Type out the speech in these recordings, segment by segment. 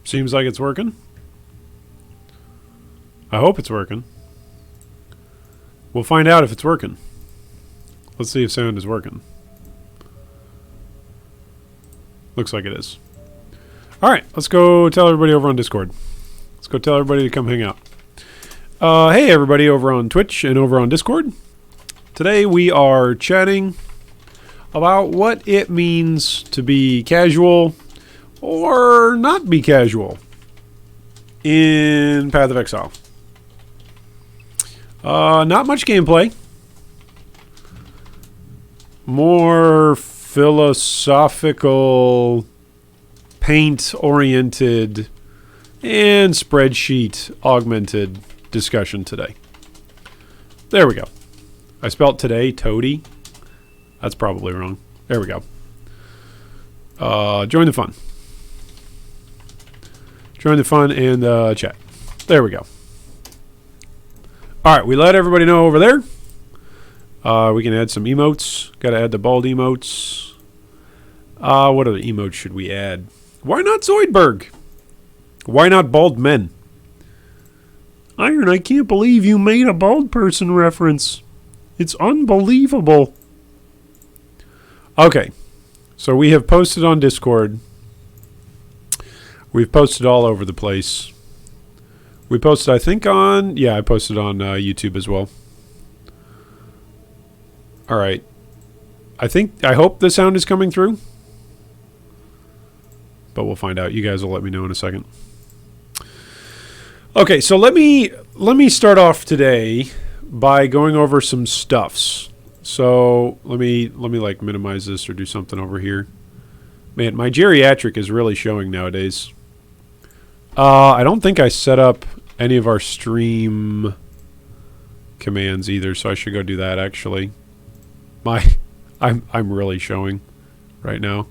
Seems like it's working. I hope it's working. We'll find out if it's working. Let's see if sound is working. Looks like it is. All right, let's go tell everybody over on Discord. Let's go tell everybody to come hang out. Hey, everybody over on Twitch and over on Discord. Today we are chatting about what it means to be casual or not be casual in Path of Exile. Not much gameplay. More philosophical, paint-oriented, and spreadsheet-augmented discussion today. There we go. I spelled today toady. That's probably wrong. There we go. Join the fun. Join the fun and chat. There we go. All right, we let everybody know over there. We can add some emotes. Got to add the bald emotes. What other emotes should we add? Why not Zoidberg? Why not bald men? Iron, I can't believe you made a bald person reference. It's unbelievable. Okay, so we have posted on Discord. We've posted all over the place. We posted, I think, on... Yeah, I posted on YouTube as well. All right. I hope the sound is coming through. But we'll find out. You guys will let me know in a second. Okay, so let me start off today by going over some stuffs. So let me like minimize this or do something over here. Man, my geriatric is really showing nowadays. I don't think I set up any of our stream commands either, so I should go do that actually. I'm really showing right now.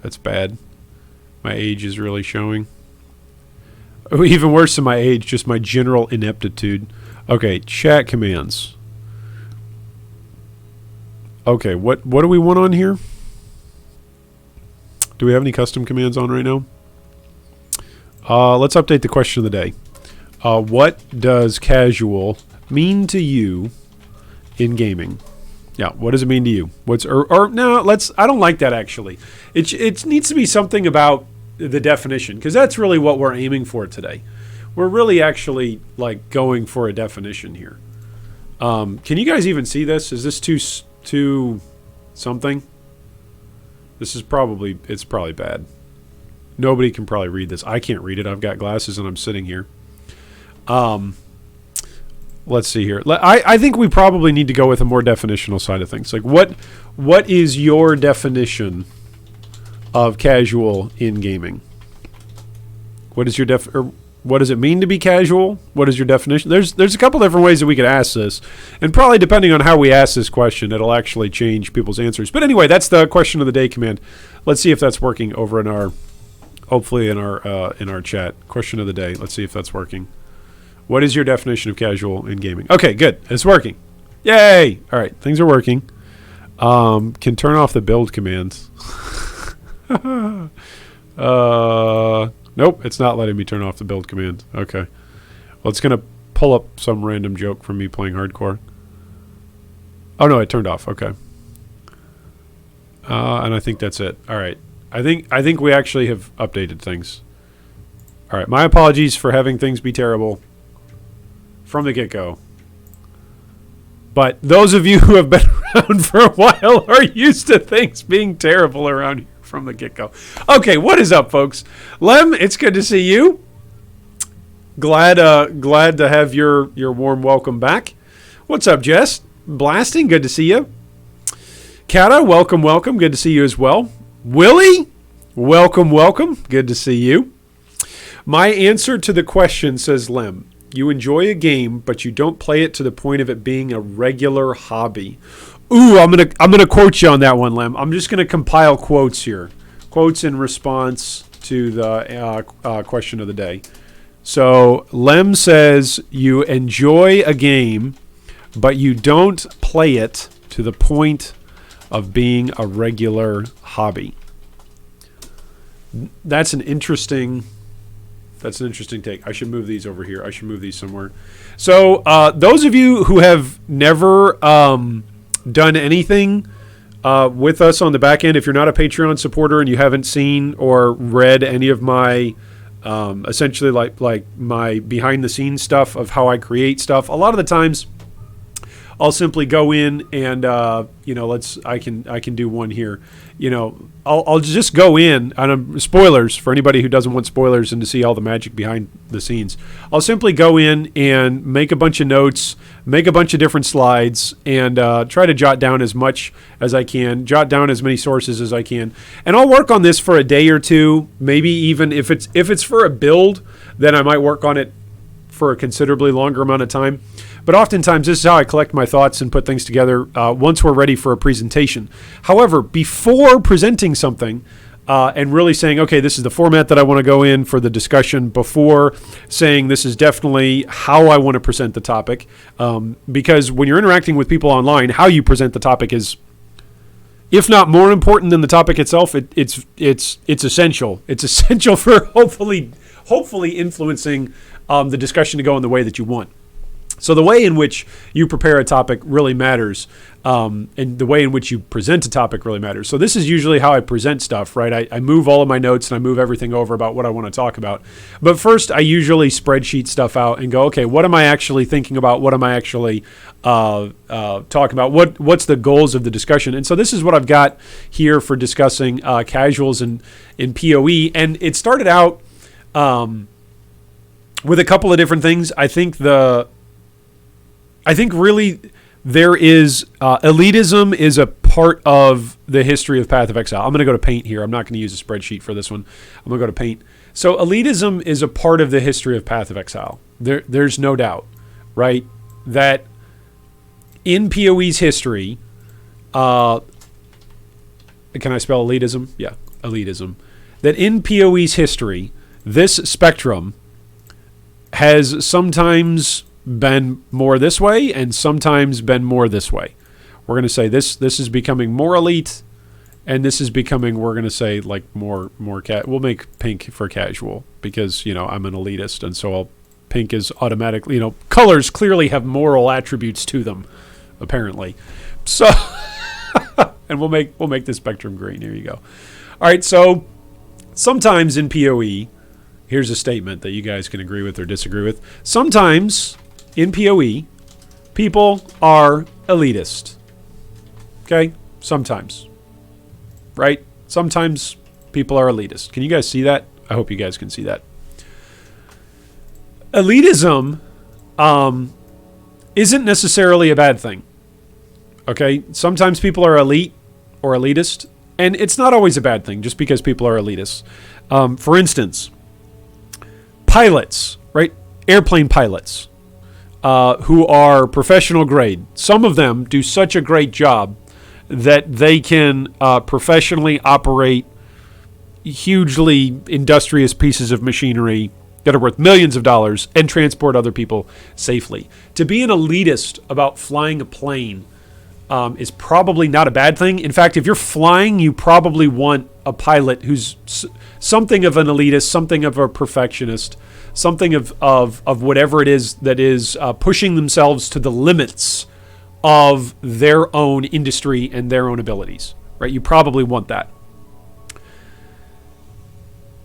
That's bad. My age is really showing. Oh, even worse than my age, just my general ineptitude. Okay, chat commands. Okay, what do we want on here? Do we have any custom commands on right now? Let's update the question of the day. What does casual mean to you in gaming? Yeah, what does it mean to you? No, I don't like that actually. It needs to be something about the definition, because that's really what we're aiming for today. We're really actually like going for a definition here. Can you guys even see this? Is this too something? It's probably bad. Nobody can probably read this. I can't read it. I've got glasses and I'm sitting here. Let's see here. I think we probably need to go with a more definitional side of things. Like what is your definition of casual in gaming? What is your what does it mean to be casual? What is your definition? There's a couple different ways that we could ask this, and probably depending on how we ask this question, it'll actually change people's answers. But anyway, that's the question of the day command. Let's see if that's working over in our, hopefully in our chat. Question of the day. Let's see if that's working. What is your definition of casual in gaming? Okay, good. It's working. Yay! All right, things are working. Can turn off the build commands. Nope, it's not letting me turn off the build command. Okay. Well, it's going to pull up some random joke from me playing hardcore. Oh, no, it turned off. Okay. And I think that's it. All right. I think we actually have updated things. All right. My apologies for having things be terrible from the get-go. But those of you who have been around for a while are used to things being terrible around here from the get-go. Okay, what is up, folks? Lem, it's good to see you. Glad to have your warm welcome back. What's up, Jess? Blasting, good to see you. Kata, welcome. Good to see you as well. Willie, welcome. Good to see you. My answer to the question, says Lem, you enjoy a game, but you don't play it to the point of it being a regular hobby. Ooh, I'm gonna quote you on that one, Lem. I'm just gonna compile quotes here, quotes in response to the question of the day. So Lem says you enjoy a game, but you don't play it to the point of being a regular hobby. That's an interesting That's an interesting take. I should move these over here. I should move these somewhere. So those of you who have never done anything with us on the back end, if you're not a Patreon supporter and you haven't seen or read any of my essentially like my behind the scenes stuff of how I create stuff, a lot of the times I'll simply go in and I can do one here. I'll just go in on spoilers for anybody who doesn't want spoilers and to see all the magic behind the scenes. I'll simply go in and make a bunch of notes, make a bunch of different slides, and try to jot down as much as I can, jot down as many sources as I can, and I'll work on this for a day or two. Maybe even if it's for a build, then I might work on it for a considerably longer amount of time. But oftentimes, this is how I collect my thoughts and put things together once we're ready for a presentation. However, before presenting something and really saying, okay, this is the format that I want to go in for the discussion, before saying this is definitely how I want to present the topic, because when you're interacting with people online, how you present the topic is, if not more important than the topic itself, it's essential. It's essential for hopefully influencing the discussion to go in the way that you want. So the way in which you prepare a topic really matters, and the way in which you present a topic really matters. So this is usually how I present stuff, right? I move all of my notes and I move everything over about what I want to talk about. But first, I usually spreadsheet stuff out and go, okay, what am I actually thinking about? What am I actually talking about? What's the goals of the discussion? And so this is what I've got here for discussing casuals in POE. And it started out with a couple of different things. I think really there is elitism is a part of the history of Path of Exile. I'm going to go to Paint here. I'm not going to use a spreadsheet for this one. I'm going to go to Paint. So elitism is a part of the history of Path of Exile. There's no doubt, right? That in POE's history, can I spell elitism? Yeah, elitism. That in POE's history, this spectrum has sometimes been more this way and sometimes been more this way. We're going to say this is becoming more elite, and this is becoming, we're going to say, like more we'll make pink for casual because I'm an elitist, and so pink is automatically, colors clearly have moral attributes to them, apparently. So and we'll make this spectrum green. Here you go. All right, so sometimes in POE, here's a statement that you guys can agree with or disagree with. Sometimes in POE, people are elitist. Okay? Sometimes. Right? Sometimes people are elitist. Can you guys see that? I hope you guys can see that. Elitism isn't necessarily a bad thing. Okay? Sometimes people are elite or elitist, and it's not always a bad thing just because people are elitists. For instance, pilots, right? Airplane pilots. Who are professional grade. Some of them do such a great job that they can professionally operate hugely industrious pieces of machinery that are worth millions of dollars and transport other people safely. To be an elitist about flying a plane is probably not a bad thing. In fact, if you're flying, you probably want a pilot who's something of an elitist, something of a perfectionist, something of whatever it is that is pushing themselves to the limits of their own industry and their own abilities, right? You probably want that.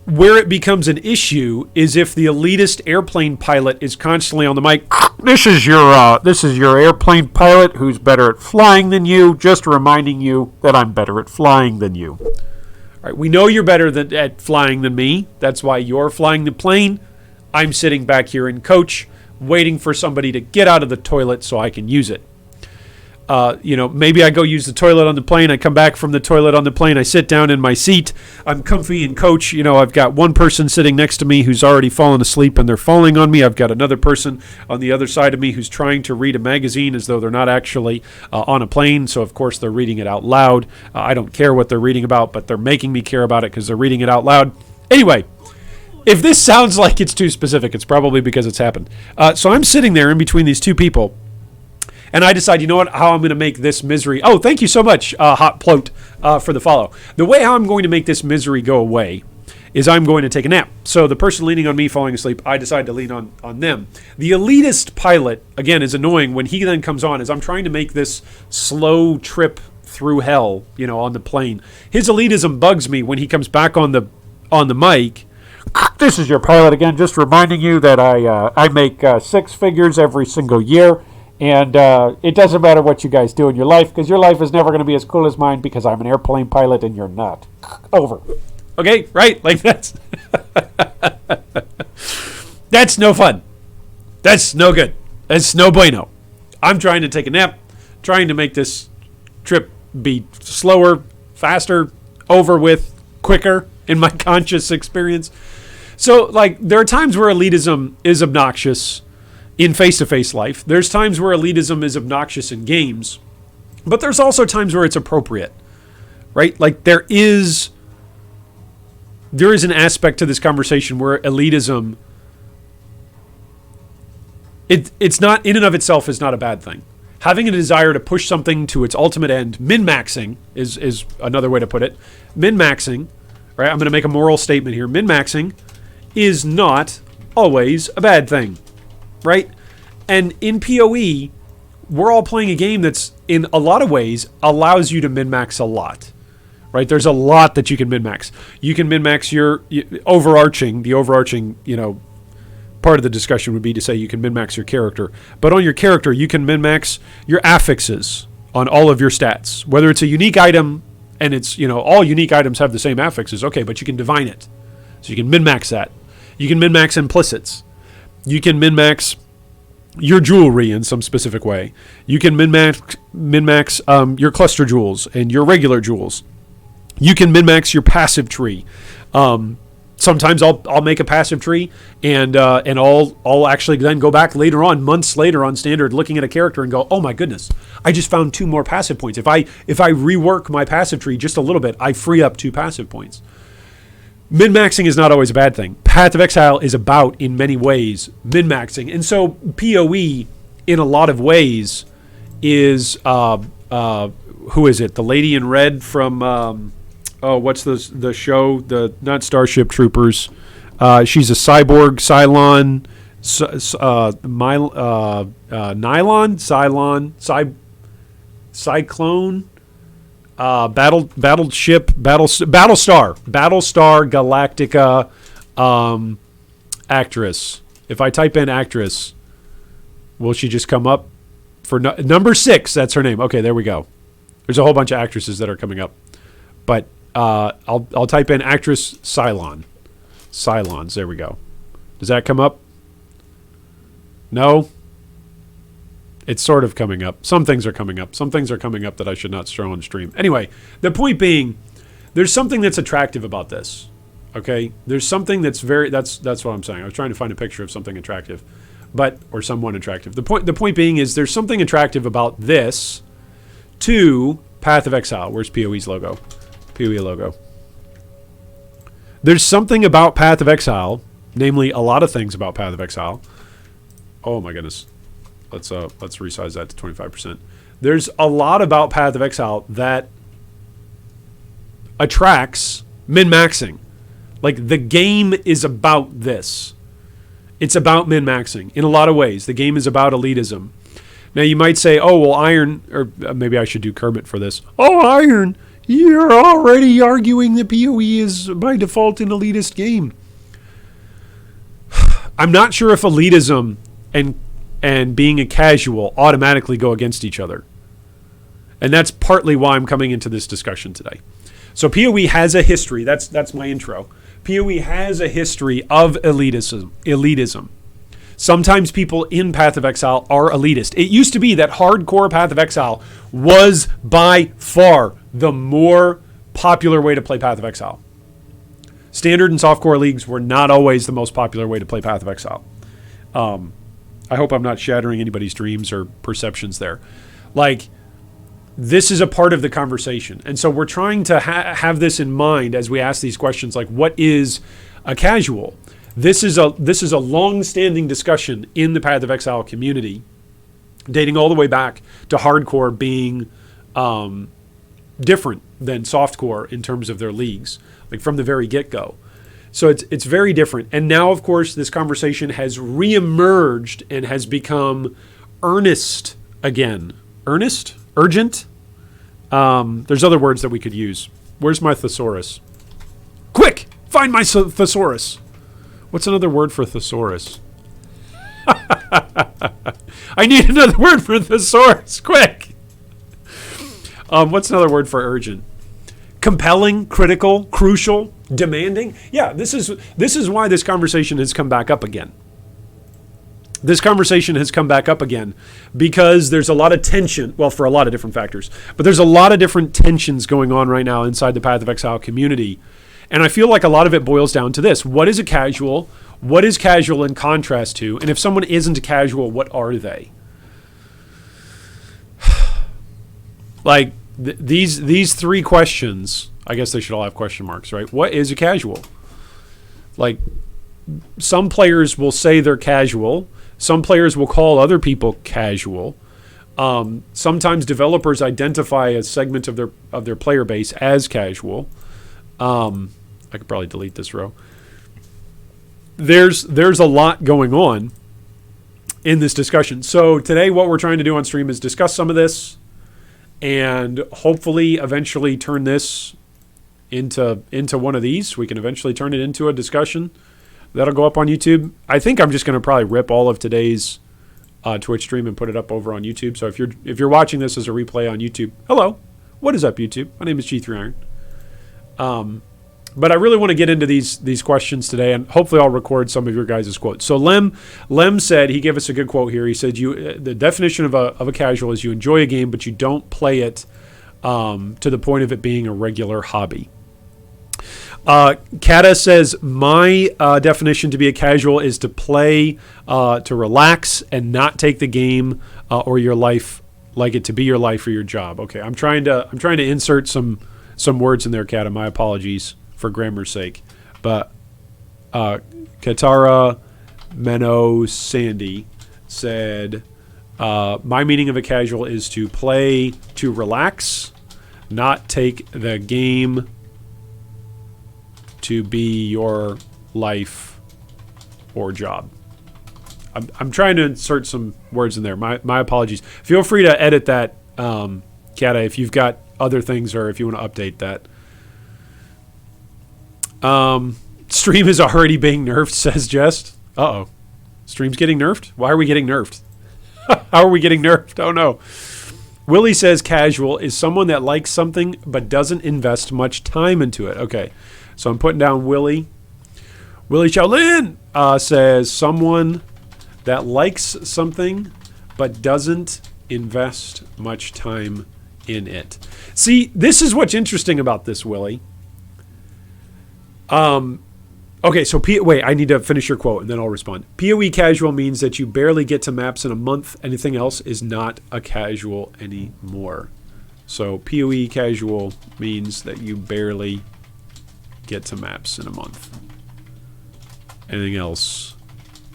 Where it becomes an issue is if the elitist airplane pilot is constantly on the mic. This is your airplane pilot who's better at flying than you, just reminding you that I'm better at flying than you. All right, we know you're better at flying than me. That's why you're flying the plane. I'm sitting back here in coach, waiting for somebody to get out of the toilet so I can use it. Maybe I go use the toilet on the plane. I come back from the toilet on the plane. I sit down in my seat. I'm comfy in coach. I've got one person sitting next to me who's already fallen asleep and they're falling on me. I've got another person on the other side of me who's trying to read a magazine as though they're not actually on a plane. So, of course, they're reading it out loud. I don't care what they're reading about, but they're making me care about it because they're reading it out loud. Anyway, if this sounds like it's too specific, it's probably because it's happened. So I'm sitting there in between these two people. And I decide, how I'm going to make this misery. Oh, thank you so much, Hot Ploat, for the follow. The way how I'm going to make this misery go away is I'm going to take a nap. So the person leaning on me falling asleep, I decide to lean on them. The elitist pilot, again, is annoying when he then comes on as I'm trying to make this slow trip through hell, on the plane. His elitism bugs me when he comes back on the mic. This is your pilot again, just reminding you that I make 6 figures every single year, and it doesn't matter what you guys do in your life, because your life is never going to be as cool as mine because I'm an airplane pilot and you're not. Over. Okay, right? Like that's that's no fun. That's no good. That's no bueno. I'm trying to take a nap, trying to make this trip be slower, faster, over with, quicker in my conscious experience. So, there are times where elitism is obnoxious in face-to-face life. There's times where elitism is obnoxious in games. But there's also times where it's appropriate, right? There is an aspect to this conversation where elitism, it's not, in and of itself, is not a bad thing. Having a desire to push something to its ultimate end, min-maxing is another way to put it. Min-maxing, right? I'm going to make a moral statement here. Min-maxing is not always a bad thing, right? And in POE, we're all playing a game that's, in a lot of ways, allows you to min-max a lot, right? There's a lot that you can min-max. You can min-max the overarching, part of the discussion would be to say you can min-max your character. But on your character, you can min-max your affixes on all of your stats. Whether it's a unique item, and it's, all unique items have the same affixes, okay, but you can divine it. So you can min-max that. You can min-max implicits. You can min-max your jewelry in some specific way. You can min-max your cluster jewels and your regular jewels. You can min-max your passive tree. Sometimes I'll make a passive tree and I'll actually then go back later on, months later on standard, looking at a character and go, oh my goodness, I just found 2 more passive points. If I rework my passive tree just a little bit, I free up 2 passive points. Min-maxing is not always a bad thing. Path of Exile is about, in many ways, min-maxing. And so POE, in a lot of ways, is, who is it? The lady in red from... what's the show? Not Starship Troopers. She's a cyborg, Cylon, Nylon, Cylon, Cyclone, Battlestar Galactica, actress. If I type in actress, will she just come up for number 6? That's her name. Okay, there we go. There's a whole bunch of actresses that are coming up, but. I'll type in actress Cylon. Cylons, there we go. Does that come up? No? It's sort of coming up. Some things are coming up. Some things are coming up that I should not show on stream. Anyway, the point being, there's something that's attractive about this. Okay? There's something that's that's what I'm saying. I was trying to find a picture of something attractive. Or someone attractive. The point being is there's something attractive about this to Path of Exile. Where's POE's logo? POE logo. There's something about Path of Exile, namely a lot of things about Path of Exile. Oh my goodness. Let's resize that to 25%. There's a lot about Path of Exile that attracts min-maxing. The game is about this. It's about min-maxing in a lot of ways. The game is about elitism. Now you might say, oh, well, Iron, or maybe I should do Kermit for this. Oh, Iron, you're already arguing that POE is by default an elitist game. I'm not sure if elitism and being a casual automatically go against each other. And that's partly why I'm coming into this discussion today. So POE has a history. That's my intro. POE has a history of elitism. Sometimes people in Path of Exile are elitist. It used to be that hardcore Path of Exile was by far the more popular way to play Path of Exile. Standard and softcore leagues were not always the most popular way to play Path of Exile. I hope I'm not shattering anybody's dreams or perceptions there. This is a part of the conversation. And so we're trying to have this in mind as we ask these questions, what is a casual? This is a long-standing discussion in the Path of Exile community, dating all the way back to hardcore being different than softcore in terms of their leagues, from the very get-go. So it's very different. And now, of course, this conversation has reemerged and has become earnest again. Earnest? Urgent? There's other words that we could use. Where's my thesaurus? Quick! Find my thesaurus. What's another word for thesaurus? I need another word for thesaurus. Quick! What's another word for urgent? Compelling, critical, crucial, demanding. Yeah, this is why this conversation has come back up again. This conversation has come back up again because there's a lot of tension, well, for a lot of different factors, but there's a lot of different tensions going on right now inside the Path of Exile community. And I feel like a lot of it boils down to this. What is a casual? What is casual in contrast to? And if someone isn't a casual, what are they? Like, these three questions, I guess they should all have question marks, right? What is a casual? Like, some players will say they're casual. Some players will call other people casual. Sometimes developers identify a segment of their player base as casual. I could probably delete this row. There's a lot going on in this discussion. So today what we're trying to do on stream is discuss some of this and hopefully eventually turn this into one of these. We can eventually turn it into a discussion that'll go up on YouTube. I think I'm just going to probably rip all of today's Twitch stream and put it up over on YouTube. So if you're watching this as a replay on YouTube, hello, what is up, YouTube? My name is G3 Iron. But I really want to get into these questions today, and hopefully I'll record some of your guys' quotes. So Lem said, he gave us a good quote here. He said, the definition of a casual is you enjoy a game, but you don't play it to the point of it being a regular hobby. Kata says, my definition to be a casual is to play to relax and not take the game or your life like it to be your life or your job. Okay, I'm trying to insert some words in there, Kata. My apologies for grammar's sake. But Katara Meno Sandy said, my meaning of a casual is to play to relax, not take the game to be your life or job. I'm trying to insert some words in there. My apologies. Feel free to edit that, Kata, if you've got other things or if you want to update that. Stream is already being nerfed, says Jest. Uh-oh. Stream's getting nerfed? Why are we getting nerfed? How are we getting nerfed? Oh, no. Willie says casual is someone that likes something but doesn't invest much time into it. Okay. So I'm putting down Willie. Willie Shaolin says someone that likes something but doesn't invest much time in it. See, this is what's interesting about this, Willie. Okay, so wait, I need to finish your quote and then I'll respond. POE casual means that you barely get to maps in a month. Anything else is not a casual anymore. So POE casual means that you barely get to maps in a month. Anything else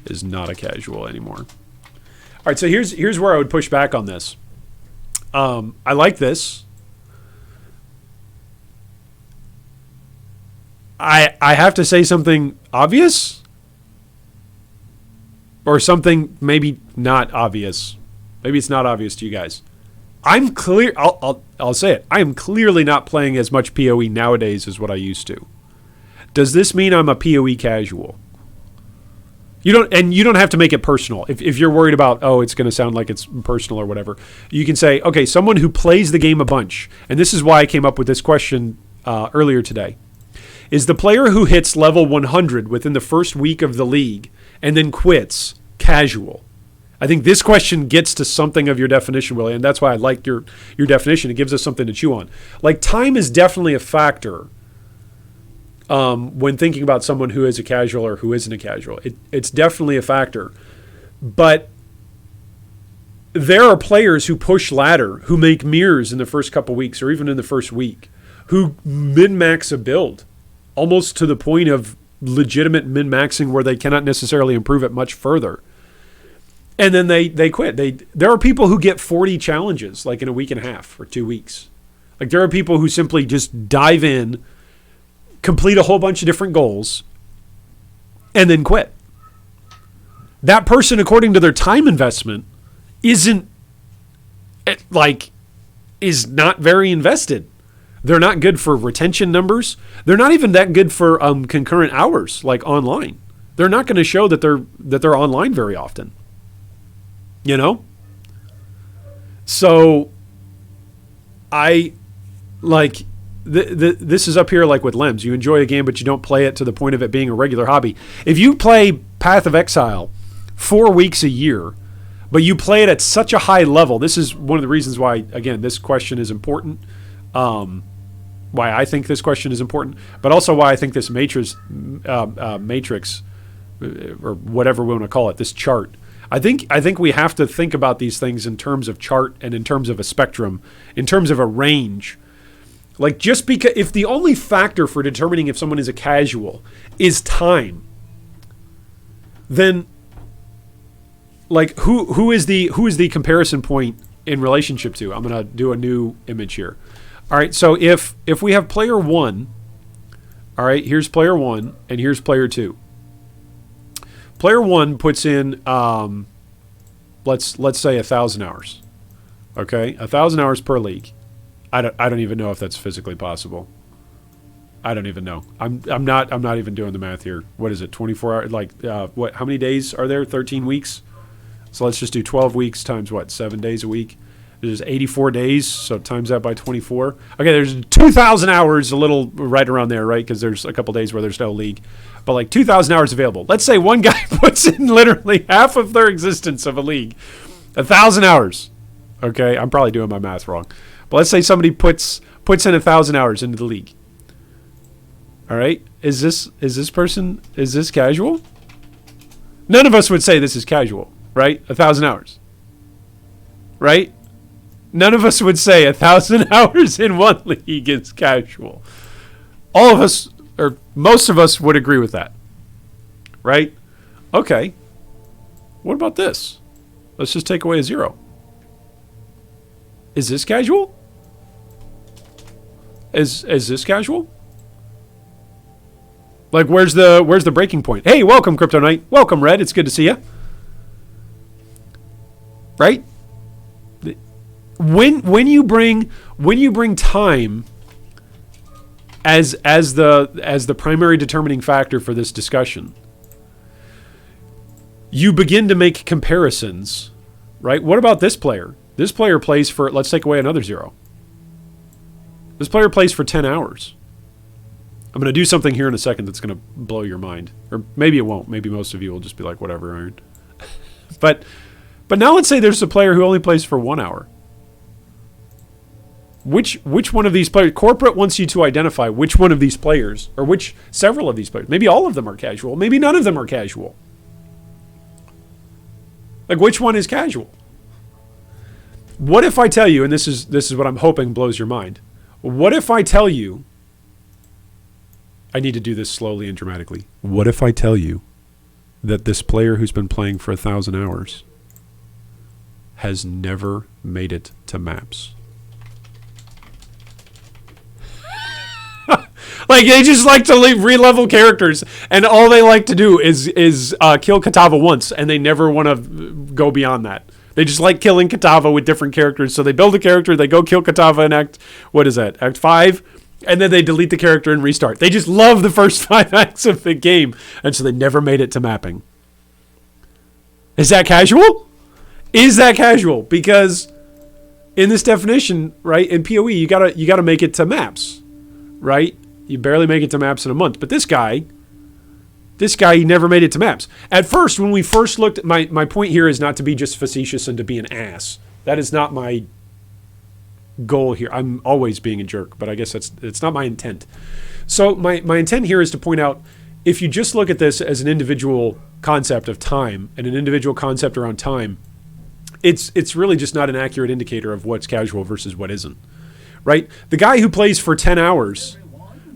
is not a casual anymore. All right, so here's where I would push back on this. I like this. I have to say something obvious or something maybe not obvious. Maybe it's not obvious to you guys. I'm clear. I'll say it. I am clearly not playing as much POE nowadays as what I used to. Does this mean I'm a POE casual? You don't have to make it personal. If you're worried about, it's going to sound like it's personal or whatever, you can say, okay, someone who plays the game a bunch, and this is why I came up with this question earlier today. Is the player who hits level 100 within the first week of the league and then quits casual? I think this question gets to something of your definition, Willie, and that's why I like your definition. It gives us something to chew on. Like, time is definitely a factor when thinking about someone who is a casual or who isn't a casual. It's definitely a factor. But there are players who push ladder, who make mirrors in the first couple weeks or even in the first week, who min-max a build almost to the point of legitimate min-maxing where they cannot necessarily improve it much further. And then they quit. There are people who get 40 challenges like in a week and a half or 2 weeks. Like there are people who simply just dive in, complete a whole bunch of different goals, and then quit. That person, according to their time investment, is not very invested. They're not good for retention numbers. They're not even that good for concurrent hours, like online. They're not going to show that they're online very often. You know? So I like this is up here like with Lems. You enjoy a game, but you don't play it to the point of it being a regular hobby. If you play Path of Exile 4 weeks a year, but you play it at such a high level, this is one of the reasons why, again, this question is important. Why I think this question is important, but also why I think this matrix, or whatever we want to call it, this chart. I think we have to think about these things in terms of chart and in terms of a spectrum, in terms of a range. Like, just because if the only factor for determining if someone is a casual is time, then like who is the comparison point in relationship to? I'm gonna do a new image here. All right, so if we have player 1, all right, here's player 1 and here's player 2. Player 1 puts in let's say 1,000 hours. Okay, 1,000 hours per league. I don't even know if that's physically possible. I don't even know. I'm not even doing the math here. What is it? 24 hours? Like what? How many days are there? 13 weeks. So let's just do 12 weeks times what? 7 days a week. There's 84 days, so times that by 24. Okay, there's 2,000 hours, a little right around there, right? Because there's a couple days where there's no league. But like 2,000 hours available. Let's say one guy puts in literally half of their existence of a league. 1,000 hours. Okay, I'm probably doing my math wrong. But let's say somebody puts in 1,000 hours into the league. All right, is this casual? None of us would say this is casual, right? 1,000 hours, right? None of us would say 1,000 hours in one league is casual. All of us, or most of us, would agree with that, right? Okay. What about this? Let's just take away a 0. Is this casual? Is this casual? Like, where's the breaking point? Hey, welcome, Crypto Knight. Welcome, Red. It's good to see you. Right? When you bring time as the primary determining factor for this discussion, you begin to make comparisons, right? What about this player? This player plays for, let's take away another 0. This player plays for 10 hours. I'm going to do something here in a second that's going to blow your mind. Or maybe it won't. Maybe most of you will just be like, whatever, Aaron. But now let's say there's a player who only plays for 1 hour. Which one of these players, corporate wants you to identify which one of these players, or several of these players, maybe all of them are casual, maybe none of them are casual. Like, which one is casual? What if I tell you, and this is what I'm hoping blows your mind. What if I tell you, I need to do this slowly and dramatically. What if I tell you that this player who's been playing for 1,000 hours has never made it to maps? Like, they just like to re-level characters, and all they like to do is kill Katava once, and they never want to go beyond that. They just like killing Katava with different characters. So they build a character, they go kill Katava in Act 5, and then they delete the character and restart. They just love the first 5 acts of the game, and so they never made it to mapping. Is that casual? Is that casual? Because in this definition, right, in POE, you gotta make it to maps, right? You barely make it to maps in a month. But this guy, he never made it to maps. At first, when we first looked, my point here is not to be just facetious and to be an ass. That is not my goal here. I'm always being a jerk, but I guess it's not my intent. So my intent here is to point out, if you just look at this as an individual concept of time and an individual concept around time, it's really just not an accurate indicator of what's casual versus what isn't, right? The guy who plays for 10 hours,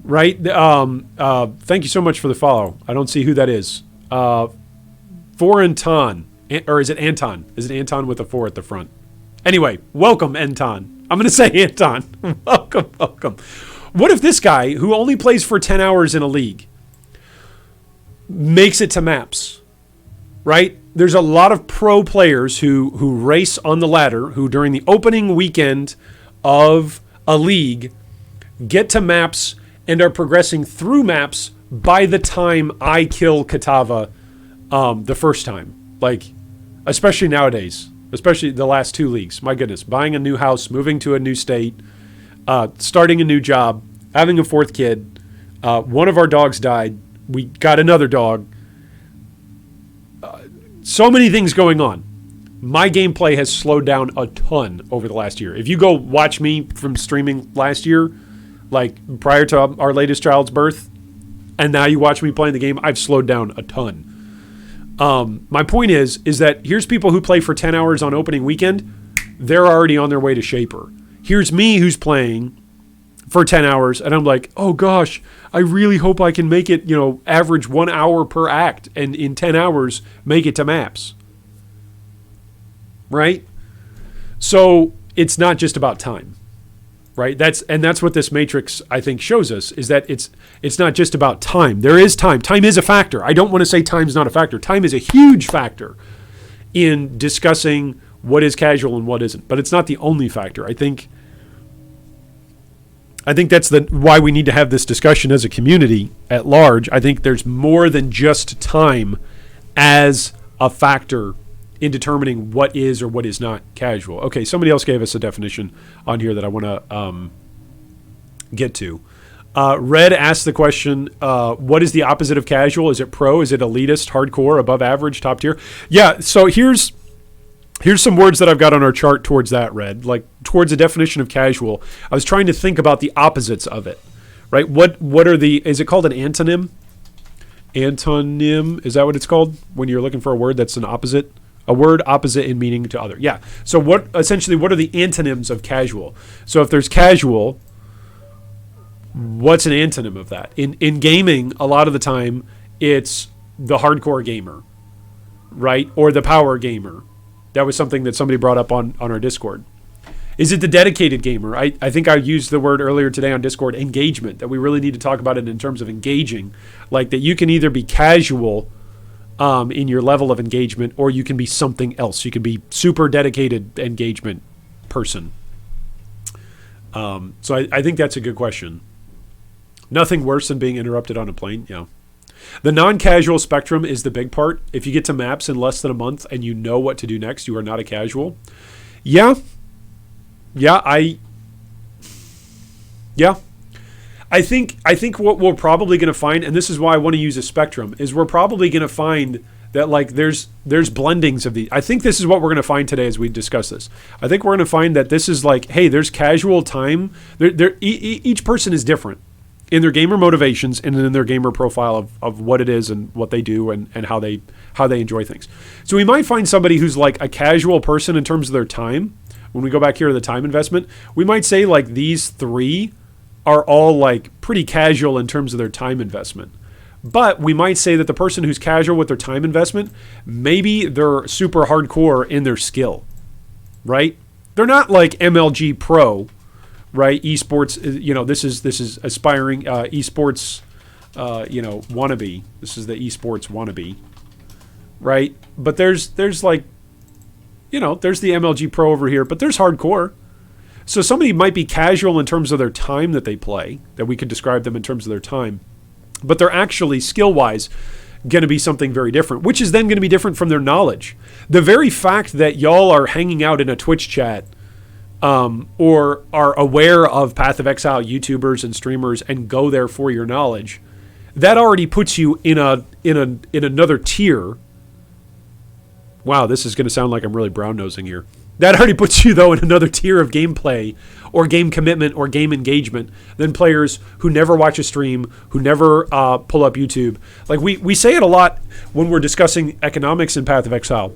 right? Thank you so much for the follow. I don't see who that is. Foranton, or is it Anton? Is it Anton with a 4 at the front? Anyway, welcome, Anton. I'm going to say Anton. Welcome. What if this guy, who only plays for 10 hours in a league, makes it to maps, right? There's a lot of pro players who race on the ladder, who during the opening weekend of a league get to maps and are progressing through maps by the time I kill Katava the first time. Like, especially nowadays, especially the last 2 leagues. My goodness, buying a new house, moving to a new state, starting a new job, having a 4th kid. One of our dogs died. We got another dog. So many things going on. My gameplay has slowed down a ton over the last year. If you go watch me from streaming last year, like prior to our latest child's birth, and now you watch me playing the game, I've slowed down a ton. My point is that here's people who play for 10 hours on opening weekend. They're already on their way to Shaper. Here's me who's playing for 10 hours, and I'm like, oh gosh, I really hope I can make it, average 1 hour per act, and in 10 hours, make it to maps. Right? So it's not just about time. Right? That's what this matrix, I think, shows us, is that it's not just about time. There is time. Time is a factor. I don't want to say time's not a factor. Time is a huge factor in discussing what is casual and what isn't. But it's not the only factor. I think that's why we need to have this discussion as a community at large. I think there's more than just time as a factor in determining what is or what is not casual. Okay, somebody else gave us a definition on here that I want to get to. Red asked the question, what is the opposite of casual? Is it pro? Is it elitist, hardcore, above average, top tier? Yeah, so here's some words that I've got on our chart towards that, Red, like towards a definition of casual. I was trying to think about the opposites of it, right? What are is it called an antonym? Antonym, is that what it's called when you're looking for a word that's an opposite? A word opposite in meaning to other. Yeah. So what are the antonyms of casual? So if there's casual, what's an antonym of that? In gaming, a lot of the time, it's the hardcore gamer, right? Or the power gamer. That was something that somebody brought up on our Discord. Is it the dedicated gamer? I think I used the word earlier today on Discord, engagement, that we really need to talk about it in terms of engaging. Like that you can either be casual in your level of engagement, or you can be something else. You can be super dedicated engagement person. So I think that's a good question. Nothing worse than being interrupted on a plane. Yeah. The non-casual spectrum is the big part. If you get to maps in less than a month and you know what to do next, you are not a casual. Yeah. I think what we're probably going to find, and this is why I want to use a spectrum, is we're probably going to find that like there's blendings of these. I think this is what we're going to find today as we discuss this. I think we're going to find that this is like, hey, there's casual time. Each person is different in their gamer motivations and in their gamer profile of what it is and what they do and how they enjoy things. So we might find somebody who's like a casual person in terms of their time. When we go back here to the time investment, we might say like these 3 are all like pretty casual in terms of their time investment. But we might say that the person who's casual with their time investment, maybe they're super hardcore in their skill, right? They're not like MLG Pro, right? Esports, this is aspiring esports, wannabe. This is the esports wannabe, right? But there's like, there's the MLG Pro over here, but there's hardcore. So somebody might be casual in terms of their time that they play, that we could describe them in terms of their time, but they're actually skill-wise going to be something very different, which is then going to be different from their knowledge. The very fact that y'all are hanging out in a Twitch chat or are aware of Path of Exile YouTubers and streamers and go there for your knowledge, that already puts you in another tier. Wow, this is going to sound like I'm really brown-nosing here. That already puts you, though, in another tier of gameplay or game commitment or game engagement than players who never watch a stream, who never pull up YouTube. Like we say it a lot when we're discussing economics in Path of Exile,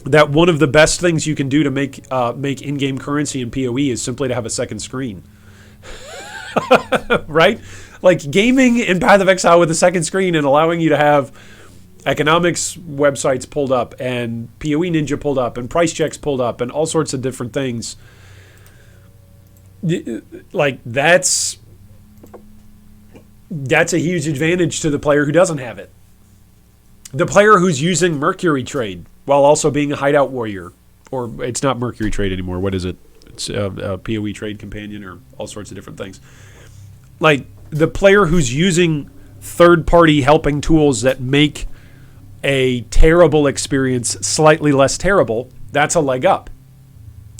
that one of the best things you can do to make in-game currency in POE is simply to have a second screen. Right? Like gaming in Path of Exile with a second screen and allowing you to have economics websites pulled up and POE Ninja pulled up and price checks pulled up and all sorts of different things. Like that's a huge advantage to the player who doesn't have it, The player who's using Mercury Trade while also being a hideout warrior. Or it's not Mercury Trade anymore. What is it? It's a POE Trade Companion or all sorts of different things. Like, the player who's using third-party helping tools that make a terrible experience slightly less terrible, that's a leg up.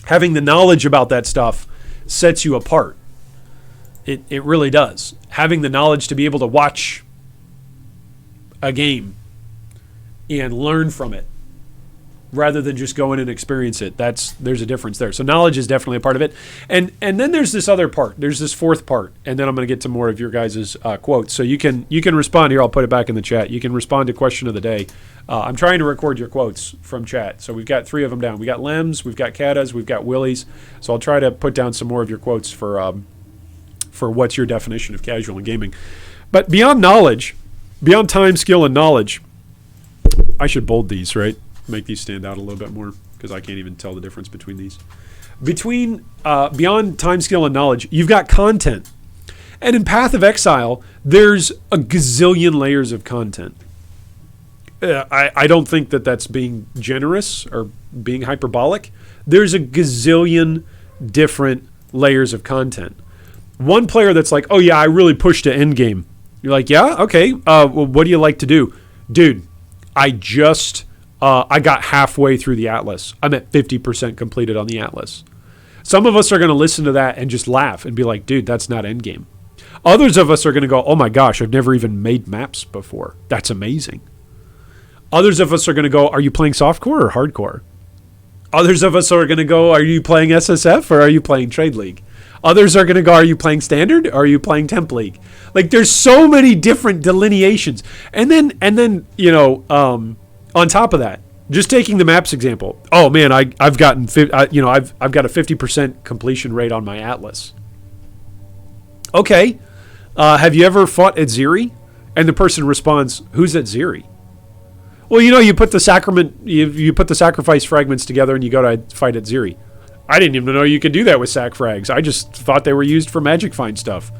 Having the knowledge about that stuff sets you apart. It really does. Having the knowledge to be able to watch a game and learn from it rather than just go in and experience it. There's a difference there. So knowledge is definitely a part of it. And then there's this other part. There's this fourth part. And then I'm going to get to more of your guys' quotes. So you can respond here. I'll put it back in the chat. You can respond to question of the day. I'm trying to record your quotes from chat. So we've got 3 of them down. We got Lems, we've got Katas, we've got Willies. So I'll try to put down some more of your quotes for what's your definition of casual in gaming. But beyond knowledge, beyond time, skill, and knowledge, I should bold these, right? Make these stand out a little bit more because I can't even tell the difference between these. Beyond time, skill, and knowledge, you've got content. And in Path of Exile, there's a gazillion layers of content. I don't think that that's being generous or being hyperbolic. There's a gazillion different layers of content. One player that's like, oh yeah, I really pushed to endgame. You're like, yeah, okay. Well, what do you like to do? Dude, I got halfway through the Atlas. I'm at 50% completed on the Atlas. Some of us are going to listen to that and just laugh and be like, dude, that's not endgame. Others of us are going to go, oh my gosh, I've never even made maps before. That's amazing. Others of us are going to go, are you playing softcore or hardcore? Others of us are going to go, are you playing SSF or are you playing Trade League? Others are going to go, are you playing Standard or are you playing Temp League? Like, there's so many different delineations. And then on top of that, just taking the maps example. Oh man, I've got a 50% completion rate on my Atlas. Okay, have you ever fought at Ziri? And the person responds, "Who's at Ziri?" Well, you put the sacrifice fragments together and you go to fight at Ziri. I didn't even know you could do that with sac frags. I just thought they were used for magic find stuff,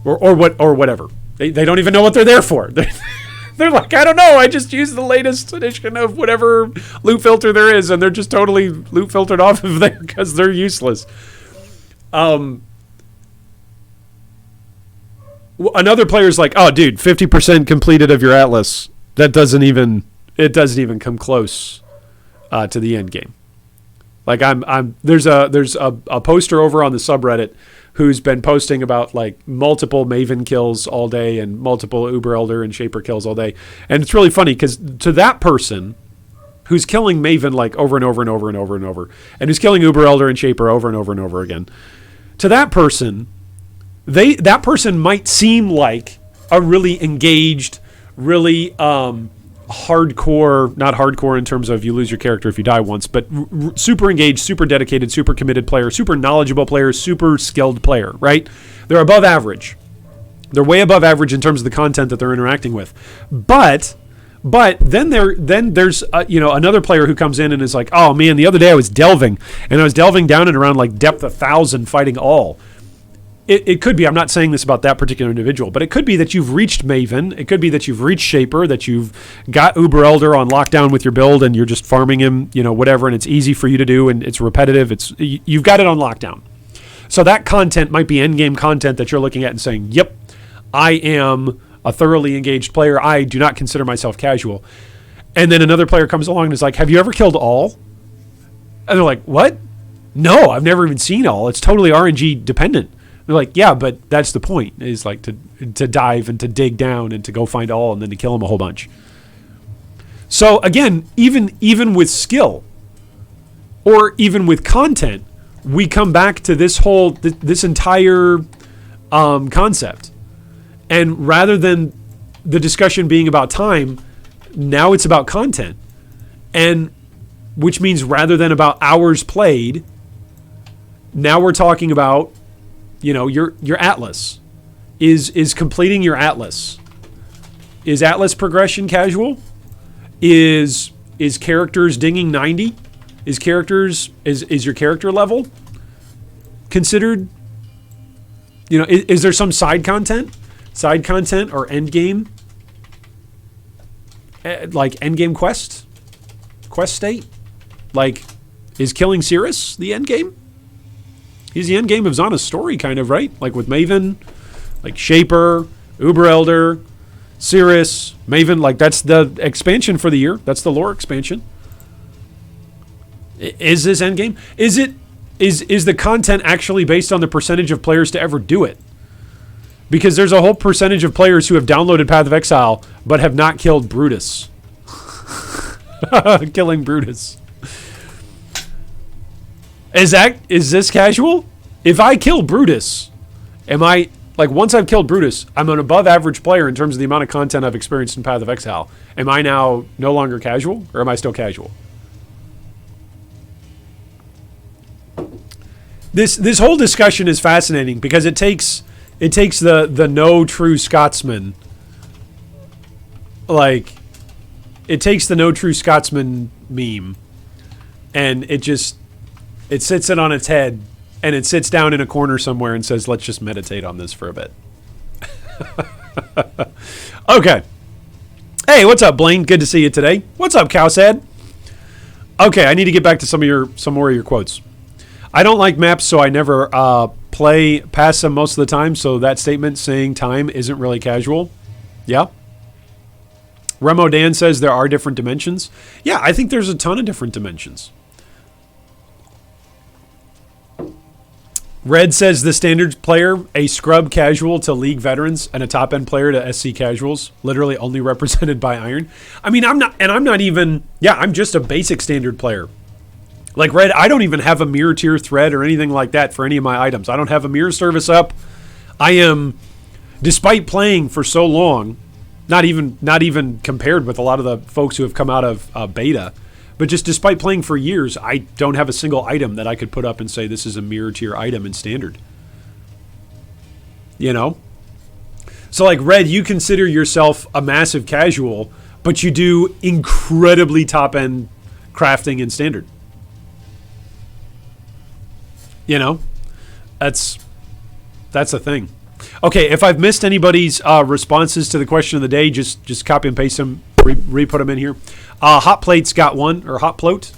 or whatever. They don't even know what they're there for. They're like, I don't know. I just used the latest edition of whatever loot filter there is, and they're just totally loot filtered off of there because they're useless. Another player's like, oh, dude, 50% completed of your Atlas. It doesn't even come close to the end game. Like there's a poster over on the subreddit who's been posting about like multiple Maven kills all day and multiple Uber Elder and Shaper kills all day. And it's really funny because to that person who's killing Maven like over and over and over and over and over, and who's killing Uber Elder and Shaper over and over and over again, to that person, that person might seem like a really engaged, really hardcore, not hardcore in terms of you lose your character if you die once, but super engaged, super dedicated, super committed player, super knowledgeable player, super skilled player, right? They're above average. They're way above average in terms of the content that they're interacting with. But then there's another player who comes in and is like, oh man, the other day I was delving down and around like depth 1,000 fighting all. It could be, I'm not saying this about that particular individual, but it could be that you've reached Maven. It could be that you've reached Shaper, that you've got Uber Elder on lockdown with your build and you're just farming him, whatever, and it's easy for you to do and it's repetitive. You've got it on lockdown. So that content might be endgame content that you're looking at and saying, yep, I am a thoroughly engaged player. I do not consider myself casual. And then another player comes along and is like, have you ever killed all? And they're like, what? No, I've never even seen all. It's totally RNG dependent. They're like, yeah, but that's the point, is like to dive and to dig down and to go find all and then to kill them a whole bunch. So again, even with skill or even with content, we come back to this entire concept. And rather than the discussion being about time, now it's about content. And which means rather than about hours played, now we're talking about your Atlas. Is completing your Atlas. Is Atlas progression casual? Is characters dinging 90? Is your character level considered? Is there some side content or end game? like endgame quest state? Like, is killing Cirrus the endgame? He's the endgame of Zana's story, kind of, right? Like with Maven, like Shaper, Uber Elder, Cirrus, Maven. Like that's the expansion for the year. That's the lore expansion. Is this endgame? Is the content actually based on the percentage of players to ever do it? Because there's a whole percentage of players who have downloaded Path of Exile but have not killed Brutus. Killing Brutus. Is this casual? If I kill Brutus, am I, like, once I've killed Brutus, I'm an above average player in terms of the amount of content I've experienced in Path of Exile. Am I now no longer casual, or am I still casual? This whole discussion is fascinating because it takes the no true Scotsman, like, it takes the no true Scotsman meme, and it sits it on its head, and it sits down in a corner somewhere and says, let's just meditate on this for a bit. Okay. Hey, what's up, Blaine? Good to see you today. What's up, Cowsad? Okay, I need to get back to some more of your quotes. I don't like maps, so I never play past them most of the time, so that statement saying time isn't really casual. Yeah. Remo Dan says there are different dimensions. Yeah, I think there's a ton of different dimensions. Red says the standard player, a scrub casual to league veterans, and a top end player to SC casuals, literally only represented by iron. I mean, I'm just a basic standard player. Like Red, I don't even have a mirror tier thread or anything like that for any of my items. I don't have a mirror service up. I am, despite playing for so long, not even compared with a lot of the folks who have come out of beta, but just despite playing for years, I don't have a single item that I could put up and say this is a mirror tier item in standard. You know? So like Red, you consider yourself a massive casual, but you do incredibly top end crafting in standard. You know, that's a thing. Okay, if I've missed anybody's responses to the question of the day, just copy and paste them, re-put them in here. Hot Plate's got one, or Hot Plote.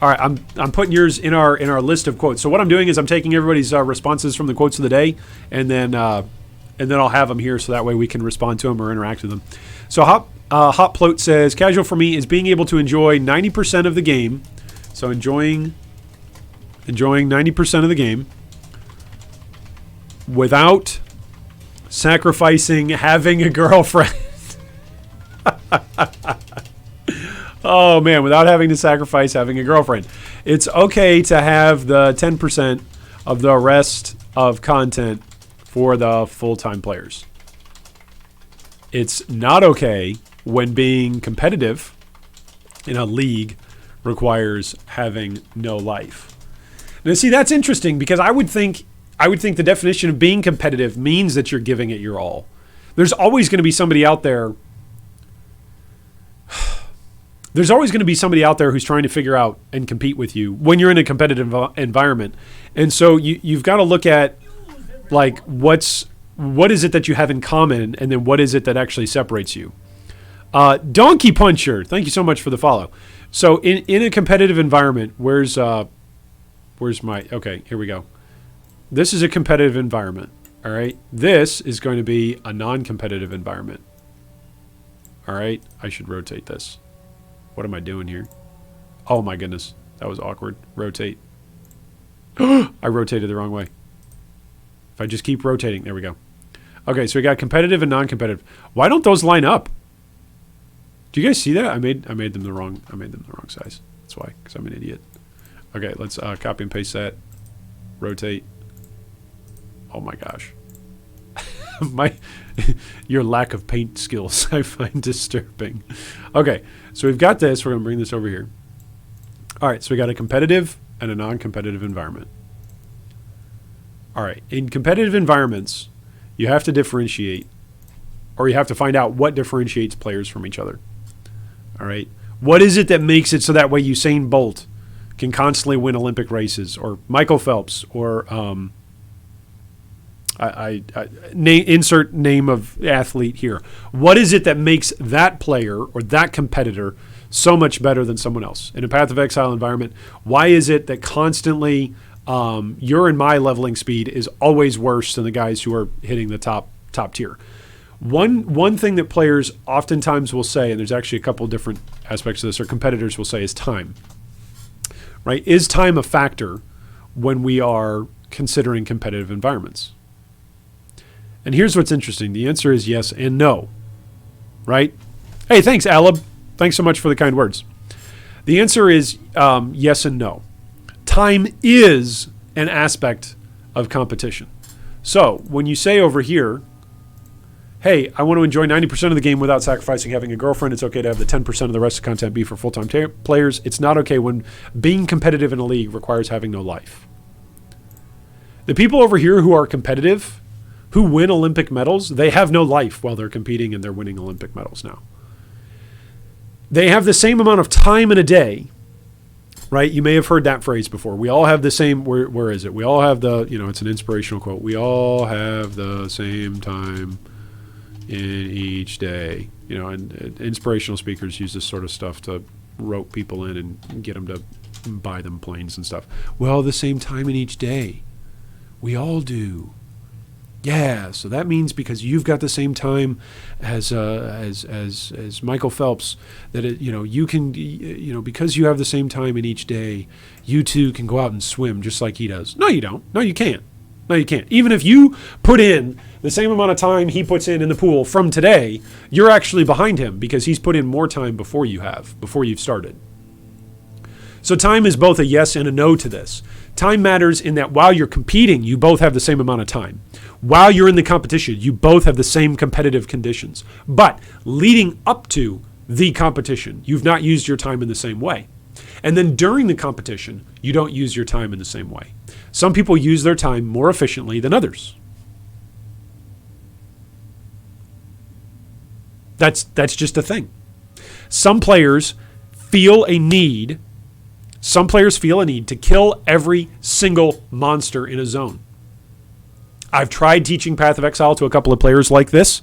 All right, I'm putting yours in our list of quotes. So what I'm doing is I'm taking everybody's responses from the quotes of the day, and then I'll have them here so that way we can respond to them or interact with them. So Hot Plote says, casual for me is being able to enjoy 90% of the game. So enjoying 90% of the game without sacrificing having a girlfriend. Oh man, without having to sacrifice having a girlfriend. It's okay to have the 10% of the rest of content for the full-time players. It's not okay when being competitive in a league requires having no life. Now, see, that's interesting because I would think the definition of being competitive means that you're giving it your all. There's always going to be somebody out there. There's always going to be somebody out there who's trying to figure out and compete with you when you're in a competitive environment. And so you've got to look at like what is it that you have in common, and then what is it that actually separates you. Donkey Puncher, thank you so much for the follow. So in a competitive environment, where's my, okay, here we go. This is a competitive environment, all right? This is going to be a non-competitive environment. All right, I should rotate this. What am I doing here? Oh my goodness, that was awkward. Rotate. I rotated the wrong way. If I just keep rotating, there we go. Okay, so we got competitive and non-competitive. Why don't those line up? Do you guys see that? I made them the wrong size. That's why, because I'm an idiot. Okay, let's copy and paste that. Rotate. Oh my gosh. Your lack of paint skills I find disturbing. Okay, so we've got this. We're going to bring this over here. All right, so we got a competitive and a non-competitive environment. All right, in competitive environments, you have to differentiate, or you have to find out what differentiates players from each other. All right, what is it that makes it so that way Usain Bolt can constantly win Olympic races, or Michael Phelps, or insert name of athlete here. What is it that makes that player or that competitor so much better than someone else in a Path of Exile environment? Why is it that constantly your and my leveling speed is always worse than the guys who are hitting the top tier? One thing that players oftentimes will say, and there's actually a couple different aspects of this, or competitors will say, is time. Right? Is time a factor when we are considering competitive environments? And here's what's interesting. The answer is yes and no. Right? Hey, thanks, Aleb. Thanks so much for the kind words. The answer is yes and no. Time is an aspect of competition. So when you say over here, hey, I want to enjoy 90% of the game without sacrificing having a girlfriend, it's okay to have the 10% of the rest of the content be for full-time players. It's not okay when being competitive in a league requires having no life. The people over here who are competitive, who win Olympic medals, they have no life while they're competing and they're winning Olympic medals now. They have the same amount of time in a day, right? You may have heard that phrase before. We all have the same, where is it? We all have the, it's an inspirational quote. We all have the same time in each day. And inspirational speakers use this sort of stuff to rope people in and get them to buy them planes and stuff. Well, the same time in each day. We all do. Yeah, so that means because you've got the same time as Michael Phelps, that you can, because you have the same time in each day, you too can go out and swim just like he does. No, you don't. No, you can't. No, you can't. Even if you put in the same amount of time he puts in the pool from today, you're actually behind him because he's put in more time before you've started. So time is both a yes and a no to this. Time matters in that while you're competing, you both have the same amount of time. While you're in the competition, you both have the same competitive conditions. But leading up to the competition, you've not used your time in the same way. And then during the competition, you don't use your time in the same way. Some people use their time more efficiently than others. That's just a thing. Some players feel a need to kill every single monster in a zone. I've tried teaching Path of Exile to a couple of players like this.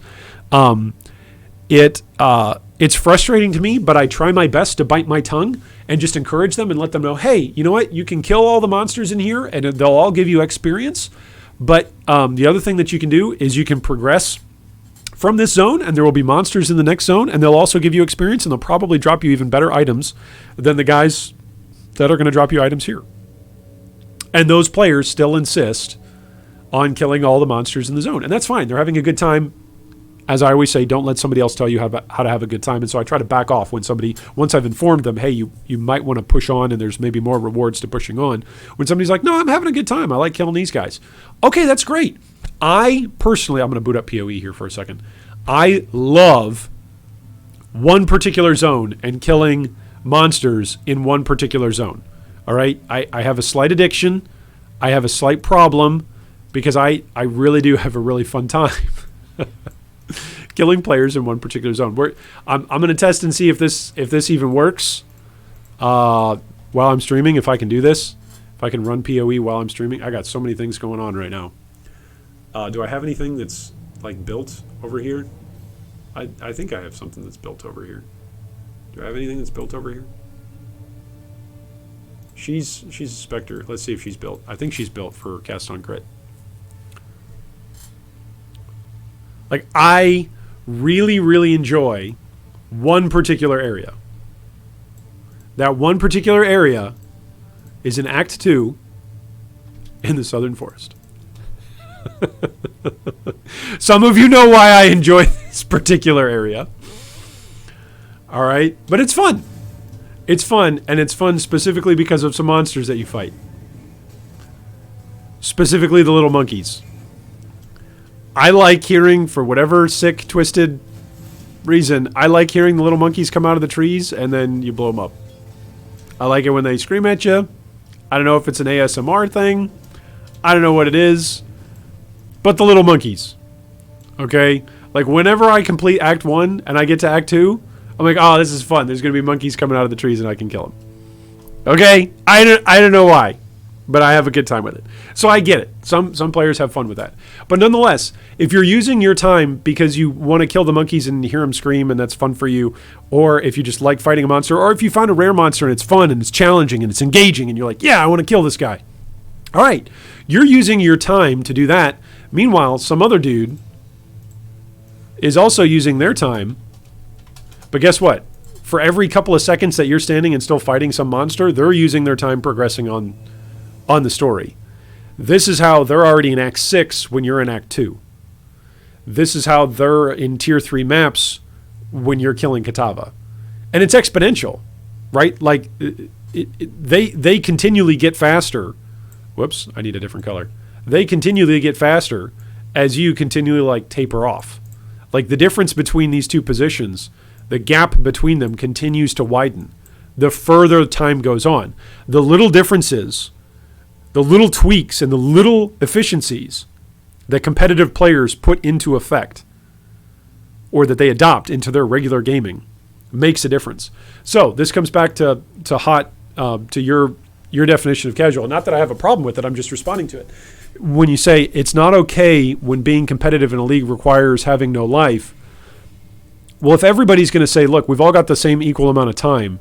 It's frustrating to me, but I try my best to bite my tongue and just encourage them and let them know, hey, you know what? You can kill all the monsters in here and they'll all give you experience. But the other thing that you can do is you can progress from this zone and there will be monsters in the next zone and they'll also give you experience and they'll probably drop you even better items than the guys that are going to drop you items here. And those players still insist on killing all the monsters in the zone. And that's fine. They're having a good time. As I always say, don't let somebody else tell you how to have a good time. And so I try to back off once I've informed them, hey, you might want to push on and there's maybe more rewards to pushing on. When somebody's like, no, I'm having a good time. I like killing these guys. Okay, that's great. I personally, I'm going to boot up POE here for a second. I love one particular zone and killing monsters in one particular zone. All right? I have a slight addiction. I have a slight problem because I really do have a really fun time killing players in one particular zone. I'm going to test and see if this even works while I'm streaming, if I can do this. If I can run POE while I'm streaming. I got so many things going on right now. Do I have anything that's like built over here? I think I have something that's built over here. Do I have anything that's built over here? She's a Spectre. Let's see if she's built. I think she's built for Cast on Crit. Like, I really, really enjoy one particular area. That one particular area is in Act 2 in the Southern Forest. Some of you know why I enjoy this particular area. All right? But it's fun. It's fun, and it's fun specifically because of some monsters that you fight. Specifically the little monkeys. I like hearing, for whatever sick, twisted reason, I like hearing the little monkeys come out of the trees and then you blow them up. I like it when they scream at you. I don't know if it's an ASMR thing. I don't know what it is. But the little monkeys. Okay? Like, whenever I complete Act 1 and I get to Act 2, I'm like, oh, this is fun. There's going to be monkeys coming out of the trees and I can kill them. Okay? I don't know why. but I have a good time with it. So I get it. Some players have fun with that. But nonetheless, if you're using your time because you want to kill the monkeys and hear them scream and that's fun for you, or if you just like fighting a monster, or if you find a rare monster and it's fun and it's challenging and it's engaging and you're like, yeah, I want to kill this guy. All right, you're using your time to do that. Meanwhile, some other dude is also using their time. But guess what? For every couple of seconds that you're standing and still fighting some monster, they're using their time progressing on the story. This is how they're already in Act 6 when you're in Act 2. This is how they're in Tier 3 maps when you're killing Katava. And it's exponential, right? Like, they continually get faster. Whoops, I need a different color. They continually get faster as you continually, like, taper off. Like, the difference between these two positions, the gap between them continues to widen the further time goes on. The little differences, the little tweaks, and the little efficiencies that competitive players put into effect or that they adopt into their regular gaming makes a difference. So this comes back to your definition of casual. Not that I have a problem with it, I'm just responding to it. When you say it's not okay when being competitive in a league requires having no life, well, if everybody's going to say, look, we've all got the same equal amount of time,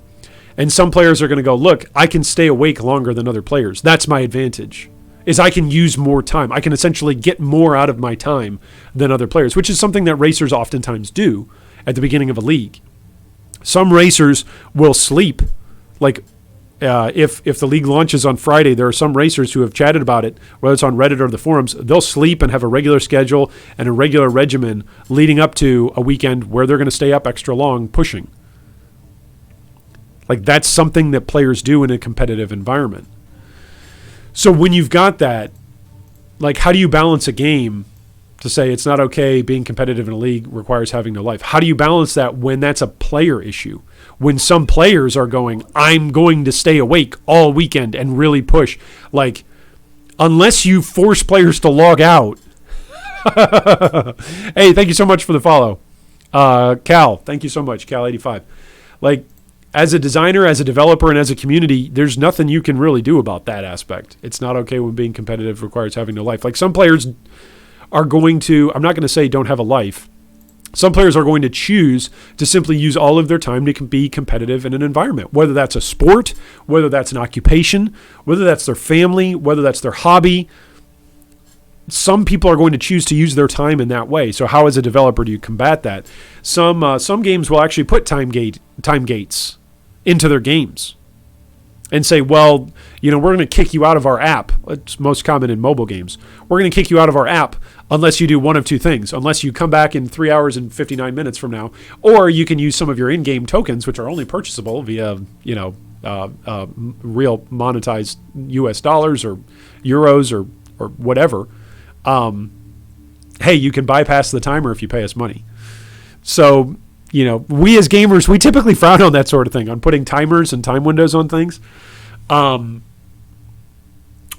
and some players are going to go, look, I can stay awake longer than other players. That's my advantage, is I can use more time. I can essentially get more out of my time than other players, which is something that racers oftentimes do at the beginning of a league. Some racers will sleep. Like, if the league launches on Friday, there are some racers who have chatted about it, whether it's on Reddit or the forums. They'll sleep and have a regular schedule and a regular regimen leading up to a weekend where they're going to stay up extra long pushing. Like, that's something that players do in a competitive environment. So when you've got that, like, how do you balance a game to say it's not okay being competitive in a league requires having no life? How do you balance that when that's a player issue? When some players are going, I'm going to stay awake all weekend and really push. Like, unless you force players to log out. Hey, thank you so much for the follow. Cal, thank you so much, Cal85. Like, as a designer, as a developer, and as a community, there's nothing you can really do about that aspect. It's not okay when being competitive requires having no life. Like, some players are going to, I'm not going to say don't have a life. Some players are going to choose to simply use all of their time to be competitive in an environment, whether that's a sport, whether that's an occupation, whether that's their family, whether that's their hobby. Some people are going to choose to use their time in that way. So how, as a developer, do you combat that? Some games will actually put time gates into their games and say, well, we're going to kick you out of our app. It's most common in mobile games. We're going to kick you out of our app unless you do one of two things. Unless you come back in 3 hours and 59 minutes from now, or you can use some of your in-game tokens, which are only purchasable via, real monetized US dollars or euros or whatever. Hey, you can bypass the timer if you pay us money. So, we as gamers, we typically frown on that sort of thing, on putting timers and time windows on things.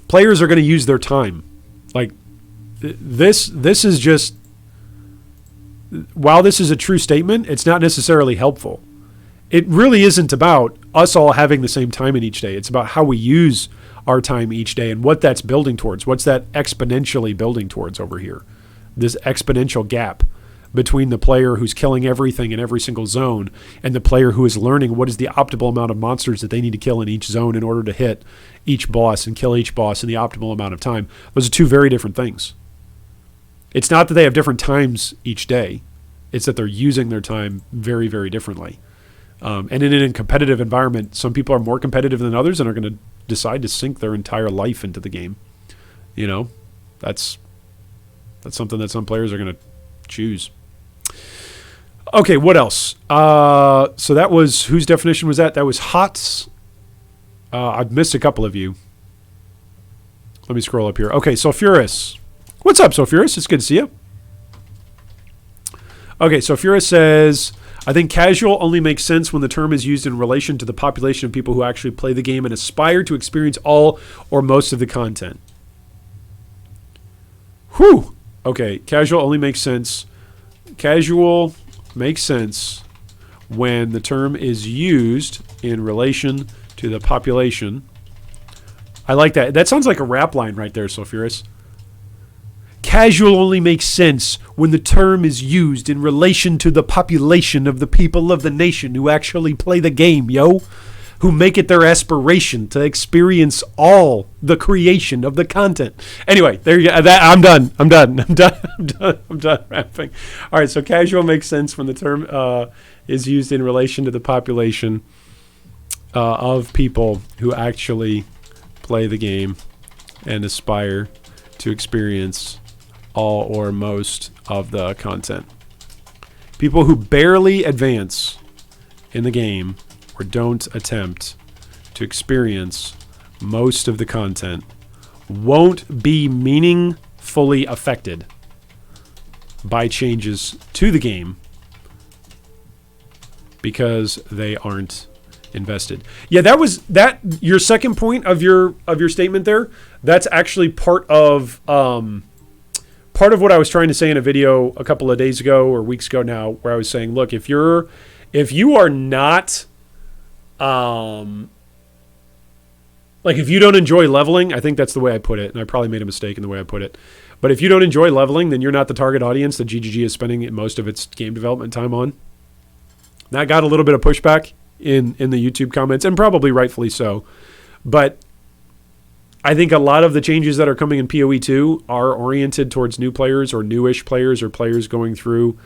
Players are going to use their time. Like, this is just, while this is a true statement, it's not necessarily helpful. It really isn't about us all having the same time in each day. It's about how we use our time each day and what that's building towards. What's that exponentially building towards over here? This exponential gap between the player who's killing everything in every single zone and the player who is learning what is the optimal amount of monsters that they need to kill in each zone in order to hit each boss and kill each boss in the optimal amount of time. Those are two very different things. It's not that they have different times each day. It's that they're using their time very, very differently. And in a competitive environment, some people are more competitive than others and are going to decide to sink their entire life into the game. That's something that some players are going to choose. Okay, what else? So that was, whose definition was that? That was Hot's. I've missed a couple of you. Let me scroll up here. Okay, Sulfurous. What's up, Sulfurous? It's good to see you. Okay, Sulfurous says, I think casual only makes sense when the term is used in relation to the population of people who actually play the game and aspire to experience all or most of the content. Whew. Okay, casual only makes sense. Casual makes sense when the term is used in relation to the population I like that. That sounds like a rap line right there, Sulfurous. Casual only makes sense when the term is used in relation to the population of the people of the nation who actually play the game, yo. Who make it their aspiration to experience all the creation of the content. Anyway, there you go. I'm done rapping. All right, so casual makes sense when the term is used in relation to the population of people who actually play the game and aspire to experience all or most of the content. People who barely advance in the game or don't attempt to experience most of the content won't be meaningfully affected by changes to the game because they aren't invested. Yeah, that your second point of your statement there. That's actually part of what I was trying to say in a video a couple of days ago or weeks ago now, where I was saying, look, if you are not like if you don't enjoy leveling, I think that's the way I put it, and I probably made a mistake in the way I put it. But if you don't enjoy leveling, then you're not the target audience that GGG is spending most of its game development time on. That got a little bit of pushback in the YouTube comments, and probably rightfully so. But I think a lot of the changes that are coming in POE 2 are oriented towards new players or newish players or players going through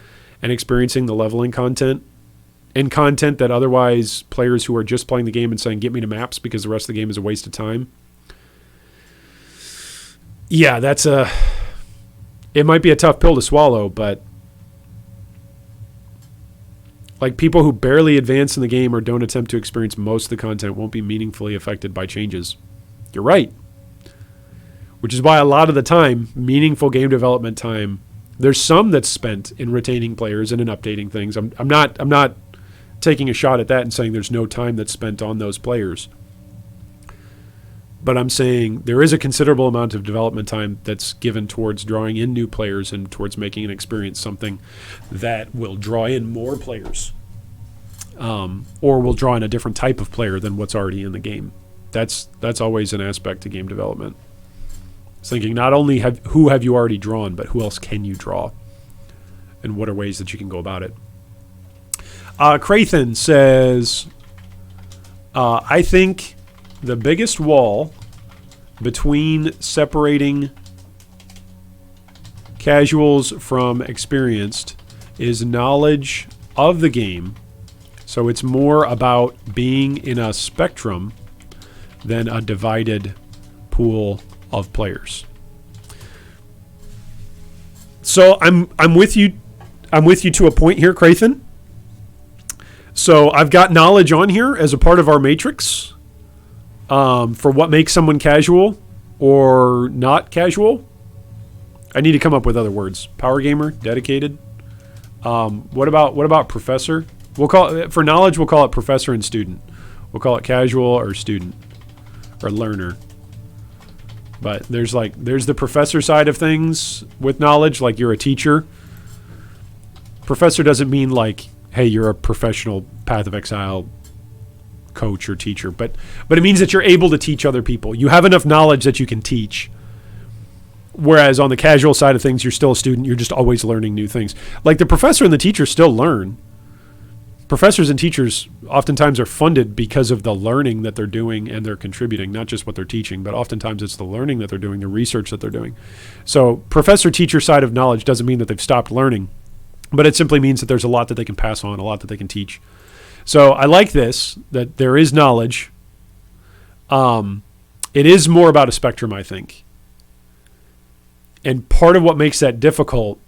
and experiencing the leveling content. And content that otherwise players who are just playing the game and saying, get me to maps because the rest of the game is a waste of time. Yeah, it might be a tough pill to swallow, but like people who barely advance in the game or don't attempt to experience most of the content won't be meaningfully affected by changes. You're right. Which is why a lot of the time, meaningful game development time, there's some that's spent in retaining players and in updating things. I'm not taking a shot at that and saying there's no time that's spent on those players. But I'm saying there is a considerable amount of development time that's given towards drawing in new players and towards making an experience something that will draw in more players, or will draw in a different type of player than what's already in the game. That's always an aspect to game development. It's thinking not only who have you already drawn, but who else can you draw, and what are ways that you can go about it. Crathen says, I think the biggest wall between separating casuals from experienced is knowledge of the game. So it's more about being in a spectrum than a divided pool of players. So I'm with you to a point here, Crathen. So I've got knowledge on here as a part of our matrix for what makes someone casual or not casual. I need to come up with other words. Power gamer, dedicated. What about professor? We'll call it, for knowledge, we'll call it professor and student. We'll call it casual or student or learner. But there's the professor side of things with knowledge, like you're a teacher. Professor doesn't mean like, hey, you're a professional Path of Exile coach or teacher, but it means that you're able to teach other people. You have enough knowledge that you can teach. Whereas on the casual side of things, you're still a student. You're just always learning new things. Like the professor and the teacher still learn. Professors and teachers oftentimes are funded because of the learning that they're doing and they're contributing, not just what they're teaching, but oftentimes it's the learning that they're doing, the research that they're doing. So professor-teacher side of knowledge doesn't mean that they've stopped learning, but it simply means that there's a lot that they can pass on, a lot that they can teach. So I like this, that there is knowledge. It is more about a spectrum, I think. And part of what makes that difficult,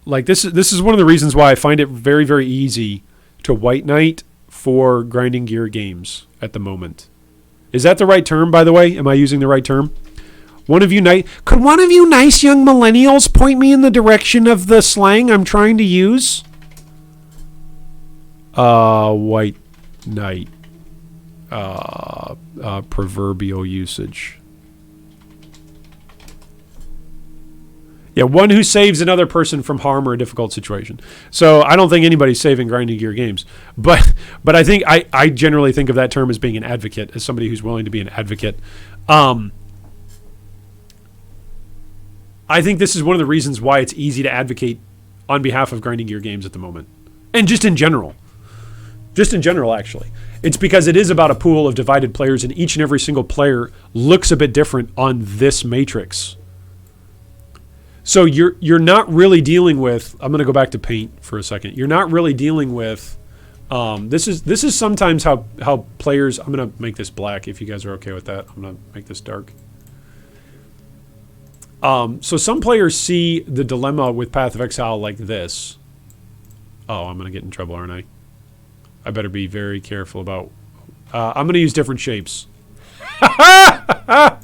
like this is one of the reasons why I find it very, very easy to white knight for grinding gear games at the moment. Is that the right term, by the way? Am I using the right term? Could one of you nice young millennials point me in the direction of the slang I'm trying to use? White knight. Proverbial usage. Yeah, one who saves another person from harm or a difficult situation. So I don't think anybody's saving grinding gear games. But I think I generally think of that term as being an advocate, as somebody who's willing to be an advocate. I think this is one of the reasons why it's easy to advocate on behalf of grinding gear games at the moment. And just in general. Just in general, actually. It's because it is about a pool of divided players, and each and every single player looks a bit different on this matrix. So you're not really dealing with, I'm going to go back to paint for a second. You're not really dealing with, this is sometimes how players, I'm going to make this black if you guys are okay with that. I'm going to make this dark. So some players see the dilemma with Path of Exile like this. Oh, I'm going to get in trouble, aren't I? I better be very careful about, I'm going to use different shapes. I'm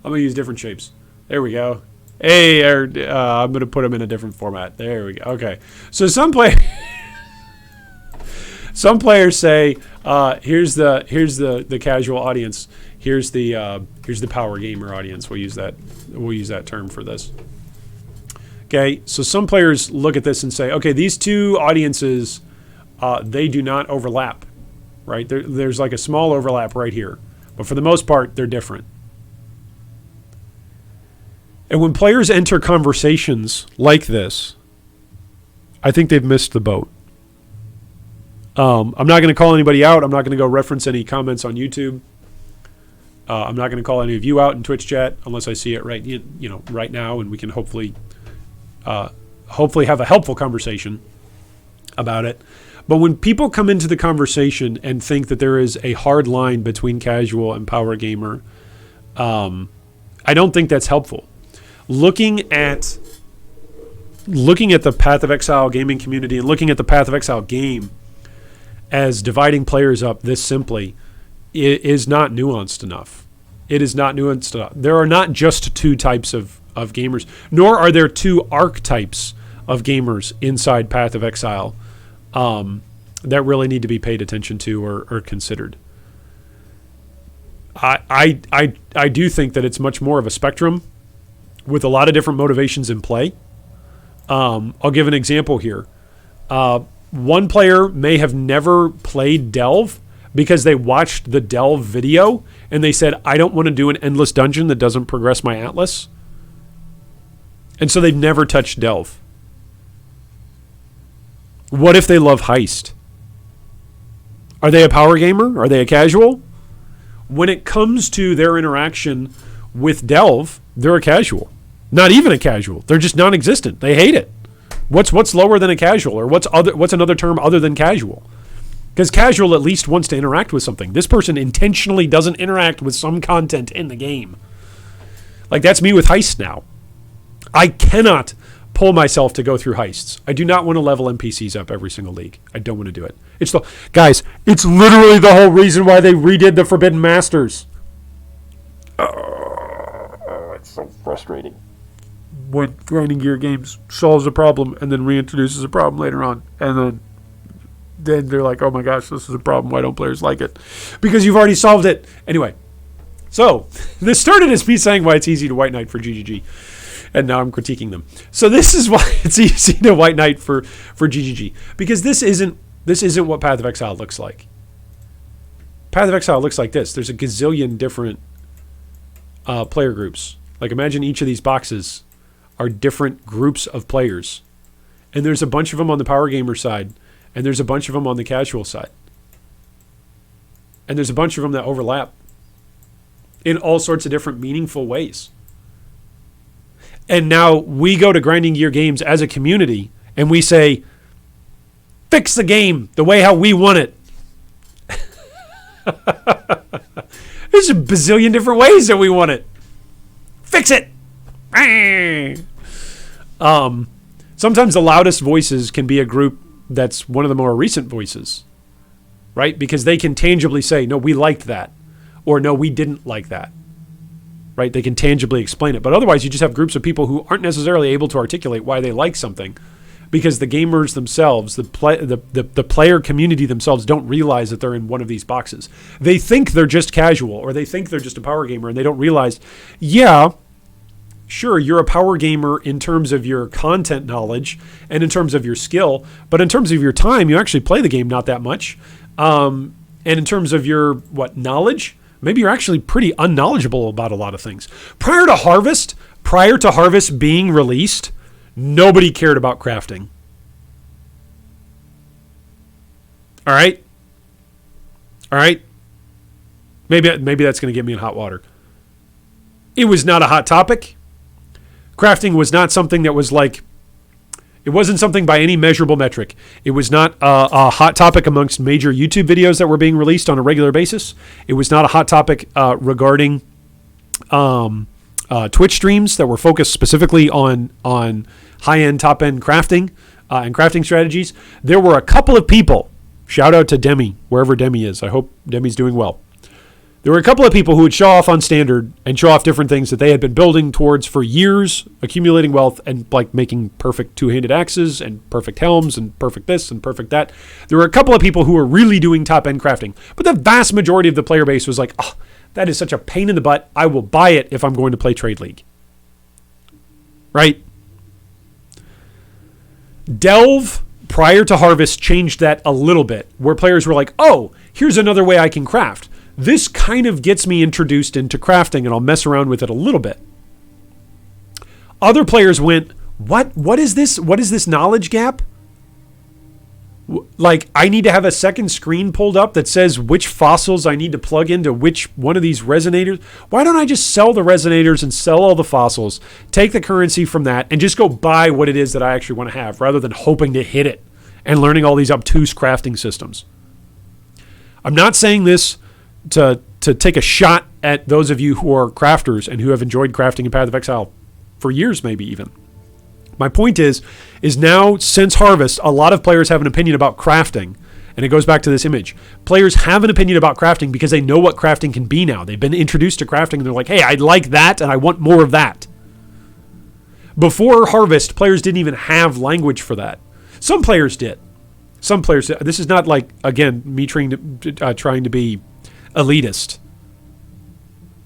going to use different shapes. There we go. Hey, I'm going to put them in a different format. There we go. Okay. So some players say, here's the casual audience. Here's the power gamer audience. We'll use that term for this. Okay. So some players look at this and say, okay, these two audiences, they do not overlap, right? There's like a small overlap right here, but for the most part, they're different. And when players enter conversations like this, I think they've missed the boat. I'm not going to call anybody out. I'm not going to go reference any comments on YouTube. I'm not going to call any of you out in Twitch chat unless I see it right now, and we can hopefully have a helpful conversation about it. But when people come into the conversation and think that there is a hard line between casual and power gamer, I don't think that's helpful. Looking at the Path of Exile gaming community and looking at the Path of Exile game as dividing players up this simply is not nuanced enough. It is not nuanced enough. There are not just two types of gamers, nor are there two archetypes of gamers inside Path of Exile that really need to be paid attention to or considered. I do think that it's much more of a spectrum with a lot of different motivations in play. I'll give an example here. One player may have never played Delve because they watched the Delve video and they said, I don't want to do an endless dungeon that doesn't progress my Atlas. And so they've never touched Delve. What if they love Heist? Are they a power gamer? Are they a casual? When it comes to their interaction with Delve, they're a casual. Not even a casual. They're just non-existent. They hate it. What's lower than a casual, or what's another term other than casual? Because casual at least wants to interact with something. This person intentionally doesn't interact with some content in the game. Like that's me with Heist now. I cannot pull myself to go through Heists. I do not want to level NPCs up every single league. I don't want to do it. It's literally the whole reason why they redid the Forbidden Masters. It's so frustrating. When grinding gear games solves a problem and then reintroduces a problem later on, and then they're like, oh my gosh, this is a problem. Why don't players like it? Because you've already solved it. Anyway, so this started as me saying why it's easy to White Knight for GGG, and now I'm critiquing them. So this is why it's easy to White Knight for GGG, because this isn't what Path of Exile looks like. Path of Exile looks like this. There's a gazillion different player groups. Like imagine each of these boxes are different groups of players. And there's a bunch of them on the power gamer side, and there's a bunch of them on the casual side. And there's a bunch of them that overlap in all sorts of different meaningful ways. And now we go to Grinding Gear Games as a community and we say, fix the game the way how we want it. There's a bazillion different ways that we want it. Fix it. Sometimes the loudest voices can be a group that's one of the more recent voices, right? Because they can tangibly say, no, we liked that, or no, we didn't like that, right? They can tangibly explain it. But otherwise, you just have groups of people who aren't necessarily able to articulate why they like something, because the gamers themselves, the player community themselves don't realize that they're in one of these boxes. They think they're just casual, or they think they're just a power gamer, and they don't realize, yeah, sure, you're a power gamer in terms of your content knowledge and in terms of your skill, but in terms of your time, you actually play the game not that much. And in terms of your knowledge, maybe you're actually pretty unknowledgeable about a lot of things. Prior to Harvest being released, nobody cared about crafting. All right. Maybe that's going to get me in hot water. It was not a hot topic. Crafting was not something that was like, it wasn't something by any measurable metric. It was not a hot topic amongst major YouTube videos that were being released on a regular basis. It was not a hot topic regarding Twitch streams that were focused specifically on high-end, top-end crafting and crafting strategies. There were a couple of people, shout out to Demi, wherever Demi is. I hope Demi's doing well. There were a couple of people who would show off on Standard and show off different things that they had been building towards for years, accumulating wealth and like making perfect two-handed axes and perfect helms and perfect this and perfect that. There were a couple of people who were really doing top-end crafting, but the vast majority of the player base was like, oh, that is such a pain in the butt. I will buy it if I'm going to play Trade League. Right? Delve, prior to Harvest, changed that a little bit, where players were like, oh, here's another way I can craft. This kind of gets me introduced into crafting, and I'll mess around with it a little bit. Other players went, what is this? What is this knowledge gap? Like, I need to have a second screen pulled up that says which fossils I need to plug into which one of these resonators. Why don't I just sell the resonators and sell all the fossils, take the currency from that, and just go buy what it is that I actually want to have, rather than hoping to hit it and learning all these obtuse crafting systems? I'm not saying this to take a shot at those of you who are crafters and who have enjoyed crafting in Path of Exile for years, maybe even. My point is now, since Harvest, a lot of players have an opinion about crafting, and it goes back to this image. Players have an opinion about crafting because they know what crafting can be now. They've been introduced to crafting, and they're like, hey, I like that, and I want more of that. Before Harvest, players didn't even have language for that. Some players did. This is not like, again, me trying to be elitist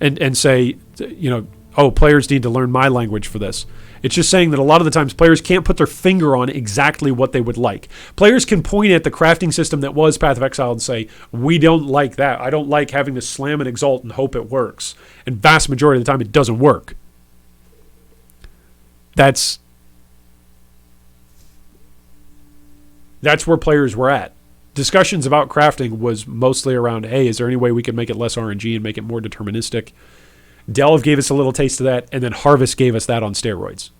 and say, oh, players need to learn my language for this. It's just saying that a lot of the times players can't put their finger on exactly what they would like. Players can point at the crafting system that was Path of Exile and say, we don't like that. I don't like having to slam and exalt and hope it works. And vast majority of the time it doesn't work. That's where players were at. Discussions about crafting was mostly around, hey, is there any way we could make it less RNG and make it more deterministic? Delve gave us a little taste of that, and then Harvest gave us that on steroids.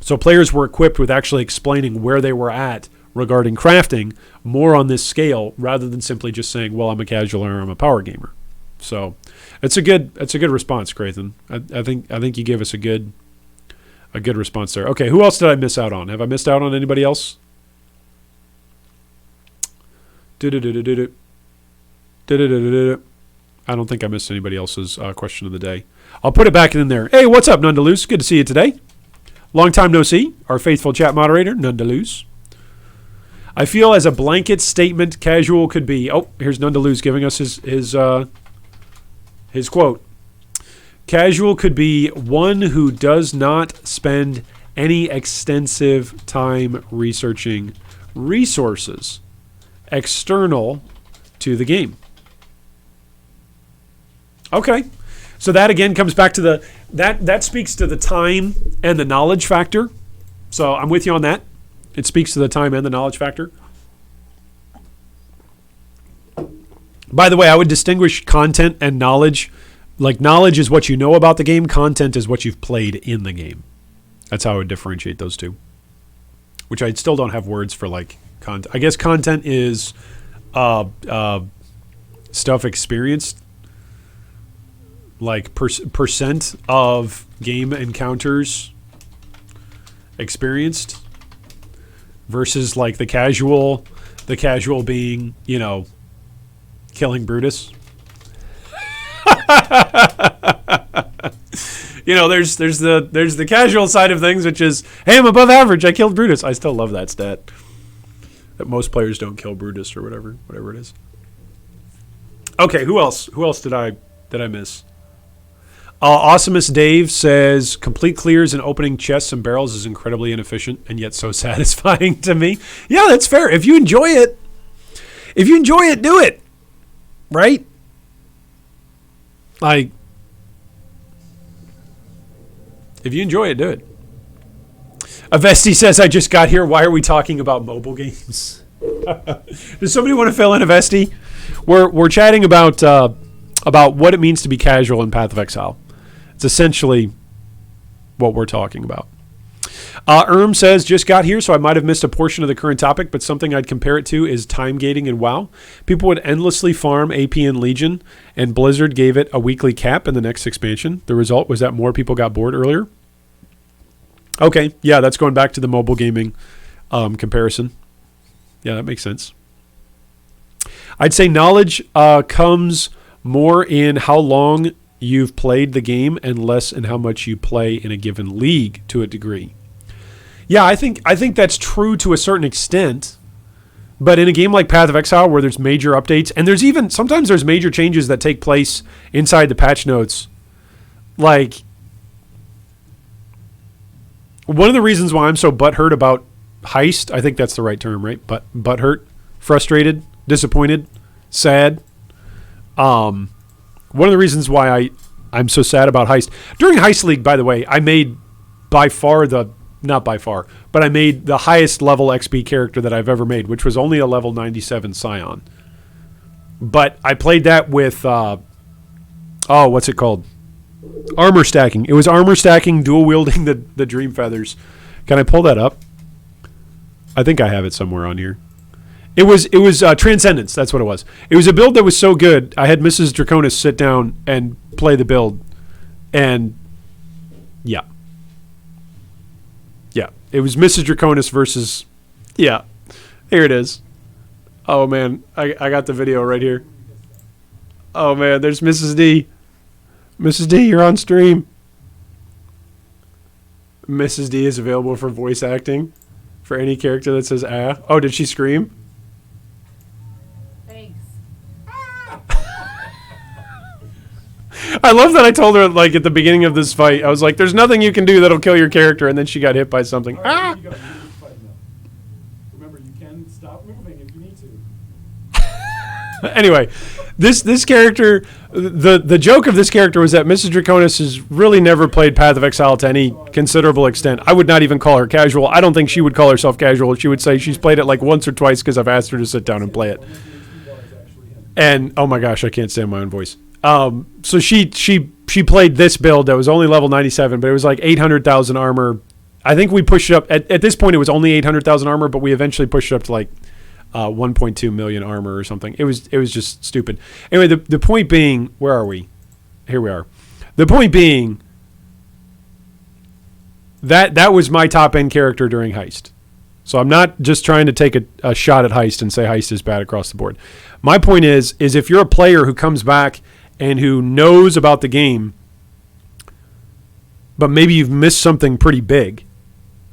So players were equipped with actually explaining where they were at regarding crafting more on this scale, rather than simply just saying, well, I'm a casual or I'm a power gamer. So it's a good response, Crathen. I think you gave us a good response there. Okay, who else did I miss out on? Have I missed out on anybody else? I don't think I missed anybody else's question of the day. I'll put it back in there. Hey, what's up, Nundaluz? Good to see you today. Long time no see. Our faithful chat moderator, Nundaluz. I feel as a blanket statement, casual could be. Oh, here's Nundaluz giving us his quote. Casual could be one who does not spend any extensive time researching resources external to the game. Okay. So that again comes back to that speaks to the time and the knowledge factor. So I'm with you on that. It speaks to the time and the knowledge factor. By the way, I would distinguish content and knowledge. Like, knowledge is what you know about the game. Content is what you've played in the game. That's how I would differentiate those two. Which I still don't have words for, like, content. I guess content is stuff experienced. Like percent of game encounters experienced versus like the casual being, killing Brutus. There's the casual side of things, which is, hey, I'm above average. I killed Brutus. I still love that stat. That most players don't kill Brutus or whatever it is. Okay, who else? Who else did I miss? Awesomest Dave says, complete clears and opening chests and barrels is incredibly inefficient and yet so satisfying to me. Yeah, that's fair. If you enjoy it, do it. Right? Like, if you enjoy it, do it. Avesti says, I just got here. Why are we talking about mobile games? Does somebody want to fill in, Avesti? We're chatting about what it means to be casual in Path of Exile. It's essentially what we're talking about. Says, just got here, so I might have missed a portion of the current topic, but something I'd compare it to is time gating in WoW. People would endlessly farm AP in Legion, and Blizzard gave it a weekly cap in the next expansion. The result was that more people got bored earlier. Okay, yeah, that's going back to the mobile gaming comparison. Yeah, that makes sense. I'd say knowledge comes more in how long you've played the game and less in how much you play in a given league to a degree. Yeah, I think that's true to a certain extent. But in a game like Path of Exile where there's major updates, and sometimes there's major changes that take place inside the patch notes. Like, one of the reasons why I'm so butthurt about Heist, I think that's the right term, right? Butthurt, frustrated, disappointed, sad. One of the reasons why I'm so sad about Heist. During Heist League, by the way, I made I made the highest level XP character that I've ever made, which was only a level 97 Scion. But I played that with, what's it called? Armor stacking. It was armor stacking, dual wielding the Dream Feathers. Can I pull that up? I think I have it somewhere on here. It was Transcendence. That's what it was. It was a build that was so good. I had Mrs. Draconis sit down and play the build, and yeah, it was Mrs. Draconis versus here it is. Oh man, I got the video right here. Oh man, there's Mrs. D. Mrs. D, you're on stream. Mrs. D is available for voice acting for any character that says ah. Oh, did she scream? I love that I told her, like, at the beginning of this fight, I was like, there's nothing you can do that'll kill your character, and then she got hit by something. Right, remember, you can stop moving if you need to. Anyway, this character, the joke of this character was that Mrs. Draconis has really never played Path of Exile to any considerable extent. I would not even call her casual. I don't think she would call herself casual. She would say she's played it like once or twice because I've asked her to sit down and play it. And, oh my gosh, I can't stand my own voice. So she played this build that was only level 97, but it was like 800,000 armor. I think we pushed it up. At this point, it was only 800,000 armor, but we eventually pushed it up to like 1.2 million armor or something. It was just stupid. Anyway, the point being, where are we? Here we are. The point being that was my top end character during Heist. So I'm not just trying to take a shot at Heist and say Heist is bad across the board. My point is if you're a player who comes back and who knows about the game, but maybe you've missed something pretty big,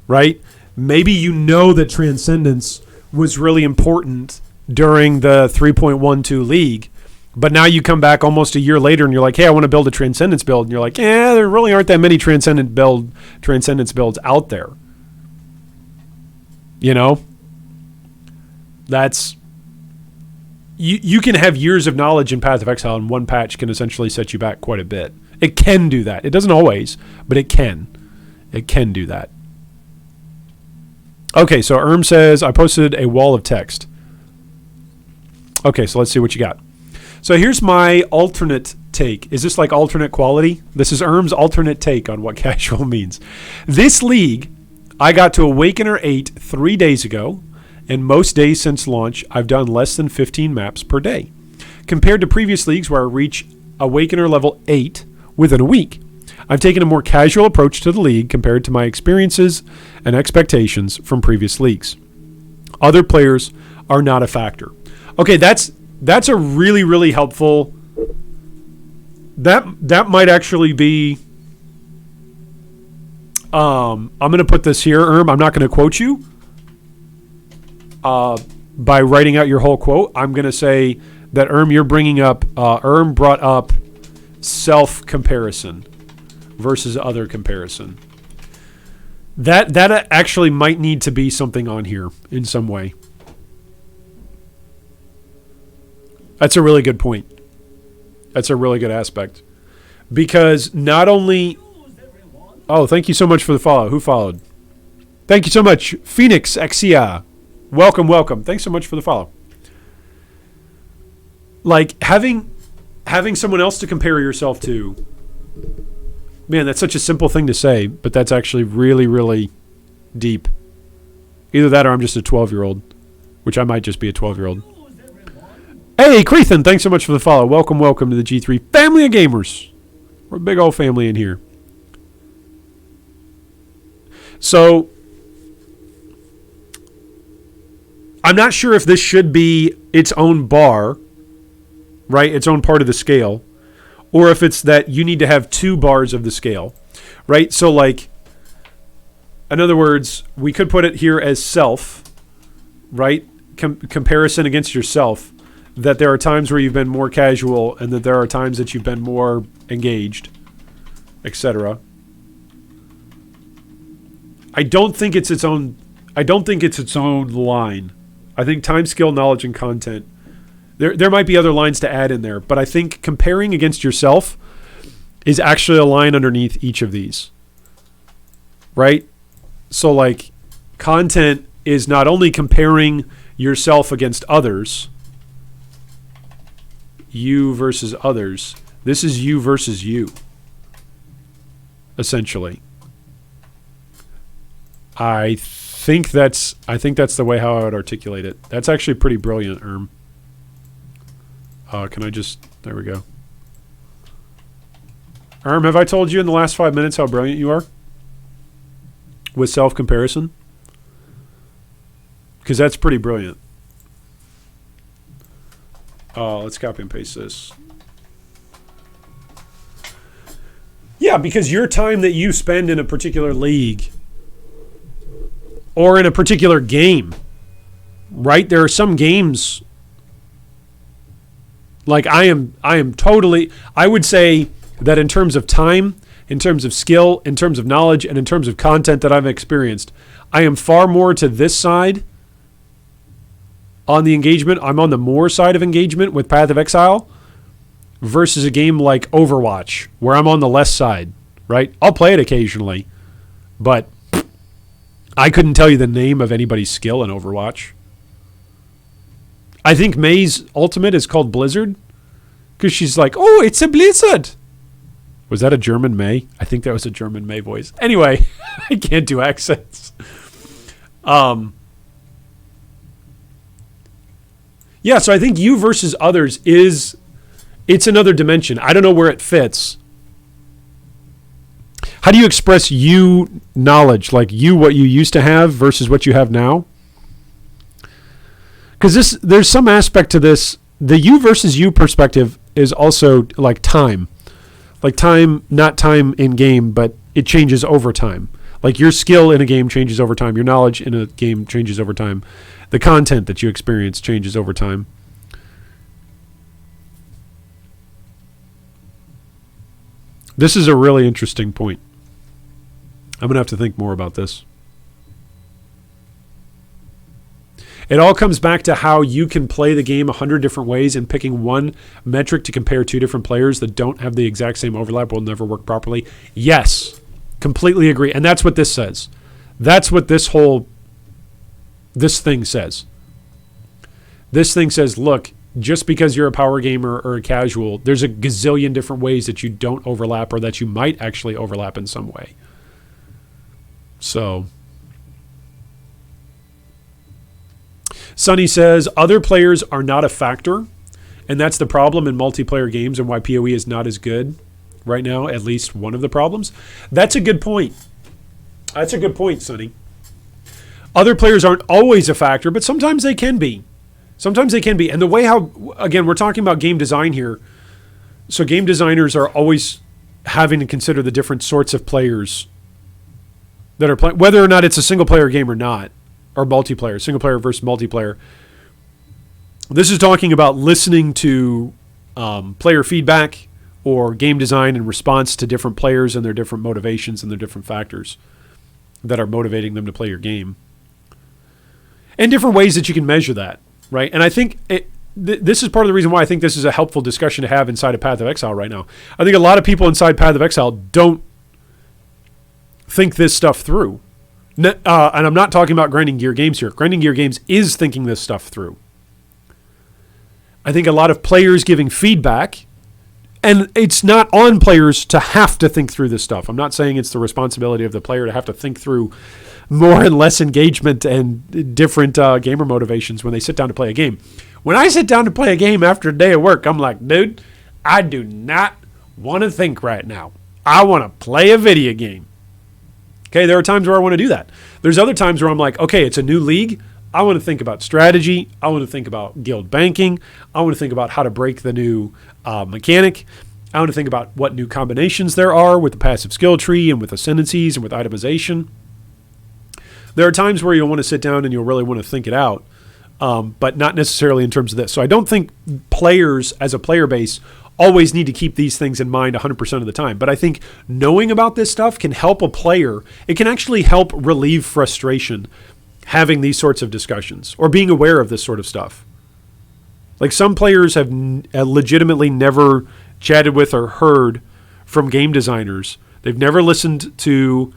right? Maybe you know that Transcendence was really important during the 3.12 league, but now you come back almost a year later and you're like, hey, I want to build a Transcendence build. And you're like, there really aren't that many Transcendence builds out there. You know? That's... You can have years of knowledge in Path of Exile, and one patch can essentially set you back quite a bit. It can do that. It doesn't always, but it can. It can do that. Okay, so says, I posted a wall of text. Okay, so let's see what you got. So here's my alternate take. Is this like alternate quality? This is alternate take on what casual means. This league, I got to Awakener 8 3 days ago. And most days since launch, I've done less than 15 maps per day, compared to previous leagues where I reach Awakener level 8 within a week. I've taken a more casual approach to the league compared to my experiences and expectations from previous leagues. Other players are not a factor. Okay, that's a really, really helpful... That might actually be... I'm going to put this here, I'm not going to quote you. By writing out your whole quote, I'm going to say that you're bringing up, brought up self-comparison. versus other comparison. That actually might need to be something on here in some way. That's a really good point. That's a really good aspect. Because not only... Oh, thank you so much for the follow. Who followed? Thank you so much. Phoenix Exia. Welcome, welcome. Thanks so much for the follow. Like, having someone else to compare yourself to... Man, that's such a simple thing to say, but that's actually really, really deep. Either that or I'm just a 12-year-old, which I might just be a 12-year-old. Hey, Creathan, thanks so much for the follow. Welcome, welcome to the G3 family of gamers. We're a big old family in here. So, I'm not sure if this should be its own bar, right? Its own part of the scale. Or if it's that you need to have 2 bars of the scale, right? So, like, in other words, we could put it here as self, right? Comparison against yourself. That there are times where you've been more casual and that there are times that you've been more engaged, etc. I don't think it's its own line. I think time, skill, knowledge, and content. There might be other lines to add in there, but I think comparing against yourself is actually a line underneath each of these. Right? So, like, content is not only comparing yourself against others, you versus others. This is you versus you, essentially. I think that's the way how I would articulate it. That's actually pretty brilliant, Erm. Can I just... There we go. Erm, have I told you in the last 5 minutes how brilliant you are? With self-comparison? Because that's pretty brilliant. Let's copy and paste this. Yeah, because your time that you spend in a particular league or in a particular game, right? There are some games... Like, I am totally... I would say that in terms of time, in terms of skill, in terms of knowledge, and in terms of content that I've experienced, I am far more to this side on the engagement. I'm on the more side of engagement with Path of Exile versus a game like Overwatch, where I'm on the less side, right? I'll play it occasionally, but I couldn't tell you the name of anybody's skill in Overwatch. I think May's ultimate is called Blizzard because she's like, oh, it's a blizzard. Was that a German May? I think that was a German May voice. Anyway, I can't do accents. Yeah, so I think you versus others it's another dimension. I don't know where it fits. How do you express you knowledge? Like you, what you used to have versus what you have now? Because there's some aspect to this. The you versus you perspective is also like time. Like time, not time in game, but it changes over time. Like your skill in a game changes over time. Your knowledge in a game changes over time. The content that you experience changes over time. This is a really interesting point. I'm going to have to think more about this. It all comes back to how you can play the game 100 different ways, and picking one metric to compare 2 different players that don't have the exact same overlap will never work properly. Yes, completely agree. And that's what this says. That's what this thing says. This thing says, look, just because you're a power gamer or a casual, there's a gazillion different ways that you don't overlap or that you might actually overlap in some way. So... Sonny says, other players are not a factor, and that's the problem in multiplayer games and why POE is not as good right now, at least one of the problems. That's a good point. That's a good point, Sonny. Other players aren't always a factor, but sometimes they can be. Sometimes they can be. And the way how, again, we're talking about game design here. So game designers are always having to consider the different sorts of players that are playing, whether or not it's a single player game or not. Or multiplayer, single player versus multiplayer. This is talking about listening to player feedback, or game design in response to different players and their different motivations and their different factors that are motivating them to play your game. And different ways that you can measure that, right? And I think this is part of the reason why I think this is a helpful discussion to have inside of Path of Exile right now. I think a lot of people inside Path of Exile don't think this stuff through. And I'm not talking about Grinding Gear Games here. Grinding Gear Games is thinking this stuff through. I think a lot of players giving feedback, and it's not on players to have to think through this stuff. I'm not saying it's the responsibility of the player to have to think through more and less engagement and different gamer motivations when they sit down to play a game. When I sit down to play a game after a day of work, I'm like, dude, I do not want to think right now. I want to play a video game. Okay, there are times where I want to do that. There's other times where I'm like, okay, it's a new league. I want to think about strategy. I want to think about guild banking. I want to think about how to break the new mechanic. I want to think about what new combinations there are with the passive skill tree and with ascendancies and with itemization. There are times where you'll want to sit down and you'll really want to think it out, but not necessarily in terms of this. So I don't think players as a player base always need to keep these things in mind 100% of the time. But I think knowing about this stuff can help a player. It can actually help relieve frustration having these sorts of discussions or being aware of this sort of stuff. Like some players have legitimately never chatted with or heard from game designers. They've never listened to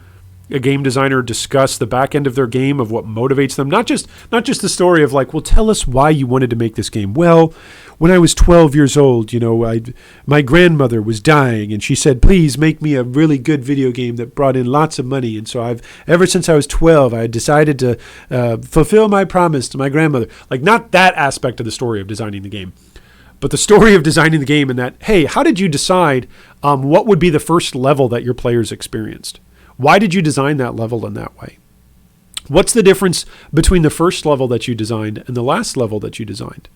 a game designer discuss the back end of their game, of what motivates them. Not just the story of like, well, tell us why you wanted to make this game. Well, when I was 12 years old, my grandmother was dying and she said, please make me a really good video game that brought in lots of money. And so ever since I was 12, I decided to fulfill my promise to my grandmother. Like, not that aspect of the story of designing the game, but the story of designing the game and that, hey, how did you decide what would be the first level that your players experienced? Why did you design that level in that way? What's the difference between the first level that you designed and the last level that you designed?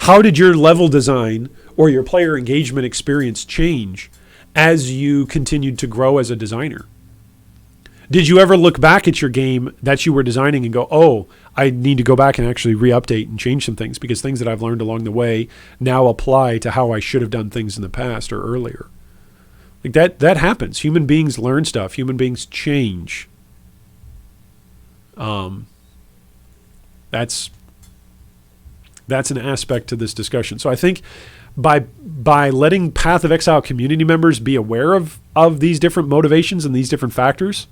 How did your level design or your player engagement experience change as you continued to grow as a designer? Did you ever look back at your game that you were designing and go, oh, I need to go back and actually re-update and change some things because things that I've learned along the way now apply to how I should have done things in the past or earlier? Like that happens. Human beings learn stuff. Human beings change. That's an aspect to this discussion. So I think by letting Path of Exile community members be aware of these different motivations and these different factors,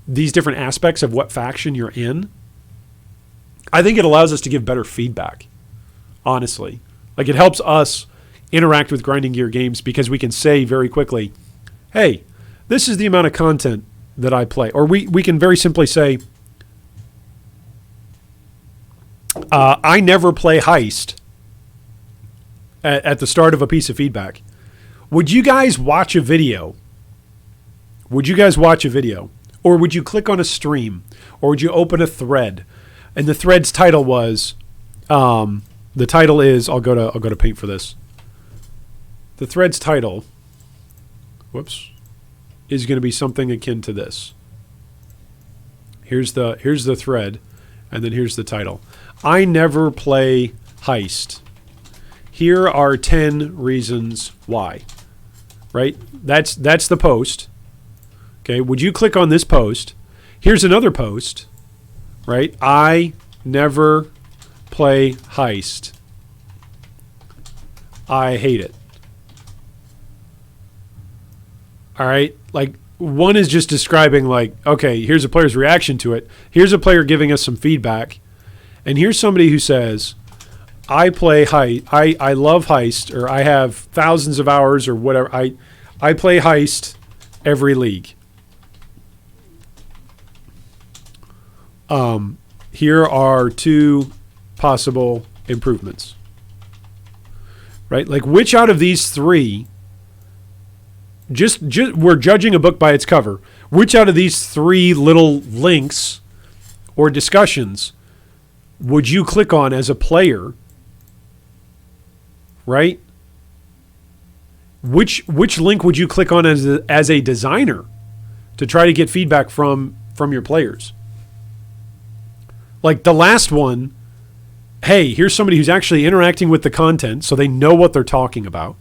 these different aspects of what faction you're in, I think it allows us to give better feedback, honestly. Like, it helps us interact with Grinding Gear Games because we can say very quickly, hey, this is the amount of content that I play. Or we can very simply say, I never play Heist at the start of a piece of feedback. Would you guys watch a video? Or would you click on a stream? Or would you open a thread? And the thread's title was, the title is, I'll go to Paint for this. The thread's title, is going to be something akin to this. Here's the thread, and then here's the title. I never play Heist. Here are 10 reasons why. Right? That's the post. Okay, would you click on this post? Here's another post. Right? I never play Heist. I hate it. All right, like, one is just describing, like, okay, here's a player's reaction to it. Here's a player giving us some feedback. And here's somebody who says, I play Heist. I love Heist, or I have thousands of hours or whatever. I play Heist every league. Here are 2 possible improvements. Right? Like, which out of these 3... Just we're judging a book by its cover. Which out of these 3 little links or discussions would you click on as a player? Right? Which link would you click on as a designer to try to get feedback from your players? Like the last one, hey, here's somebody who's actually interacting with the content so they know what they're talking about.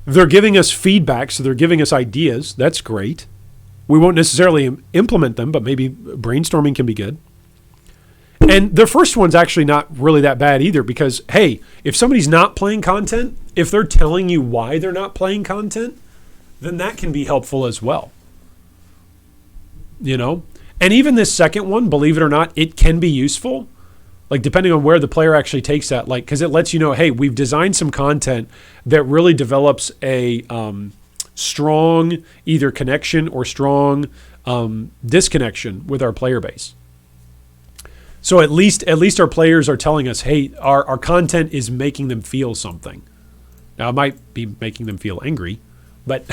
They're giving us feedback, so they're giving us ideas. That's great. We won't necessarily implement them, but maybe brainstorming can be good. And the first one's actually not really that bad either, because, hey, if somebody's not playing content, if they're telling you why they're not playing content, then that can be helpful as well. You know? And even this second one, believe it or not, it can be useful. Like, depending on where the player actually takes that, like, because it lets you know, hey, we've designed some content that really develops a strong either connection or strong disconnection with our player base. So at least our players are telling us, hey, our content is making them feel something. Now, it might be making them feel angry, but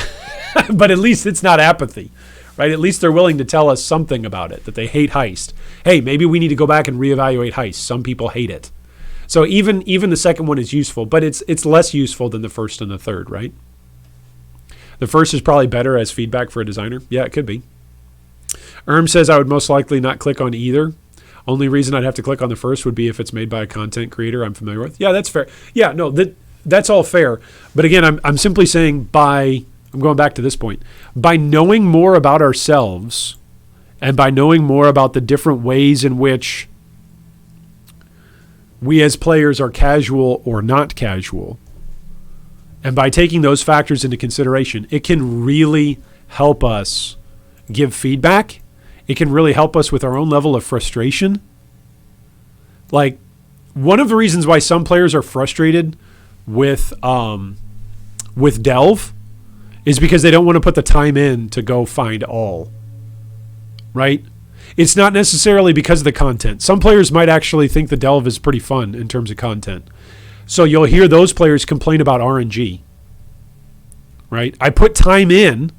but at least it's not apathy, right? At least they're willing to tell us something about it, that they hate Heist. Hey, maybe we need to go back and reevaluate Heist. Some people hate it. So even the second one is useful, but it's less useful than the first and the third, right? The first is probably better as feedback for a designer. Yeah, it could be. Says I would most likely not click on either. Only reason I'd have to click on the first would be if it's made by a content creator I'm familiar with. Yeah, that's fair. Yeah, no, that's all fair. But again, I'm simply saying I'm going back to this point, by knowing more about ourselves and by knowing more about the different ways in which we as players are casual or not casual, and by taking those factors into consideration, it can really help us give feedback. It can really help us with our own level of frustration. Like, one of the reasons why some players are frustrated with Delve is because they don't want to put the time in to go find all. Right? It's not necessarily because of the content. Some players might actually think the Delve is pretty fun in terms of content. So you'll hear those players complain about RNG. Right? I put time in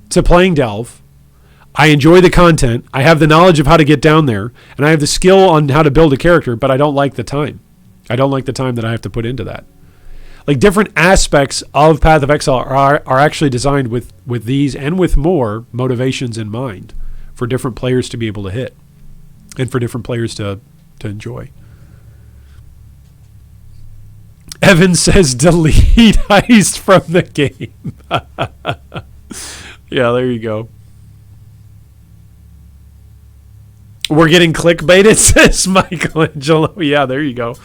to playing Delve. I enjoy the content. I have the knowledge of how to get down there, and I have the skill on how to build a character, but I don't like the time. I don't like the time that I have to put into that. Like, different aspects of Path of Exile are actually designed with these and with more motivations in mind for different players to be able to hit and for different players to enjoy. Evan says delete Heist from the game. Yeah, there you go. We're getting clickbaited, says Michelangelo. Yeah, there you go.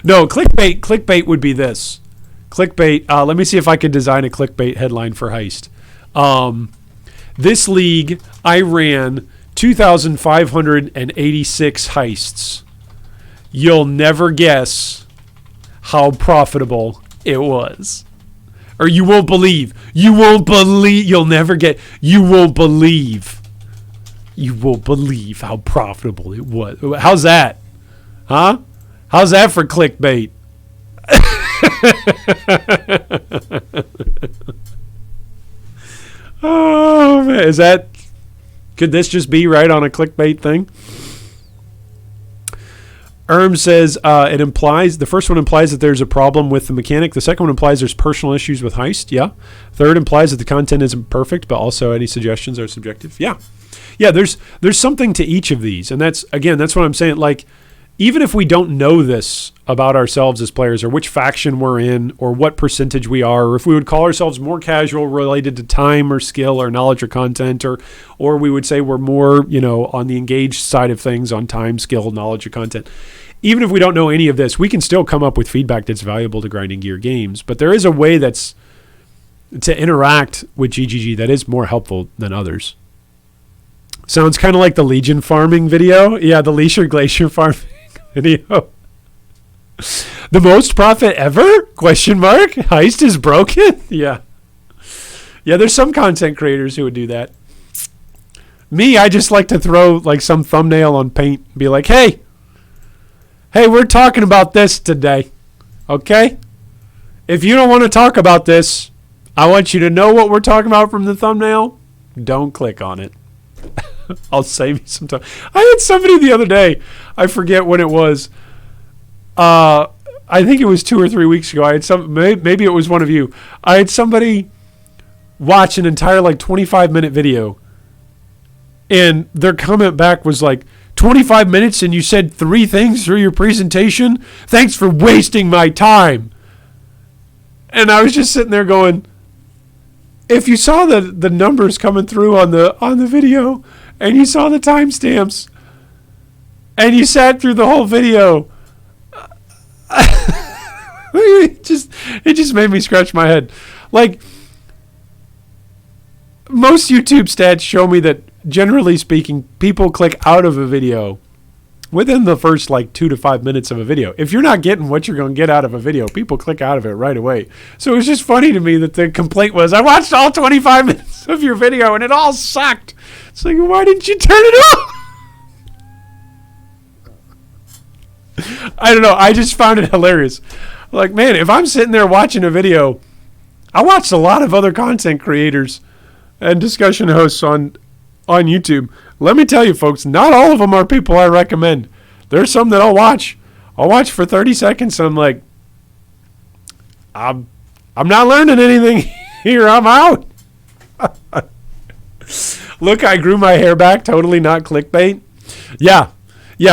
No, clickbait would be this. Clickbait, let me see if I can design a clickbait headline for Heist. This league, I ran 2,586 heists. You'll never guess how profitable it was. Or you won't believe. You'll believe how profitable it was. How's that? Huh? How's that for clickbait? Oh, man. Could this just be right on a clickbait thing? Says the first one implies that there's a problem with the mechanic. The second one implies there's personal issues with Heist. Yeah. Third implies that the content isn't perfect, but also any suggestions are subjective. Yeah. Yeah, there's something to each of these. And that's what I'm saying. Like, even if we don't know this about ourselves as players, or which faction we're in, or what percentage we are, or if we would call ourselves more casual related to time or skill or knowledge or content, or we would say we're more, on the engaged side of things on time, skill, knowledge, or content. Even if we don't know any of this, we can still come up with feedback that's valuable to Grinding Gear games. But there is a way that's to interact with GGG that is more helpful than others. Sounds kind of like the Legion farming video. Yeah, the Leisure Glacier farming video. The most profit ever? ? Heist is broken? Yeah. Yeah, there's some content creators who would do that. Me, I just like to throw like some thumbnail on Paint and be like, hey, we're talking about this today. Okay? If you don't want to talk about this, I want you to know what we're talking about from the thumbnail. Don't click on it. I'll save you some time. I had somebody the other day, I forget when it was. I think it was 2 or 3 weeks ago. I had maybe it was one of you. I had somebody watch an entire 25-minute video, and their comment back was like, 25 minutes and you said 3 things through your presentation? Thanks for wasting my time. And I was just sitting there going, if you saw the numbers coming through on the video, and you saw the timestamps, and you sat through the whole video, it just made me scratch my head. Like, most YouTube stats show me that, generally speaking, people click out of a video within the first 2 to 5 minutes of a video. If you're not getting what you're going to get out of a video, people click out of it right away. So it was just funny to me that the complaint was, I watched all 25 minutes of your video and it all sucked. It's like, why didn't you turn it off? I don't know. I just found it hilarious. Like, man, if I'm sitting there watching a video, I watched a lot of other content creators and discussion hosts on YouTube. Let me tell you, folks, not all of them are people I recommend. There's some that I'll watch. I'll watch for 30 seconds and I'm like, I'm not learning anything here. I'm out. Look, I grew my hair back. Totally not clickbait. Yeah.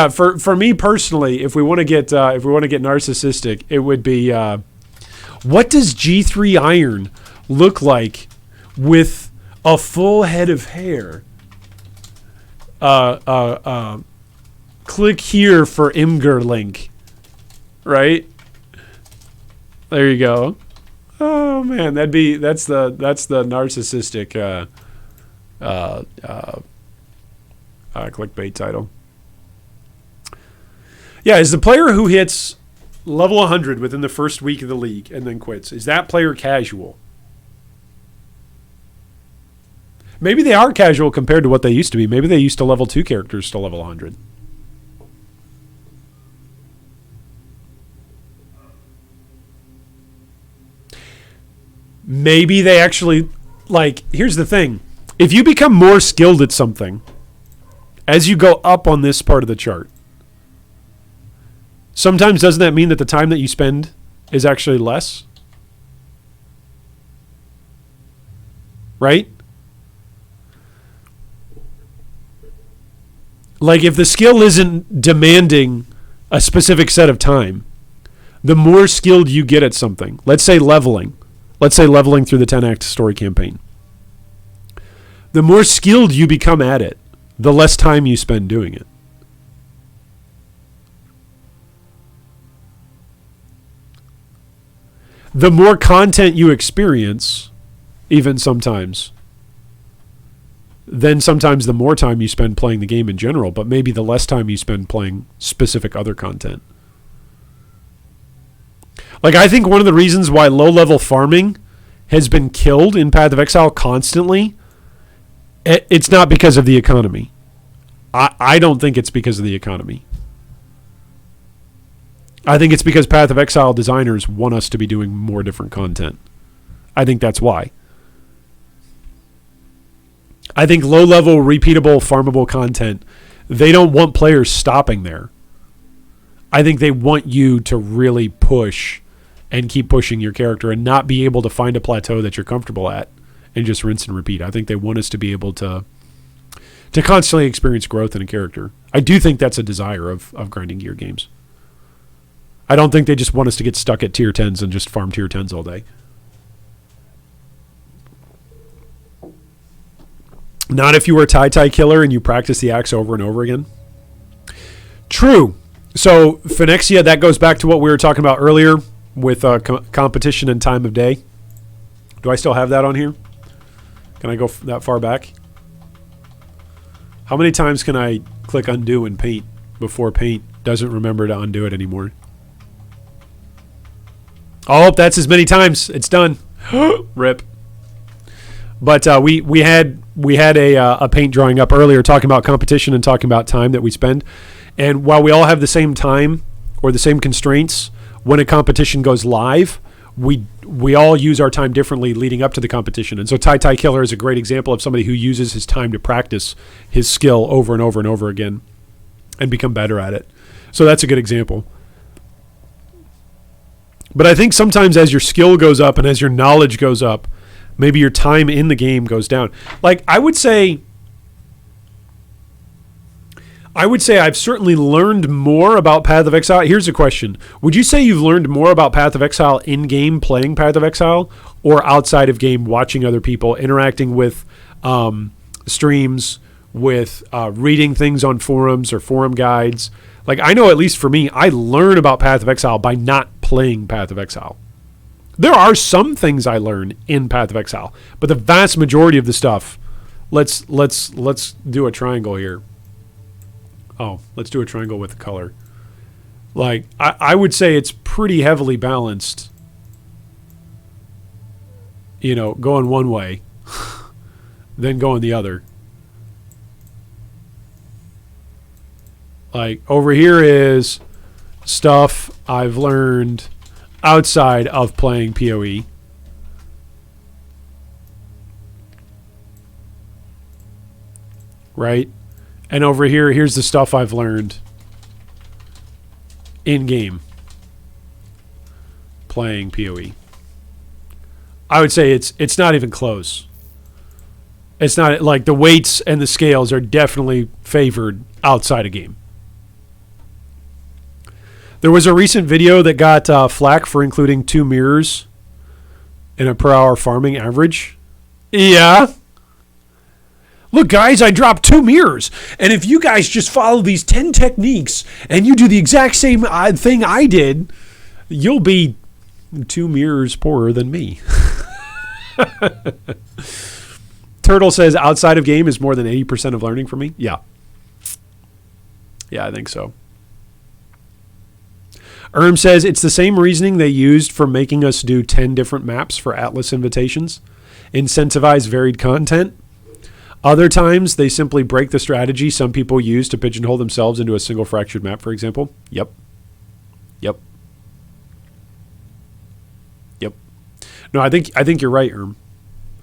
For me personally, if we want to get narcissistic, it would be, what does G3 Iron look like with a full head of hair? Click here for Imgur link. Right? There you go. Oh man, that's the narcissistic clickbait title. Yeah, is the player who hits level 100 within the first week of the league and then quits, is that player casual? Maybe they are casual compared to what they used to be. Maybe they used to level 2 characters to level 100. Maybe they actually, here's the thing. If you become more skilled at something as you go up on this part of the chart, sometimes doesn't that mean that the time that you spend is actually less? Right? Like, if the skill isn't demanding a specific set of time, the more skilled you get at something, let's say leveling through the 10-act story campaign, the more skilled you become at it, the less time you spend doing it. The more content you experience, even sometimes, then sometimes the more time you spend playing the game in general, but maybe the less time you spend playing specific other content. I think one of the reasons why low-level farming has been killed in Path of Exile constantly, it's not because of the economy. I don't think it's because of the economy. I think it's because Path of Exile designers want us to be doing more different content. I think that's why. I think low-level, repeatable, farmable content, they don't want players stopping there. I think they want you to really push and keep pushing your character and not be able to find a plateau that you're comfortable at and just rinse and repeat. I think they want us to be able to constantly experience growth in a character. I do think that's a desire of grinding gear games. I don't think they just want us to get stuck at tier 10s and just farm tier 10s all day. Not if you were a tie killer and you practice the axe over and over again. True. So, Phonexia, that goes back to what we were talking about earlier with competition and time of day. Do I still have that on here? Can I go that far back? How many times can I click undo in Paint before Paint doesn't remember to undo it anymore? Oh, that's as many times. It's done. Rip. But we had a paint drawing up earlier talking about competition and talking about time that we spend. And while we all have the same time or the same constraints, when a competition goes live, we all use our time differently leading up to the competition. And so Tai Killer is a great example of somebody who uses his time to practice his skill over and over and over again and become better at it. So that's a good example. But I think sometimes as your skill goes up and as your knowledge goes up, maybe your time in the game goes down. I would say I would say I've certainly learned more about Path of Exile. Here's a question. Would you say you've learned more about Path of Exile in-game playing Path of Exile or outside of game watching other people, interacting with streams, with reading things on forums or forum guides? Like, I know at least for me, I learn about Path of Exile by not playing Path of Exile. There are some things I learn in Path of Exile, but the vast majority of the stuff, let's do a triangle here. Oh, let's do a triangle with color. Like, I would say it's pretty heavily balanced, you know, going one way, then going the other. Like, over here is stuff I've learned outside of playing POE. Right? And over here, here's the stuff I've learned in-game playing POE. I would say it's not even close. It's not like the weights and the scales are definitely favored outside of game. There was a recent video that got flack for including 2 mirrors in a per hour farming average. Yeah. Look, guys, I dropped 2 mirrors. And if you guys just follow these 10 techniques and you do the exact same thing I did, you'll be 2 mirrors poorer than me. Turtle says outside of game is more than 80% of learning for me. Yeah. Yeah, I think so. Says it's the same reasoning they used for making us do 10 different maps for Atlas invitations. Incentivize varied content. Other times, they simply break the strategy some people use to pigeonhole themselves into a single fractured map, for example. Yep. Yep. Yep. No, I think you're right,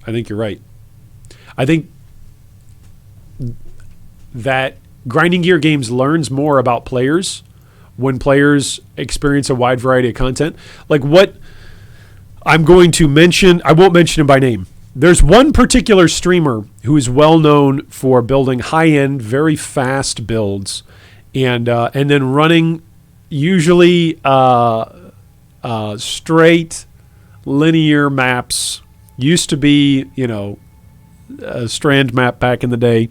I think you're right. I think that Grinding Gear Games learns more about players when players experience a wide variety of content. Like what I'm going to mention, I won't mention him by name. There's one particular streamer who is well known for building high-end, very fast builds, and then running usually straight, linear maps. Used to be, you know, a strand map back in the day.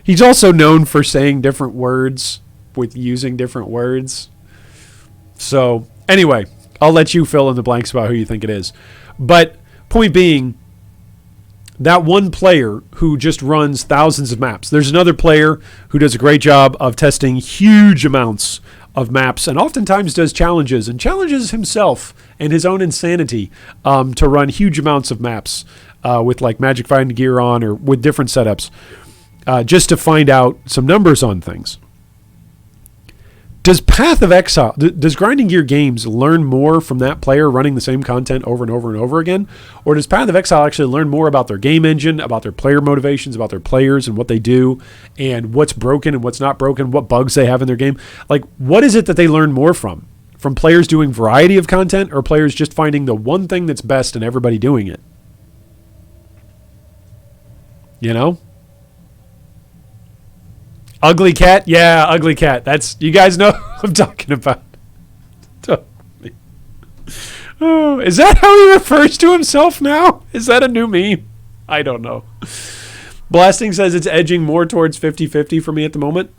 He's also known for saying different words with using different words. So anyway, I'll let you fill in the blanks about who you think it is. But point being, that one player who just runs thousands of maps. There's another player who does a great job of testing huge amounts of maps and oftentimes does challenges and challenges himself and his own insanity to run huge amounts of maps with like Magic Find gear on or with different setups just to find out some numbers on things. Does Path of Exile, does Grinding Gear Games learn more from that player running the same content over and over and over again? Or does Path of Exile actually learn more about their game engine, about their player motivations, about their players and what they do, and what's broken and what's not broken, what bugs they have in their game? Like, what is it that they learn more from? From players doing variety of content or players just finding the one thing that's best and everybody doing it? You know? Ugly Cat? Yeah, Ugly Cat. That's, you guys know what I'm talking about. Oh, is that how he refers to himself now? Is that a new meme? I don't know. Blasting says it's edging more towards 50-50 for me at the moment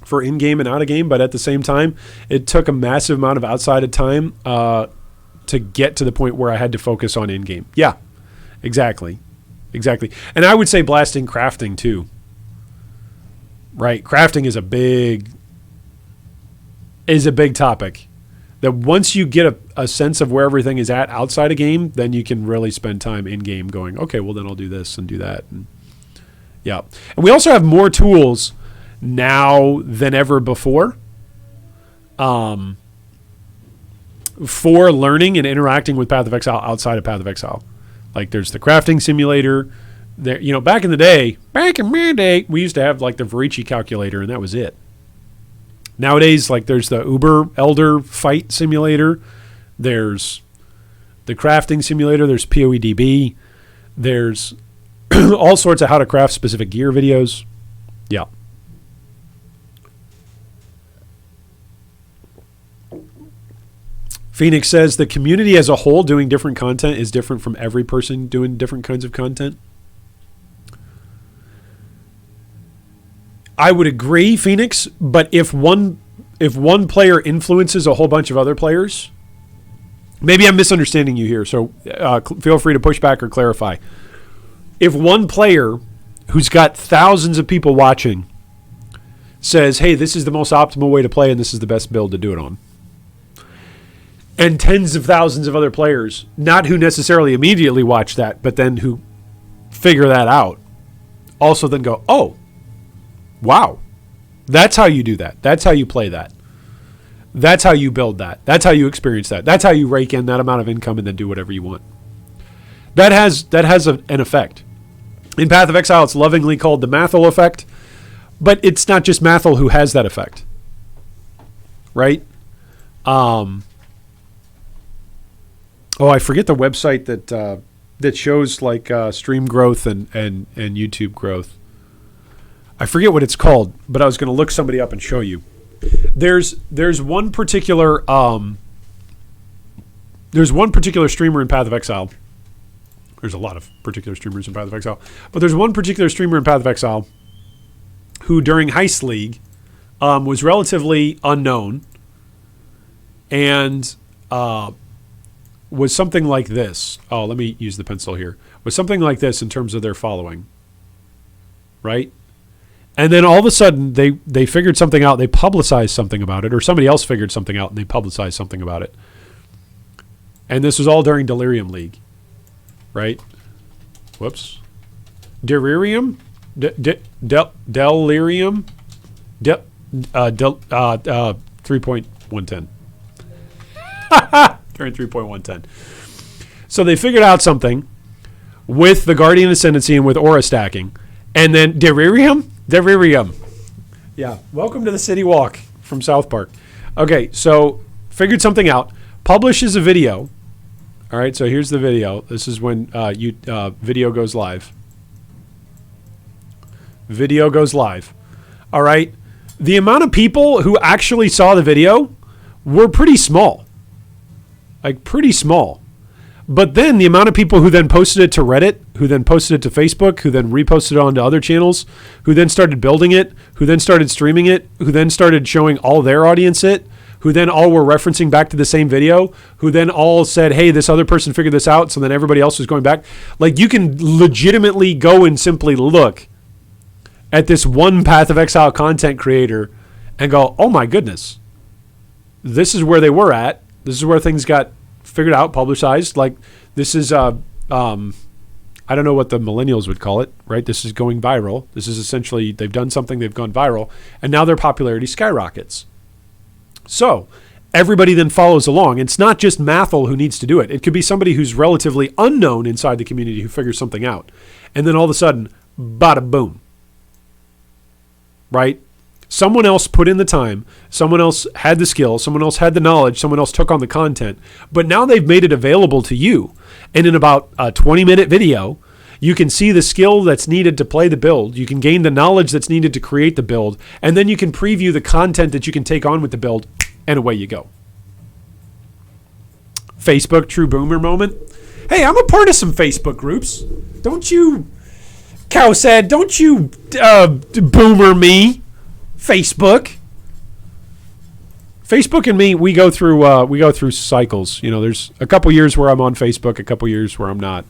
for in-game and out-of-game, but at the same time, it took a massive amount of outside of time to get to the point where I had to focus on in-game. Yeah, exactly. Exactly. And I would say blasting crafting too. Right, crafting is a big topic that once you get a sense of where everything is at outside a game, then you can really spend time in game going, okay, well then I'll do this and do that. And yeah. And we also have more tools now than ever before for learning and interacting with Path of Exile outside of Path of Exile. Like there's the crafting simulator. There, you know, back in my day, we used to have like the Varici calculator, and that was it. Nowadays, like there's the Uber Elder fight simulator, there's the crafting simulator, there's POEDB, there's all sorts of how to craft specific gear videos. Yeah. Phoenix says the community as a whole doing different content is different from every person doing different kinds of content. I would agree, Phoenix, but if one player influences a whole bunch of other players, maybe I'm misunderstanding you here, so feel free to push back or clarify. If one player who's got thousands of people watching says, hey, this is the most optimal way to play and this is the best build to do it on, and tens of thousands of other players, not who necessarily immediately watch that, but then who figure that out, also then go, oh, wow, that's how you do that. That's how you play that. That's how you build that. That's how you experience that. That's how you rake in that amount of income and then do whatever you want. That has an effect. In Path of Exile, it's lovingly called the Mathel effect, but it's not just Mathel who has that effect, right? Oh, I forget the website that shows like stream growth and YouTube growth. I forget what it's called, but I was going to look somebody up and show you. There's one particular streamer in Path of Exile. There's a lot of particular streamers in Path of Exile, but there's one particular streamer in Path of Exile who during Heist League was relatively unknown and was something like this. Oh, let me use the pencil here. Was something like this in terms of their following, right? And then all of a sudden they figured something out. They publicized something about it, or somebody else figured something out and they publicized something about it. And this was all during Delirium League, right? Whoops. Delirium? Delirium? 3.110. During 3.110. So they figured out something with the Guardian Ascendancy and with aura stacking. And then Delirium? Yeah. Welcome to the City Walk from South Park. Okay, so figured something out. Publishes a video. All right, so here's the video. This is when video goes live. Video goes live. All right. The amount of people who actually saw the video were pretty small. Like pretty small. But then the amount of people who then posted it to Reddit, who then posted it to Facebook, who then reposted it onto other channels, who then started building it, who then started streaming it, who then started showing all their audience it, who then all were referencing back to the same video, who then all said, hey, this other person figured this out, so then everybody else was going back. Like you can legitimately go and simply look at this one Path of Exile content creator and go, oh my goodness, this is where they were at. This is where things got figured out, publicized. Like this is, I don't know what the millennials would call it, right? This is going viral. This is essentially, they've done something, they've gone viral, and now their popularity skyrockets. So everybody then follows along. It's not just Mathel who needs to do it. It could be somebody who's relatively unknown inside the community who figures something out. And then all of a sudden, bada boom. Right? Someone else put in the time, someone else had the skill, someone else had the knowledge, someone else took on the content, but now they've made it available to you. And in about a 20-minute video, you can see the skill that's needed to play the build, you can gain the knowledge that's needed to create the build, and then you can preview the content that you can take on with the build, and away you go. Facebook True Boomer moment. Hey, I'm a part of some Facebook groups. Don't you, Cow said, don't you boomer me. Facebook and me, we go through cycles. You know, there's a couple years where I'm on Facebook, a couple years where I'm not.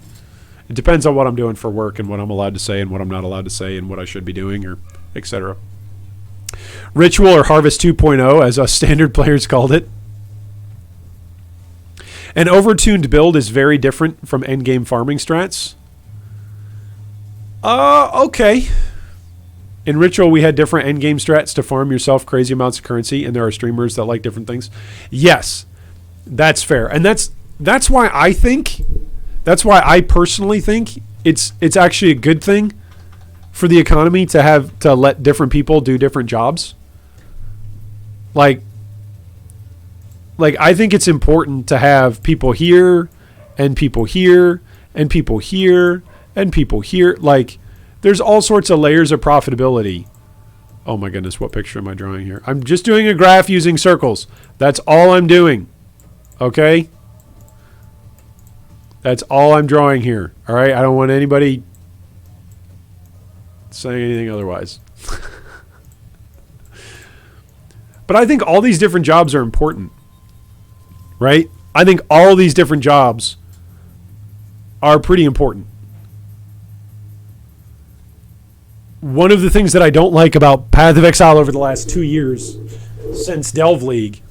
It depends on what I'm doing for work and what I'm allowed to say and what I'm not allowed to say and what I should be doing, or etc. Ritual or Harvest 2.0, as us standard players called it. An overtuned build is very different from endgame farming strats. Okay. In Ritual, we had different endgame strats to farm yourself crazy amounts of currency, and there are streamers that like different things. Yes, that's fair, and that's why I personally think it's actually a good thing for the economy to let different people do different jobs. Like I think it's important to have people here and people here and people here and people here. Like, there's all sorts of layers of profitability. Oh my goodness, what picture am I drawing here? I'm just doing a graph using circles. That's all I'm doing. Okay? That's all I'm drawing here. All right? I don't want anybody saying anything otherwise. But I think all these different jobs are important. Right? I think all these different jobs are pretty important. One of the things that I don't like about Path of Exile over the last 2 years since Delve League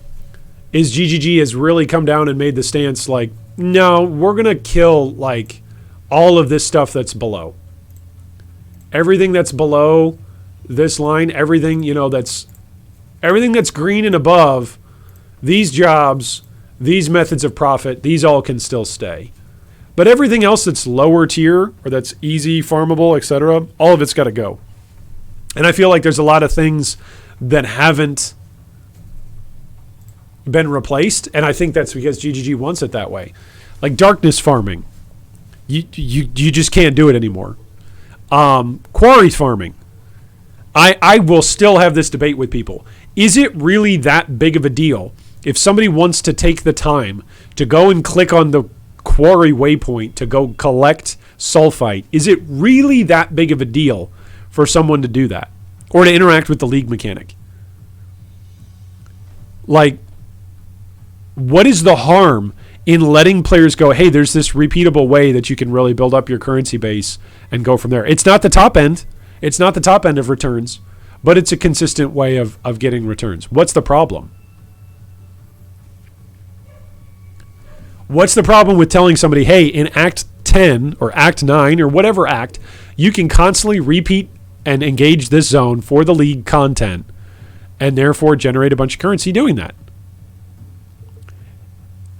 is GGG has really come down and made the stance like, no, we're going to kill like all of this stuff that's below. Everything that's below this line, everything, everything that's green and above, these jobs, these methods of profit, these all can still stay. But everything else that's lower tier or that's easy, farmable, etc., all of it's got to go. And I feel like there's a lot of things that haven't been replaced, and I think that's because GGG wants it that way. Like darkness farming, you just can't do it anymore. Quarry farming, I will still have this debate with people. Is it really that big of a deal if somebody wants to take the time to go and click on the quarry waypoint to go collect sulfite? Is it really that big of a deal for someone to do that or to interact with the league mechanic? Like, what is the harm in letting players go, hey, there's this repeatable way that you can really build up your currency base and go from there? It's not the top end. It's not the top end of returns, but it's a consistent way of getting returns. What's the problem? What's the problem with telling somebody, hey, in Act 10 or Act 9 or whatever act, you can constantly repeat and engage this zone for the league content and therefore generate a bunch of currency doing that?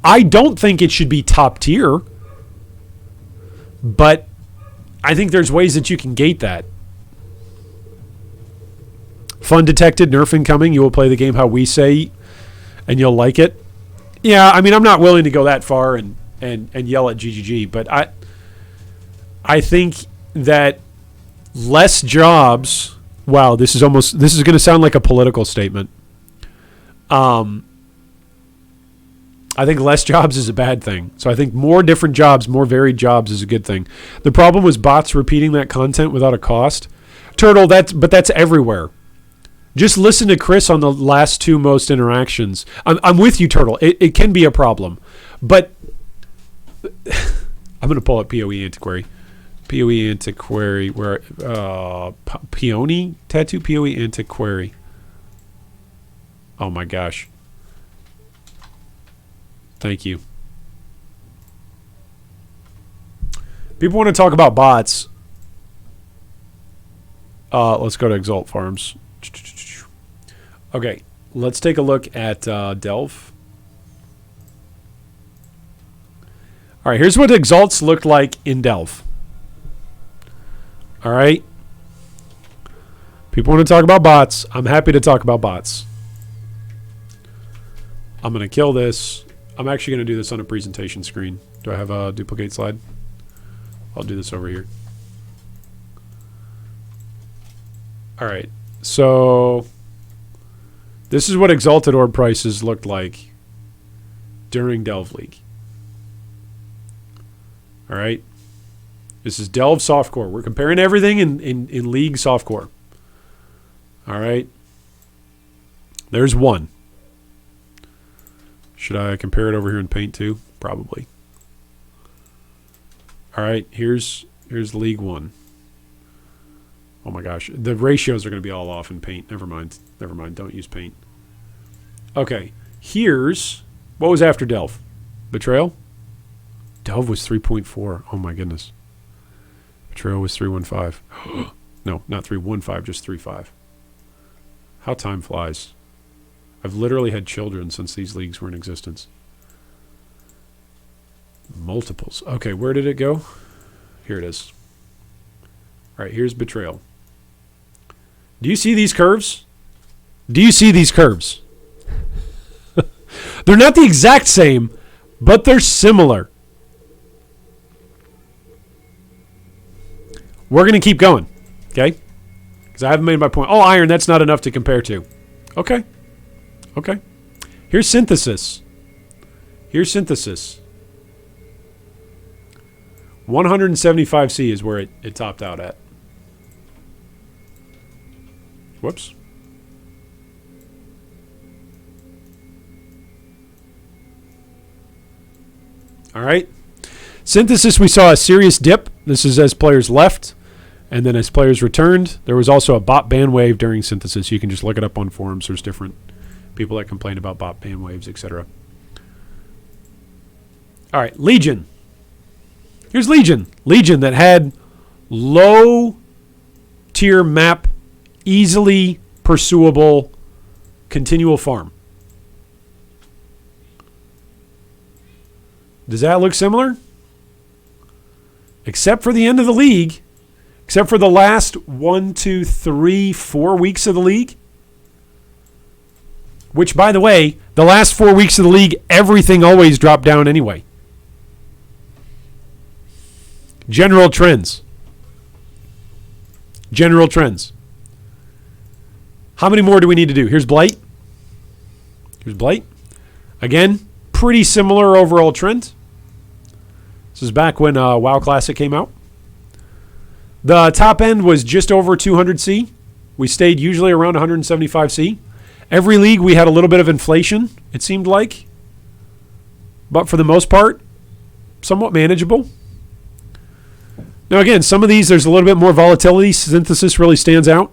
I don't think it should be top tier, but I think there's ways that you can gate that. Fun detected, nerf incoming. You will play the game how we say, and you'll like it. Yeah, I mean, I'm not willing to go that far and yell at GGG, but I think that less jobs. Wow, this is going to sound like a political statement. I think less jobs is a bad thing. So I think more different jobs, more varied jobs is a good thing. The problem was bots repeating that content without a cost. Turtle, that's everywhere. Just listen to Chris on the last two most interactions. I'm with you, Turtle. It can be a problem. But I'm going to pull up POE Antiquary. POE Antiquary. Where Peony Tattoo? POE Antiquary. Oh my gosh. Thank you. People want to talk about bots. Let's go to Exalt Farms. Okay, let's take a look at Delve. All right, here's what Exalts looked like in Delve. All right. People want to talk about bots. I'm happy to talk about bots. I'm going to kill this. I'm actually going to do this on a presentation screen. Do I have a duplicate slide? I'll do this over here. All right. So this is what Exalted Orb prices looked like during Delve League. All right. This is Delve Softcore. We're comparing everything in League Softcore. All right. There's one. Should I compare it over here in Paint too? Probably. All right, here's League 1. Oh my gosh, the ratios are going to be all off in Paint. Never mind. Don't use Paint. Okay, here's what was after Delve. Betrayal. Delve was 3.4. Oh my goodness. Betrayal was 315. No, not 315, just 3.5. How time flies. I've literally had children since these leagues were in existence. Multiples. Okay, where did it go? Here it is. All right, here's Betrayal. Do you see these curves? Do you see these curves? They're not the exact same, but they're similar. We're going to keep going, okay? Because I haven't made my point. Oh, Iron, that's not enough to compare to. Okay. Okay. Here's Synthesis. Here's synthesis. 175C is where it topped out at. Whoops. All right. Synthesis, we saw a serious dip. This is as players left. And then as players returned, there was also a bot ban wave during synthesis. You can just look it up on forums. There's different people that complain about bot ban waves, etc. All right, Legion. Here's Legion. Legion that had low tier map, easily pursuable, continual farm. Does that look similar? Except for the end of the league. Except for the last 1, 2, 3, 4 weeks of the league. Which, by the way, the last 4 weeks of the league, everything always dropped down anyway. General trends. General trends. How many more do we need to do? Here's Blight. Here's Blight. Again, pretty similar overall trend. This is back when WoW Classic came out. The top end was just over 200C. We stayed usually around 175C. Every league we had a little bit of inflation, it seemed like. But for the most part, somewhat manageable. Now again, some of these there's a little bit more volatility. Synthesis really stands out.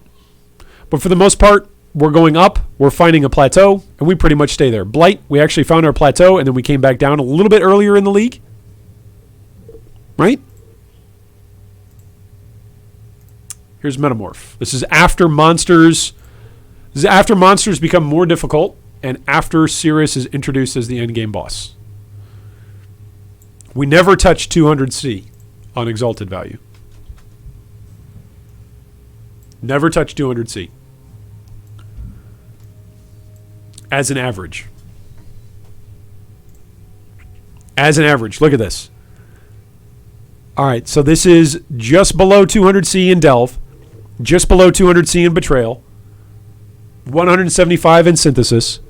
But for the most part, we're going up, we're finding a plateau, and we pretty much stay there. Blight, we actually found our plateau, and then we came back down a little bit earlier in the league. Right? Here's Metamorph. This is after monsters. This is after monsters become more difficult and after Sirius is introduced as the endgame boss. We never touch 200C on exalted value. Never touch 200C. As an average. As an average. Look at this. All right, so this is just below 200C in Delve. Just below 200C in Betrayal, 175 in Synthesis,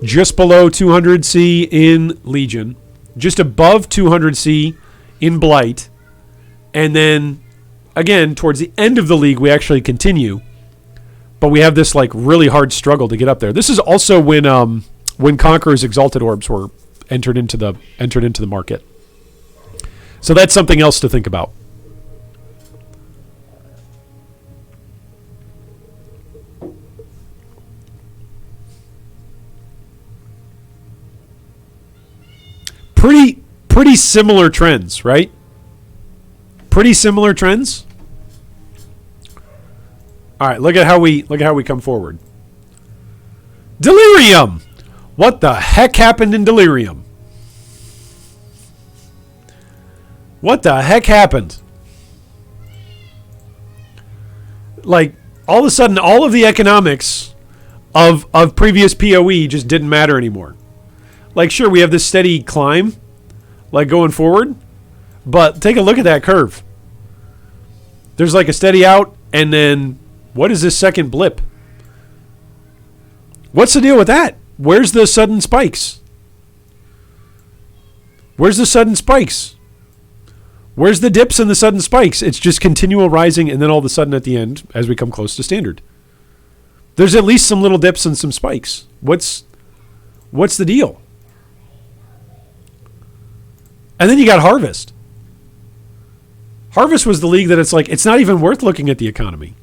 just below 200C in Legion, just above 200C in Blight, and then, again, towards the end of the league, we actually continue, but we have this like really hard struggle to get up there. This is also when Conqueror's Exalted Orbs were entered into the market. So that's something else to think about. Pretty similar trends, right? Pretty similar trends. All right, look at how we come forward. Delirium. What the heck happened in Delirium? What the heck happened? Like all of a sudden all of the economics of previous POE just didn't matter anymore. Like, sure, we have this steady climb, like, going forward, but take a look at that curve. There's, like, a steady out, and then what is this second blip? What's the deal with that? Where's the sudden spikes? Where's the sudden spikes? Where's the dips and the sudden spikes? It's just continual rising, and then all of a sudden at the end, as we come close to standard. There's at least some little dips and some spikes. What's the deal? And then you got Harvest. Harvest was the league that it's like, it's not even worth looking at the economy.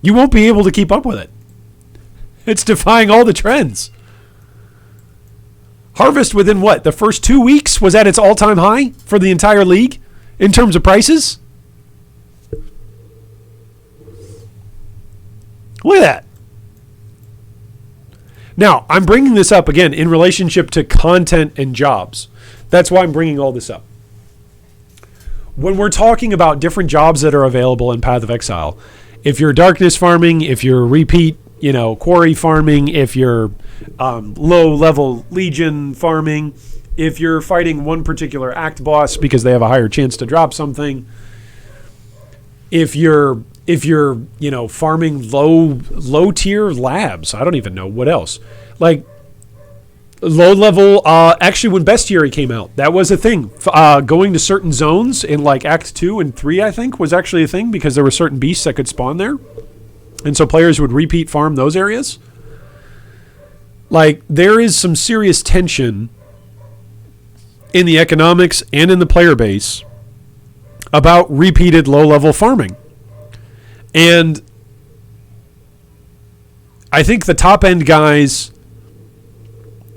You won't be able to keep up with it. It's defying all the trends. Harvest within what? The first 2 weeks was at its all-time high for the entire league in terms of prices? Look at that. Now, I'm bringing this up again in relationship to content and jobs. That's why I'm bringing all this up. When we're talking about different jobs that are available in Path of Exile, if you're darkness farming, if you're repeat, quarry farming, if you're low-level Legion farming, if you're fighting one particular act boss because they have a higher chance to drop something, if you're farming low tier labs, I don't even know what else. Like Low level, actually, when Bestiary came out, that was a thing. Going to certain zones in like Act 2 and 3, I think, was actually a thing because there were certain beasts that could spawn there. And so players would repeat farm those areas. Like, there is some serious tension in the economics and in the player base about repeated low-level farming. And I think the top-end guys,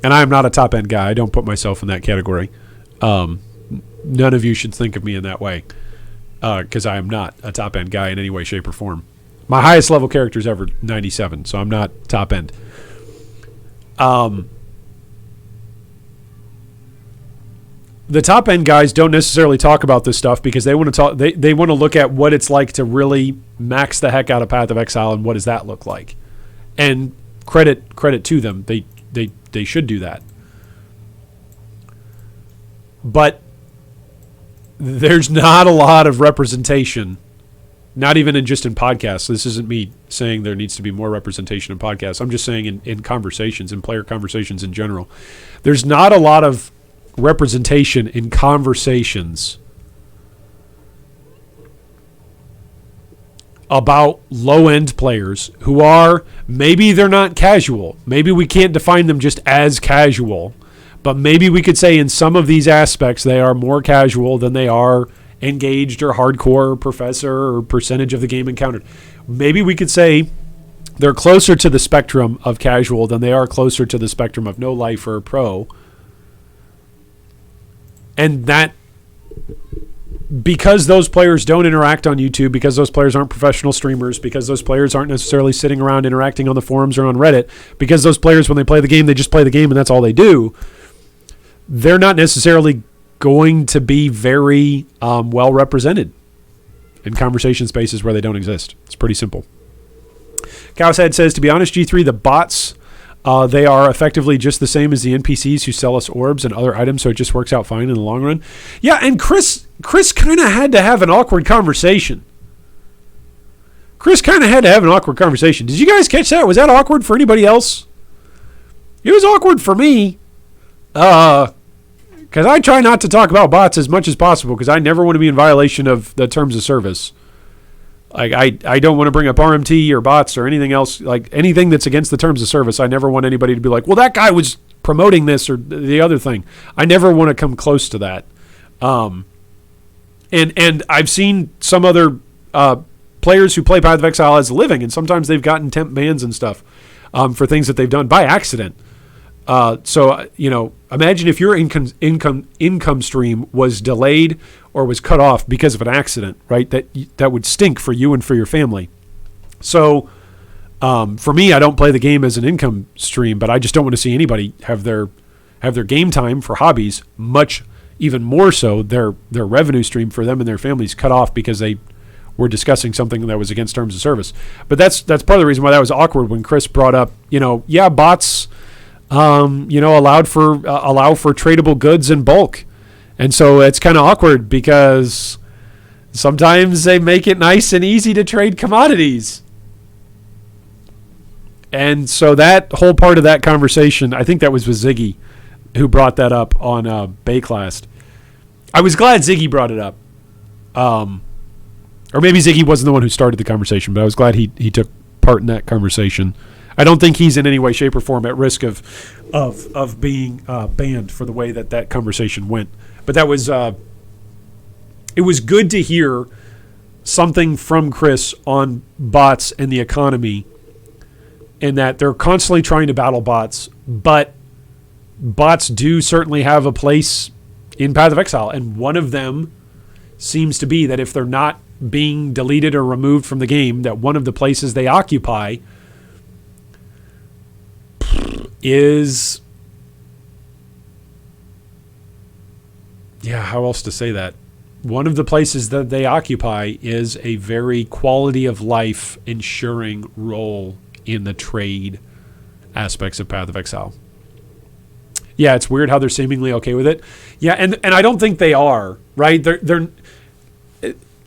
and I am not a top-end guy. I don't put myself in that category. None of you should think of me in that way because I am not a top-end guy in any way, shape, or form. My highest level character is ever 97, so I'm not top-end. The top-end guys don't necessarily talk about this stuff because they want to talk. They want to look at what it's like to really max the heck out of Path of Exile and what does that look like. And credit to them. They should do that. But there's not a lot of representation, not even in podcasts. This isn't me saying there needs to be more representation in podcasts. I'm just saying in conversations, in player conversations in general. There's not a lot of representation in conversations about low-end players who are, maybe they're not casual. Maybe we can't define them just as casual, but maybe we could say in some of these aspects they are more casual than they are engaged or hardcore or professor or percentage of the game encountered. Maybe we could say they're closer to the spectrum of casual than they are closer to the spectrum of no life or pro. And that, because those players don't interact on YouTube, because those players aren't professional streamers, because those players aren't necessarily sitting around interacting on the forums or on Reddit, because those players, when they play the game, they just play the game and that's all they do, they're not necessarily going to be very well represented in conversation spaces where they don't exist. It's pretty simple. Cowshead says, to be honest, G3, the bots, they are effectively just the same as the NPCs who sell us orbs and other items, so it just works out fine in the long run. Yeah, and Chris kind of had to have an awkward conversation. Did you guys catch that? Was that awkward for anybody else? It was awkward for me. Because I try not to talk about bots as much as possible because I never want to be in violation of the terms of service. Like I don't want to bring up RMT or bots or anything else, like anything that's against the terms of service. I never want anybody to be like, well, that guy was promoting this or the other thing. I never want to come close to that. And I've seen some other players who play Path of Exile as a living, and sometimes they've gotten temp bans and stuff for things that they've done by accident. So, imagine if your income stream was delayed or was cut off because of an accident, right? That would stink for you and for your family. So, for me, I don't play the game as an income stream, but I just don't want to see anybody have their game time for hobbies, much even more so their revenue stream for them and their families cut off because they were discussing something that was against terms of service. But that's part of the reason why that was awkward when Chris brought up, bots. Allow for tradable goods in bulk. And so it's kind of awkward because sometimes they make it nice and easy to trade commodities. And so that whole part of that conversation, I think that was with Ziggy who brought that up on Bayclast. I was glad Ziggy brought it up. Or maybe Ziggy wasn't the one who started the conversation, but I was glad he took part in that conversation. I don't think he's in any way, shape, or form at risk of being banned for the way that conversation went. But that was it was good to hear something from Chris on bots and the economy, and that they're constantly trying to battle bots, but bots do certainly have a place in Path of Exile, and one of them seems to be that if they're not being deleted or removed from the game, that one of the places they occupy is, how else to say that? One of the places that they occupy is a very quality of life ensuring role in the trade aspects of Path of Exile. Yeah, it's weird how they're seemingly okay with it. Yeah, and I don't think they are, right? They're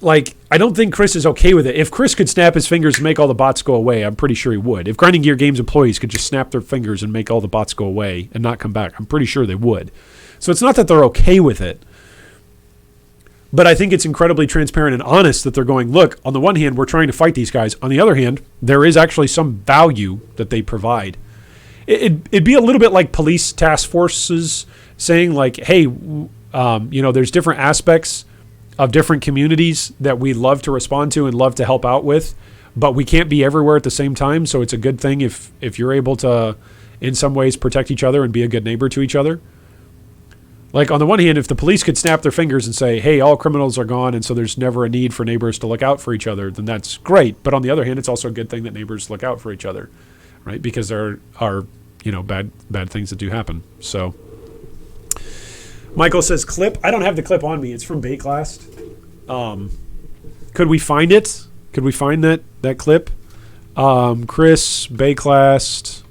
like, I don't think Chris is okay with it. If Chris could snap his fingers and make all the bots go away, I'm pretty sure he would. If Grinding Gear Games employees could just snap their fingers and make all the bots go away and not come back, I'm pretty sure they would. So it's not that they're okay with it. But I think it's incredibly transparent and honest that they're going, look, on the one hand, we're trying to fight these guys. On the other hand, there is actually some value that they provide. It'd be a little bit like police task forces saying, like, hey, there's different aspects of different communities that we love to respond to and love to help out with, but we can't be everywhere at the same time. So it's a good thing if you're able to, in some ways, protect each other and be a good neighbor to each other. Like, on the one hand, if the police could snap their fingers and say, hey, all criminals are gone, and so there's never a need for neighbors to look out for each other, then that's great. But on the other hand, it's also a good thing that neighbors look out for each other, right? Because there are, bad things that do happen. So Michael says, clip. I don't have the clip on me. It's from Bakelast. Could we find it? Could we find that clip? Chris, Bakelast,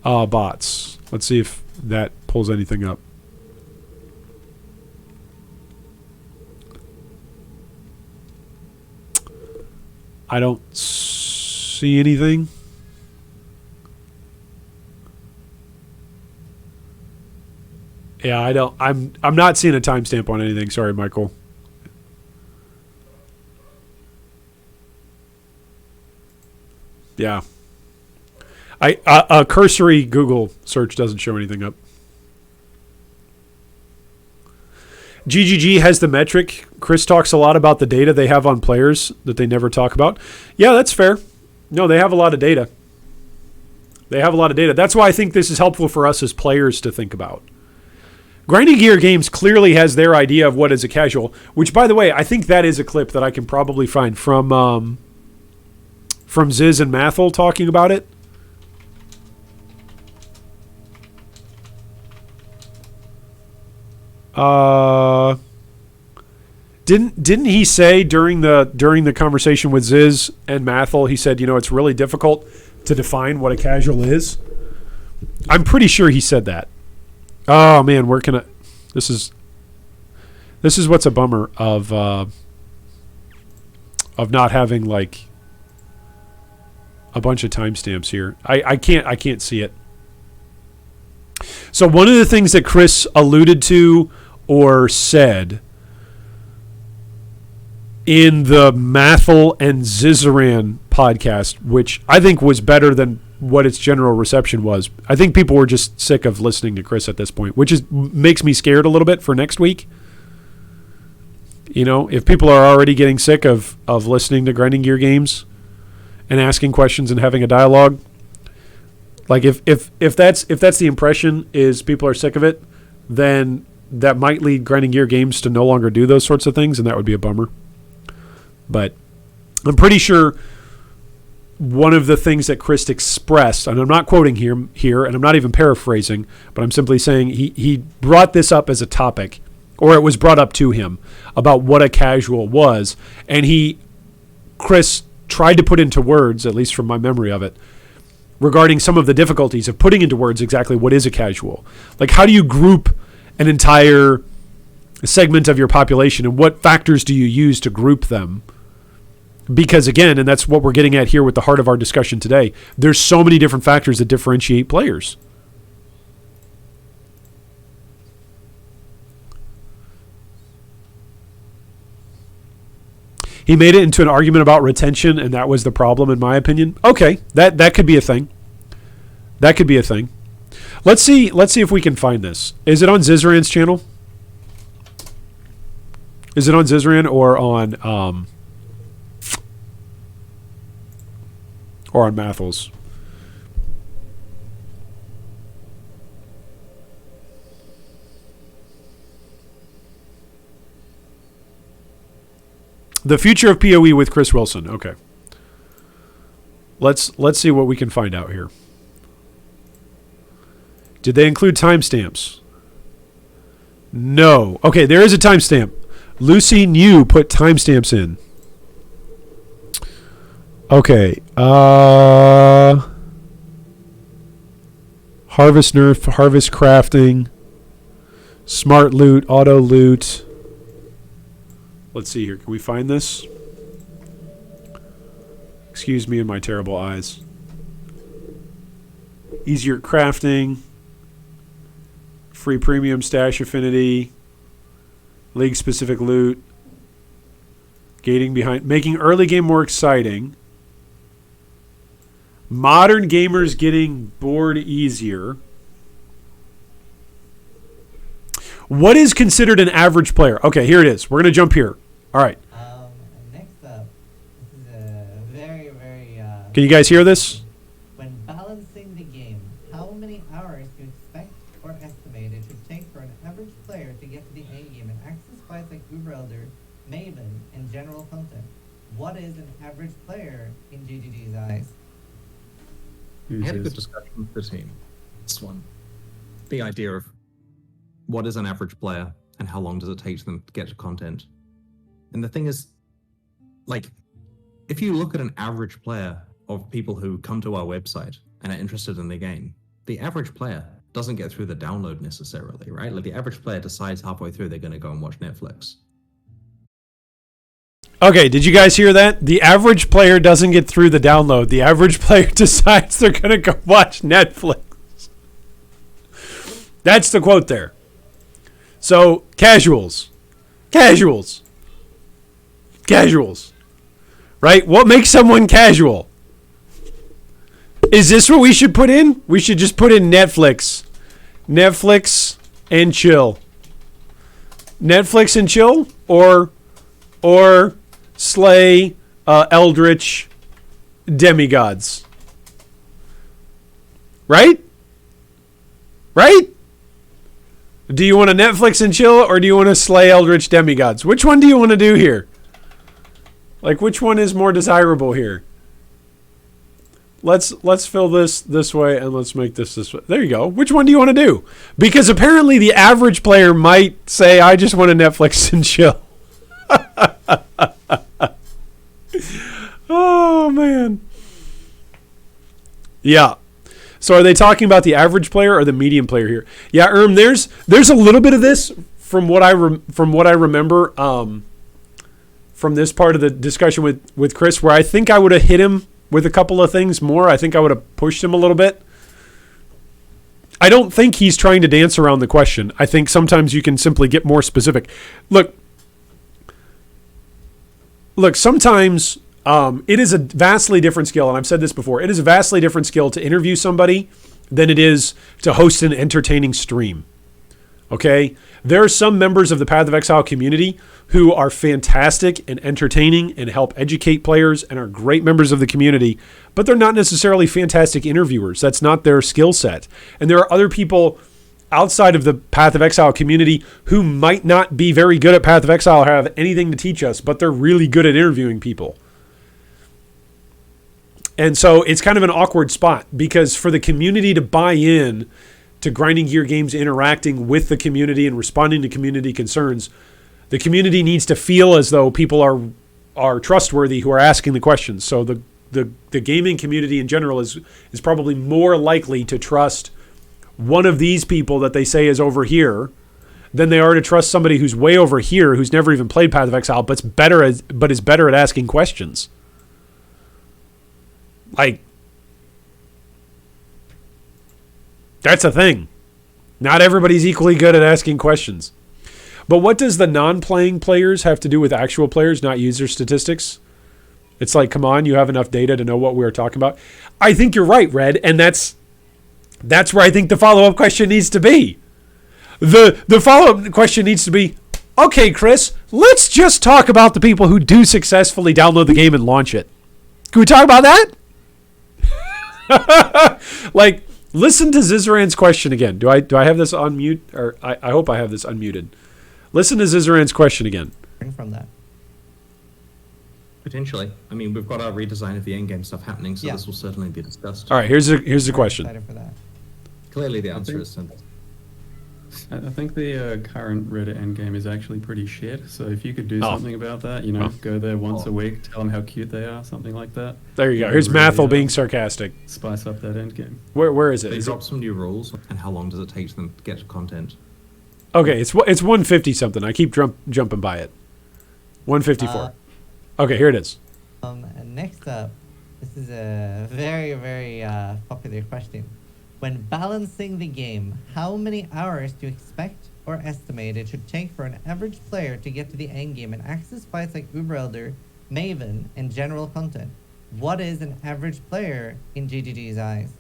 bots. Let's see if that pulls anything up. I don't see anything. Yeah, I don't. I'm not seeing a timestamp on anything. Sorry, Michael. Yeah. A cursory Google search doesn't show anything up. GGG has the metric. Chris talks a lot about the data they have on players that they never talk about. Yeah, that's fair. No, they have a lot of data. That's why I think this is helpful for us as players to think about. Grinding Gear Games clearly has their idea of what is a casual, which, by the way, I think that is a clip that I can probably find from Ziz and Mathel talking about it. Didn't he say during the conversation with Ziz and Mathel, he said, it's really difficult to define what a casual is? I'm pretty sure he said that. Oh man, where can I? This is what's a bummer of not having like a bunch of timestamps here. I can't see it. So one of the things that Chris alluded to or said in the Mathel and Zizaran podcast, which I think was better than what its general reception was. I think people were just sick of listening to Chris at this point, which makes me scared a little bit for next week. If people are already getting sick of listening to Grinding Gear Games and asking questions and having a dialogue, like if that's the impression, is people are sick of it, then that might lead Grinding Gear Games to no longer do those sorts of things, and that would be a bummer. But I'm pretty sure one of the things that Chris expressed, and I'm not quoting here, and I'm not even paraphrasing, but I'm simply saying he brought this up as a topic, or it was brought up to him, about what a casual was, and Chris tried to put into words, at least from my memory of it, regarding some of the difficulties of putting into words exactly what is a casual. Like, how do you group an entire segment of your population, and what factors do you use to group them? Because again, and that's what we're getting at here with the heart of our discussion today, there's so many different factors that differentiate players. He made it into an argument about retention, and that was the problem, in my opinion. Okay, that could be a thing. That could be a thing. Let's see if we can find this. Is it on Zizaran's channel? Is it on Zizaran or on Mathel's? The future of POE with Chris Wilson. Okay. Let's see what we can find out here. Did they include timestamps? No. Okay, there is a timestamp. Lucy New put timestamps in. Okay. Harvest Nerf, Harvest Crafting, Smart Loot, Auto Loot. Let's see here. Can we find this? Excuse me and my terrible eyes. Easier crafting. Free premium stash affinity. League specific loot. Gating behind. Making early game more exciting. Modern gamers getting bored easier. What is considered an average player? Okay, here it is. We're going to jump here. All right. Next up, this is a very, very... Can you guys hear this? When balancing the game, how many hours do you expect or estimate it to take for an average player to get to the end game and access fights like Uber Elder, Maven, and general content? What is an average player in GGG's eyes? I had a good discussion with the team. This one. The idea of what is an average player and how long does it take them to get to content. And the thing is, like, if you look at an average player of people who come to our website and are interested in the game, the average player doesn't get through the download necessarily, right? Like the average player decides halfway through they're going to go and watch Netflix. Okay, did you guys hear that? The average player doesn't get through the download. The average player decides they're going to go watch Netflix. That's the quote there. So, casuals. Casuals. Casuals. Right? What makes someone casual? Is this what we should put in? We should just put in Netflix. Netflix and chill. Netflix and chill? Or slay eldritch demigods. Right? Right? Do you want to Netflix and chill, or do you want to slay eldritch demigods? Which one do you want to do here? Like, which one is more desirable here? Let's fill this way, and let's make this way. There you go. Which one do you want to do? Because apparently the average player might say, I just want to Netflix and chill. Oh, man. Yeah. So are they talking about the average player or the medium player here? Yeah, there's a little bit of this from what I remember from this part of the discussion with Chris, where I think I would have hit him with a couple of things more. I think I would have pushed him a little bit. I don't think he's trying to dance around the question. I think sometimes you can simply get more specific. Look, sometimes it is a vastly different skill, and I've said this before. It is a vastly different skill to interview somebody than it is to host an entertaining stream. Okay? There are some members of the Path of Exile community who are fantastic and entertaining and help educate players and are great members of the community, but they're not necessarily fantastic interviewers. That's not their skill set. And there are other people outside of the Path of Exile community who might not be very good at Path of Exile or have anything to teach us, but they're really good at interviewing people. And so it's kind of an awkward spot, because for the community to buy in to Grinding Gear Games interacting with the community and responding to community concerns, the community needs to feel as though people are trustworthy who are asking the questions. So the gaming community in general is probably more likely to trust one of these people that they say is over here than they are to trust somebody who's way over here who's never even played Path of Exile but is better at asking questions. Like, that's a thing. Not everybody's equally good at asking questions. But what does the non-playing players have to do with actual players, not user statistics? It's like, come on, you have enough data to know what we're talking about. I think you're right, Red, and that's where I think the follow-up question needs to be. The follow-up question needs to be, okay, Chris, let's just talk about the people who do successfully download the game and launch it. Can we talk about that? Like, listen to Zizaran's question again. Do I have this on mute? Or I hope I have this unmuted. Listen to Zizaran's question again. From that. Potentially. I mean, we've got our redesign of the endgame stuff happening, so Yeah. this will certainly be discussed. All right, here's the question. Excited for that. Clearly the answer is simple. I think the current Reddit endgame is actually pretty shit. So if you could do Oh. something about that, you know, go there once a week, tell them how cute they are, something like that. There you go. Yeah, Here's really, Mathel being sarcastic. Spice up that endgame. Where is it? They Is it? dropped some new rules, and how long does it take them to get to content? Okay, it's 150 something. I keep jumping by it. 154. Okay, here it is. And next up, this is a very, very popular question. When balancing the game, how many hours do you expect or estimate it should take for an average player to get to the end game and access fights like Uber Elder, Maven, and general content? What is an average player in GGG's eyes?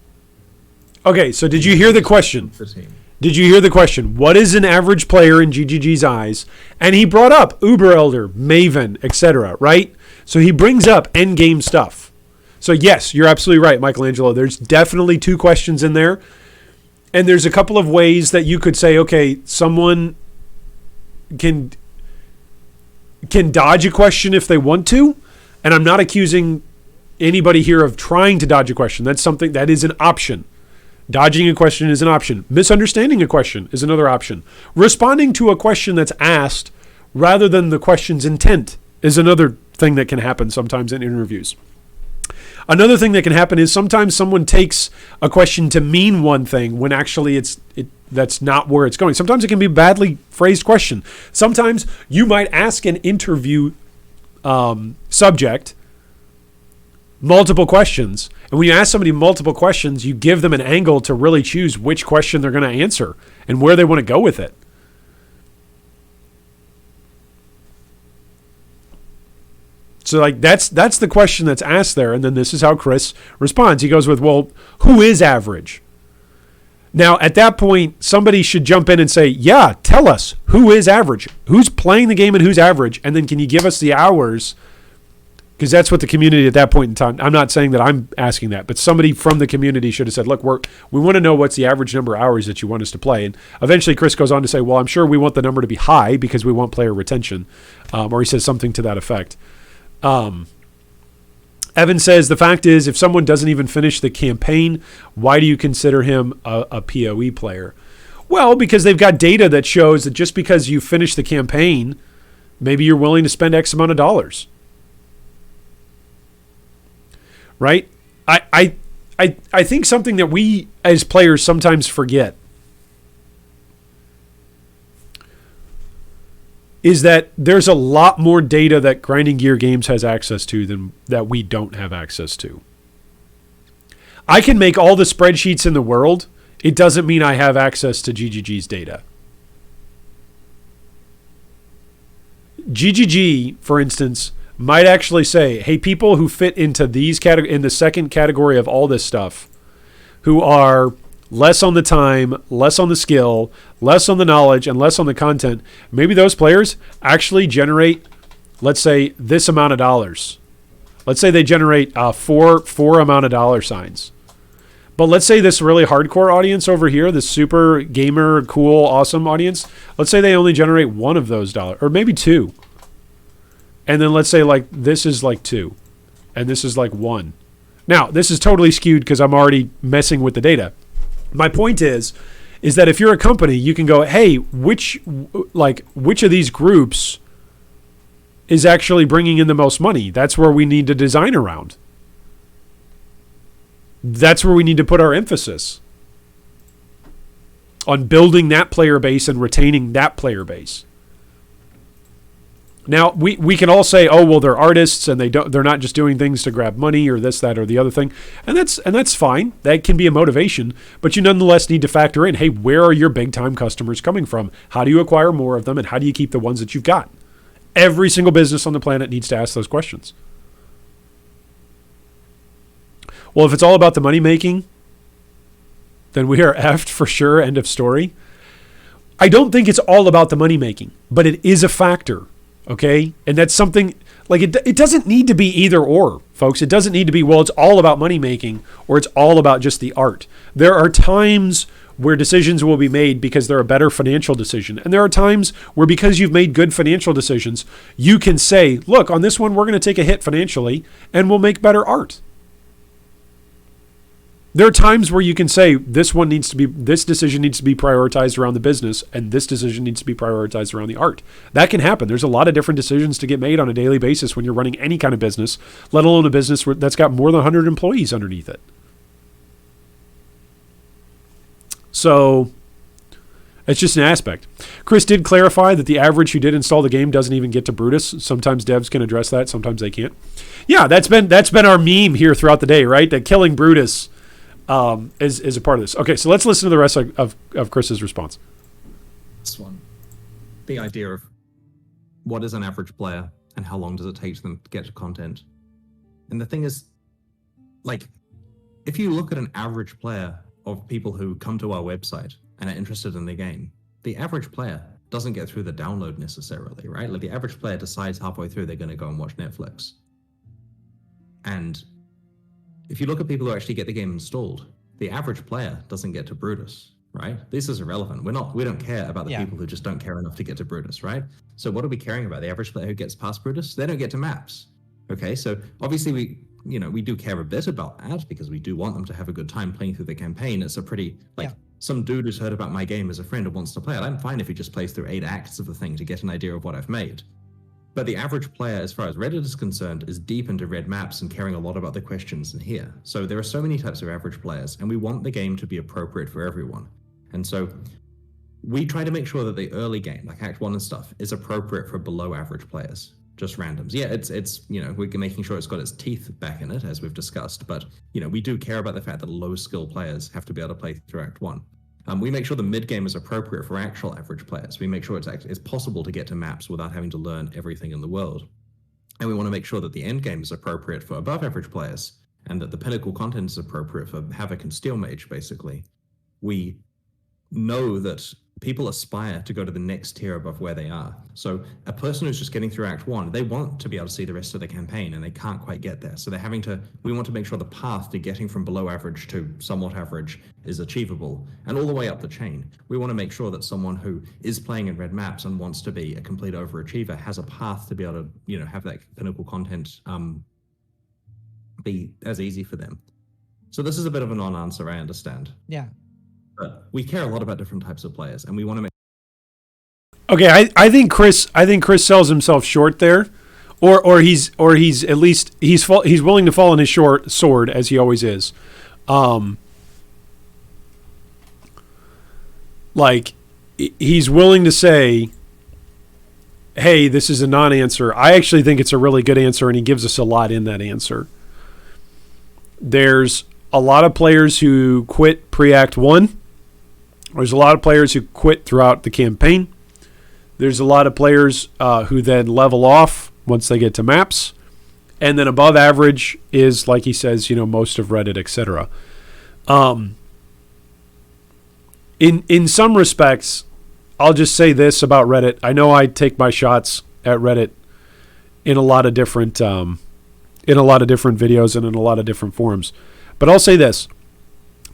Okay, so did you hear the question? The team. Did you hear the question? What is an average player in GGG's eyes? And he brought up Uber Elder, Maven, etc., right? So he brings up endgame stuff. So yes, you're absolutely right, Michelangelo. There's definitely two questions in there. And there's a couple of ways that you could say, okay, someone can dodge a question if they want to. And I'm not accusing anybody here of trying to dodge a question. That's something that is an option. Dodging a question is an option. Misunderstanding a question is another option. Responding to a question that's asked rather than the question's intent is another thing that can happen sometimes in interviews. Another thing that can happen is sometimes someone takes a question to mean one thing when actually that's not where it's going. Sometimes it can be a badly phrased question. Sometimes you might ask an interview subject multiple questions. And when you ask somebody multiple questions, you give them an angle to really choose which question they're going to answer and where they want to go with it. So like that's the question that's asked there. And then this is how Chris responds. He goes with, well, who is average? Now, at that point, somebody should jump in and say, yeah, tell us who is average, who's playing the game and who's average. And then can you give us the hours? Because that's what the community at that point in time, I'm not saying that I'm asking that, but somebody from the community should have said, look, we want to know what's the average number of hours that you want us to play. And eventually Chris goes on to say, well, I'm sure we want the number to be high because we want player retention. Or he says something to that effect. Evan says, the fact is, if someone doesn't even finish the campaign, why do you consider him a POE player? Well, because they've got data that shows that just because you finish the campaign, maybe you're willing to spend X amount of dollars. Right? I think something that we as players sometimes forget is that there's a lot more data that Grinding Gear Games has access to than that we don't have access to. I can make all the spreadsheets in the world. It doesn't mean I have access to GGG's data. GGG, for instance, might actually say, hey, people who fit into these in the second category of all this stuff, who are less on the time, less on the skill, less on the knowledge, and less on the content, maybe those players actually generate, let's say, this amount of dollars. Let's say they generate four amount of dollar signs. But let's say this really hardcore audience over here, this super gamer, cool, awesome audience, let's say they only generate one of those dollars, or maybe two. And then let's say like this is like 2 and this is like 1. Now, this is totally skewed because I'm already messing with the data. My point is that if you're a company, you can go, hey, which of these groups is actually bringing in the most money? That's where we need to design around. That's where we need to put our emphasis on building that player base and retaining that player base. Now, we can all say, oh, well, they're artists and they're not just doing things to grab money or this, that, or the other thing. And that's fine. That can be a motivation. But you nonetheless need to factor in, hey, where are your big-time customers coming from? How do you acquire more of them? And how do you keep the ones that you've got? Every single business on the planet needs to ask those questions. Well, if it's all about the money-making, then we are effed for sure, end of story. I don't think it's all about the money-making, but it is a factor. Okay? And that's something, like, it doesn't need to be either or, folks. It doesn't need to be, well, it's all about money making or it's all about just the art. There are times where decisions will be made because they're a better financial decision. And there are times where because you've made good financial decisions, you can say, look, on this one, we're going to take a hit financially and we'll make better art. There are times where you can say this decision needs to be prioritized around the business and this decision needs to be prioritized around the art. That can happen. There's a lot of different decisions to get made on a daily basis when you're running any kind of business, let alone a business that's got more than 100 employees underneath it. So It's just an aspect. Chris did clarify that the average who did install the game doesn't even get to Brutus. Sometimes devs can address that. Sometimes they can't. Yeah, that's been our meme here throughout the day, right? That killing Brutus is a part of this. Okay, so let's listen to the rest of Chris's response. This one. The idea of what is an average player and how long does it take them to get to content. And the thing is, like, if you look at an average player of people who come to our website and are interested in the game, the average player doesn't get through the download necessarily, right? Like the average player decides halfway through they're going to go and watch Netflix. And if you look at people who actually get the game installed, the average player doesn't get to Brutus, right? This is irrelevant. We don't care about the people who just don't care enough to get to Brutus, right? So what are we caring about? The average player who gets past Brutus, they don't get to maps. Okay, so obviously we do care a bit about that because we do want them to have a good time playing through the campaign. It's a pretty, some dude who's heard about my game as a friend and wants to play it. I'm fine if he just plays through 8 acts of the thing to get an idea of what I've made. But the average player, as far as Reddit is concerned, is deep into red maps and caring a lot about the questions in here. So there are so many types of average players, and we want the game to be appropriate for everyone. And so we try to make sure that the early game, like Act 1 and stuff, is appropriate for below average players. Just randoms. Yeah, it's we're making sure it's got its teeth back in it, as we've discussed, but we do care about the fact that low skill players have to be able to play through Act 1. We make sure the mid game is appropriate for actual average players. We make sure it's possible to get to maps without having to learn everything in the world. And we want to make sure that the end game is appropriate for above average players and that the pinnacle content is appropriate for Havoc and Steel Mage, basically. We know that people aspire to go to the next tier above where they are. So a person who's just getting through Act 1, they want to be able to see the rest of the campaign and they can't quite get there. So we want to make sure the path to getting from below average to somewhat average is achievable. And all the way up the chain, we want to make sure that someone who is playing in red maps and wants to be a complete overachiever has a path to be able to, have that pinnacle content be as easy for them. So this is a bit of a non-answer, I understand. Yeah. But we care a lot about different types of players, and we want to make. Okay, I think Chris sells himself short there, or he's at least he's willing to fall on his short sword as he always is. Like he's willing to say, "Hey, this is a non-answer." I actually think it's a really good answer, and he gives us a lot in that answer. There's a lot of players who quit pre-Act 1. There's a lot of players who quit throughout the campaign. There's a lot of players who then level off once they get to maps. And then above average is, like he says, most of Reddit, etc. In some respects, I'll just say this about Reddit. I know I take my shots at Reddit in a lot of different videos and in a lot of different forums. But I'll say this.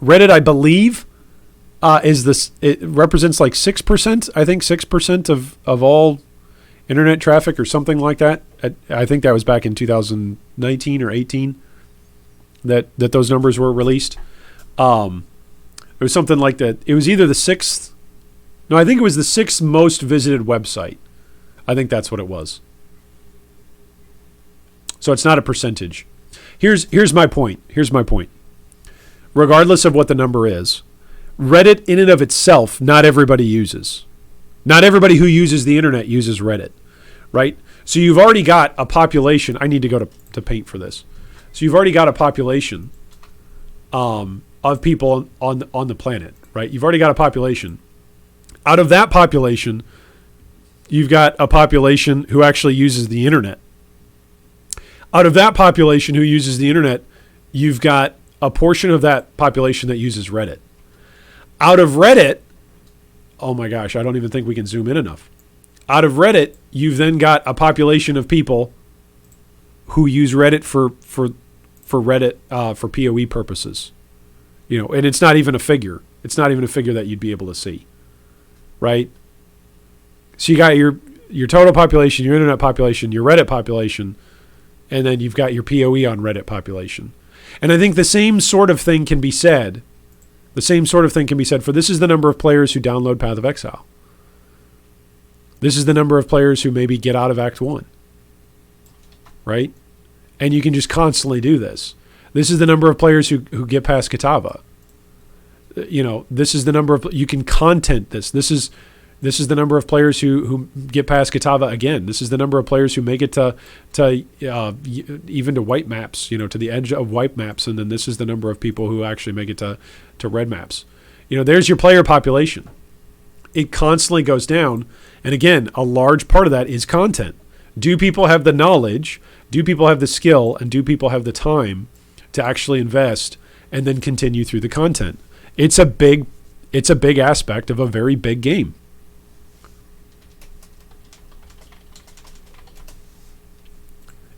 Reddit, I believe, it represents like 6%, I think 6% of all internet traffic or something like that. I think that was back in 2019 or 18 that those numbers were released. It was something like that. It was either I think it was the 6th most visited website. I think that's what it was. So it's not a percentage. Here's my point. Regardless of what the number is, Reddit in and of itself, not everybody uses. Not everybody who uses the internet uses Reddit, right? So you've already got a population. I need to go to Paint for this. So you've already got a population of people on the planet, right? You've already got a population. Out of that population, you've got a population who actually uses the internet. Out of that population who uses the internet, you've got a portion of that population that uses Reddit. Out of Reddit, oh my gosh, I don't even think we can zoom in enough. Out of Reddit, you've then got a population of people who use Reddit for Reddit for POE purposes. And it's not even a figure. It's not even a figure that you'd be able to see, right? So you got your total population, your internet population, your Reddit population, and then you've got your POE on Reddit population. And I think the same sort of thing can be said. The same sort of thing can be said for this is the number of players who download Path of Exile. This is the number of players who maybe get out of Act 1. Right? And you can just constantly do this. This is the number of players who get past Katava. this is the number of, you can content this. This is the number of players who get past Katava again. This is the number of players who make it to even to white maps, to the edge of white maps. And then this is the number of people who actually make it to red maps. There's your player population. It constantly goes down. And again, a large part of that is content. Do people have the knowledge? Do people have the skill? And do people have the time to actually invest and then continue through the content? It's a big aspect of a very big game.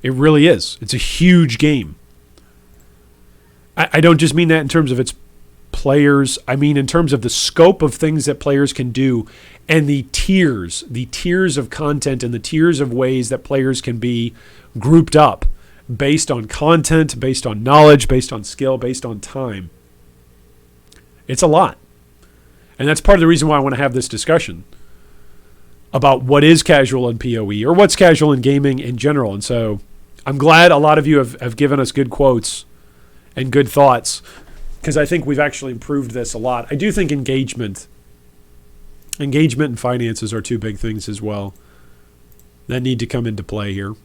It really is. It's a huge game. I don't just mean that in terms of its players. I mean in terms of the scope of things that players can do and the tiers of content and the tiers of ways that players can be grouped up based on content, based on knowledge, based on skill, based on time. It's a lot. And that's part of the reason why I want to have this discussion about what is casual in PoE or what's casual in gaming in general. And so I'm glad a lot of you have given us good quotes and good thoughts, because I think we've actually improved this a lot. I do think engagement and finances are two big things as well that need to come into play here.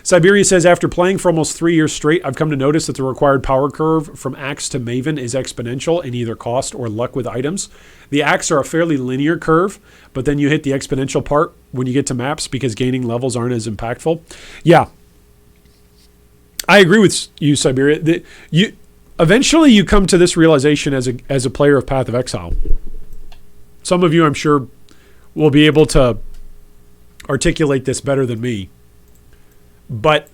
Siberia says, after playing for almost 3 years straight, I've come to notice that the required power curve from Axe to Maven is exponential in either cost or luck with items. The Axe are a fairly linear curve, but then you hit the exponential part when you get to maps because gaining levels aren't as impactful. Yeah, I agree with you, Siberia. Eventually you come to this realization as a player of Path of Exile. Some of you, I'm sure, will be able to articulate this better than me. But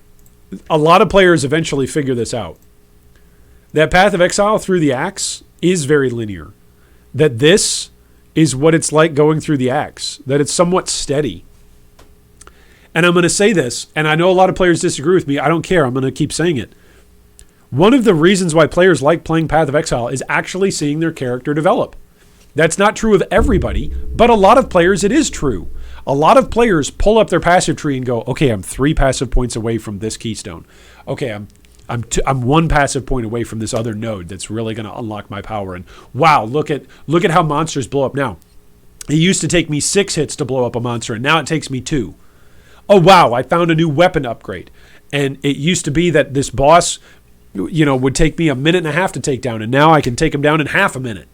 a lot of players eventually figure this out. That Path of Exile through the Axe is very linear. That this is what it's like going through the Axe. That it's somewhat steady. And I'm going to say this, and I know a lot of players disagree with me. I don't care. I'm going to keep saying it. One of the reasons why players like playing Path of Exile is actually seeing their character develop. That's not true of everybody, but a lot of players it is true. A lot of players pull up their passive tree and go, okay, I'm 3 passive points away from this keystone. Okay, I'm 1 passive point away from this other node that's really going to unlock my power. And wow, look at how monsters blow up now. It used to take me 6 hits to blow up a monster, and now it takes me 2. Oh wow, I found a new weapon upgrade. And it used to be that this boss, would take me 1.5 minutes to take down, and now I can take him down in half a minute.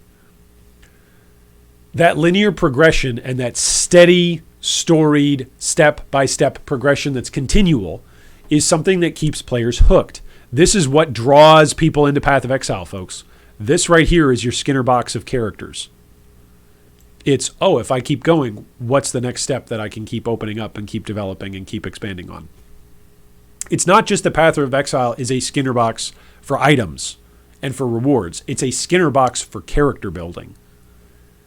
That linear progression and that steady, storied, step-by-step progression that's continual is something that keeps players hooked. This is what draws people into Path of Exile, folks. This right here is your Skinner box of characters. It's, if I keep going, what's the next step that I can keep opening up and keep developing and keep expanding on? It's not just the Path of Exile is a Skinner box for items and for rewards. It's a Skinner box for character building.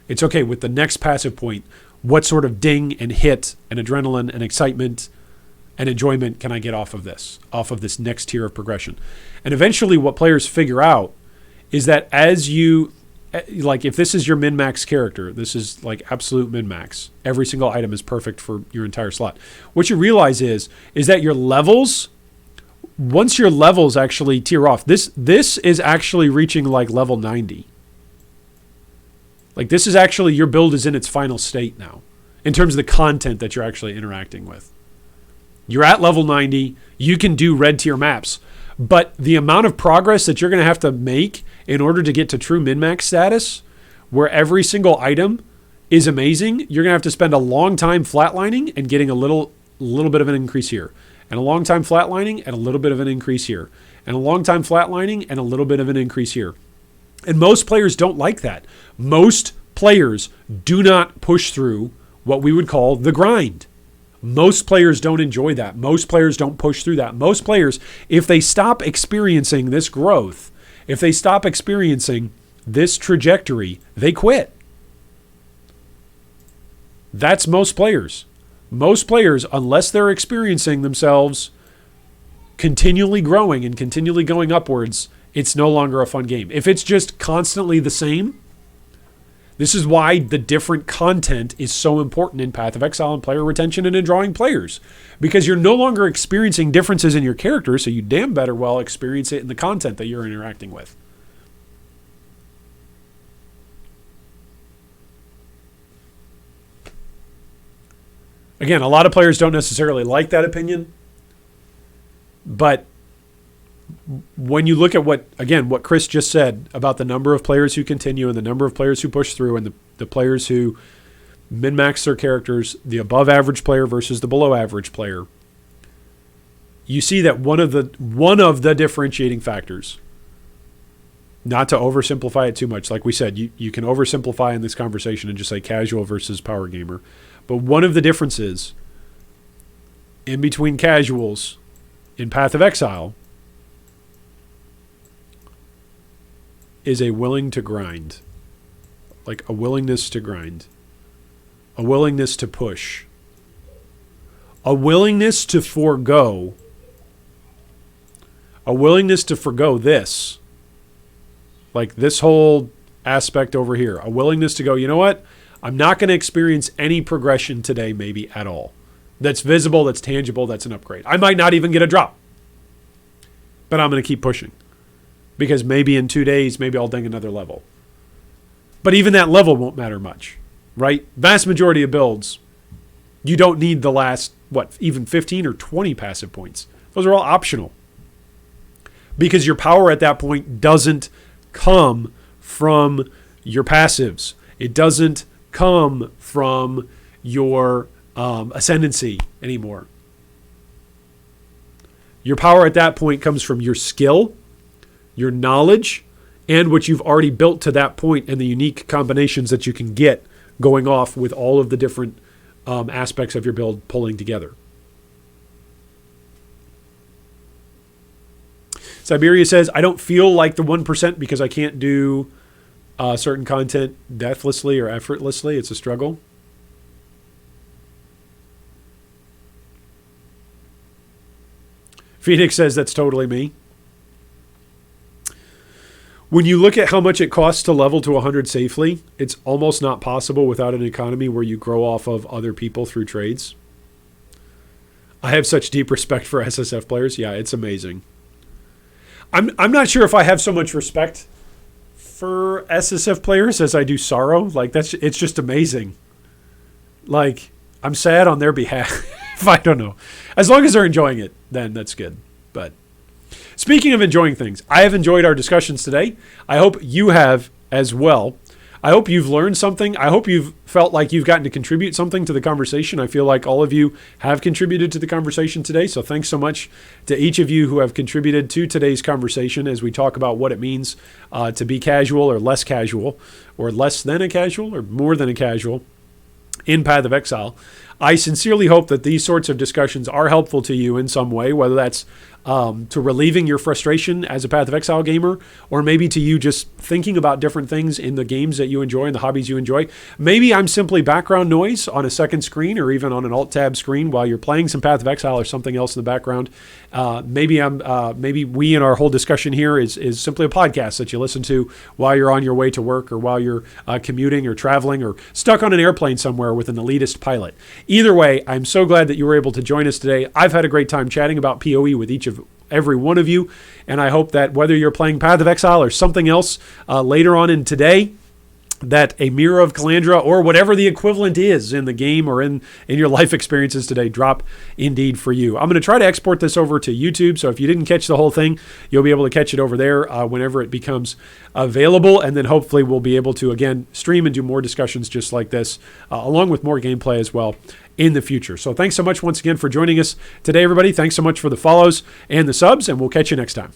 It's okay, with the next passive point, what sort of ding and hit and adrenaline and excitement and enjoyment can I get off of this next tier of progression? And eventually what players figure out is that as you, like if this is your min-max character, this is like absolute min-max. Every single item is perfect for your entire slot. What you realize is that your levels, once your levels actually tier off, this is actually reaching like level 90. Like this is actually, your build is in its final state now in terms of the content that you're actually interacting with. You're at level 90. You can do red tier maps, but the amount of progress that you're going to have to make in order to get to true min-max status, where every single item is amazing, you're going to have to spend a long time flatlining and getting a little bit of an increase here, and a long time flatlining and a little bit of an increase here, and a long time flatlining and a little bit of an increase here. And most players don't like that. Most players do not push through what we would call the grind. Most players don't enjoy that. Most players don't push through that. Most players, if they stop experiencing this growth, if they stop experiencing this trajectory, they quit. That's most players. Most players, unless they're experiencing themselves continually growing and continually going upwards, it's no longer a fun game. If it's just constantly the same, this is why the different content is so important in Path of Exile and player retention and in drawing players. Because you're no longer experiencing differences in your character, so you damn better well experience it in the content that you're interacting with. Again, a lot of players don't necessarily like that opinion, but when you look at what Chris just said about the number of players who continue and the number of players who push through and the players who min-max their characters, the above average player versus the below average player, you see that one of the differentiating factors, not to oversimplify it too much, like we said, you can oversimplify in this conversation and just say casual versus power gamer, but one of the differences in between casuals in Path of Exile is a willing to grind, like a willingness to grind, a willingness to push, a willingness to forego this, like this whole aspect over here, a willingness to go, you know what, I'm not going to experience any progression today, maybe at all, that's visible, that's tangible, that's an upgrade. I might not even get a drop, but I'm going to keep pushing. Because maybe in 2 days, maybe I'll ding another level. But even that level won't matter much, right? Vast majority of builds, you don't need the last, even 15 or 20 passive points. Those are all optional. Because your power at that point doesn't come from your passives. It doesn't come from your ascendancy anymore. Your power at that point comes from your skill, your knowledge, and what you've already built to that point and the unique combinations that you can get going off with all of the different aspects of your build pulling together. Siberia says, I don't feel like the 1% because I can't do certain content deathlessly or effortlessly. It's a struggle. Phoenix says, that's totally me. When you look at how much it costs to level to 100 safely, it's almost not possible without an economy where you grow off of other people through trades. I have such deep respect for SSF players. Yeah, it's amazing. I'm not sure if I have so much respect for SSF players as I do sorrow. Like it's just amazing. Like I'm sad on their behalf. I don't know. As long as they're enjoying it, then that's good. But speaking of enjoying things, I have enjoyed our discussions today. I hope you have as well. I hope you've learned something. I hope you've felt like you've gotten to contribute something to the conversation. I feel like all of you have contributed to the conversation today. So thanks so much to each of you who have contributed to today's conversation as we talk about what it means to be casual or less than a casual or more than a casual in Path of Exile. I sincerely hope that these sorts of discussions are helpful to you in some way, whether that's to relieving your frustration as a Path of Exile gamer, or maybe to you just thinking about different things in the games that you enjoy and the hobbies you enjoy. Maybe I'm simply background noise on a second screen or even on an Alt-Tab screen while you're playing some Path of Exile or something else in the background. Maybe we in our whole discussion here is simply a podcast that you listen to while you're on your way to work or while you're commuting or traveling or stuck on an airplane somewhere with an elitist pilot. Either way, I'm so glad that you were able to join us today. I've had a great time chatting about POE with every one of you, and I hope that whether you're playing Path of Exile or something else later on in today, that a Mirror of Calandra or whatever the equivalent is in the game or in your life experiences today drop indeed for you. I'm going to try to export this over to YouTube, so if you didn't catch the whole thing, you'll be able to catch it over there whenever it becomes available, and then hopefully we'll be able to, again, stream and do more discussions just like this, along with more gameplay as well in the future. So thanks so much once again for joining us today, everybody. Thanks so much for the follows and the subs, and we'll catch you next time.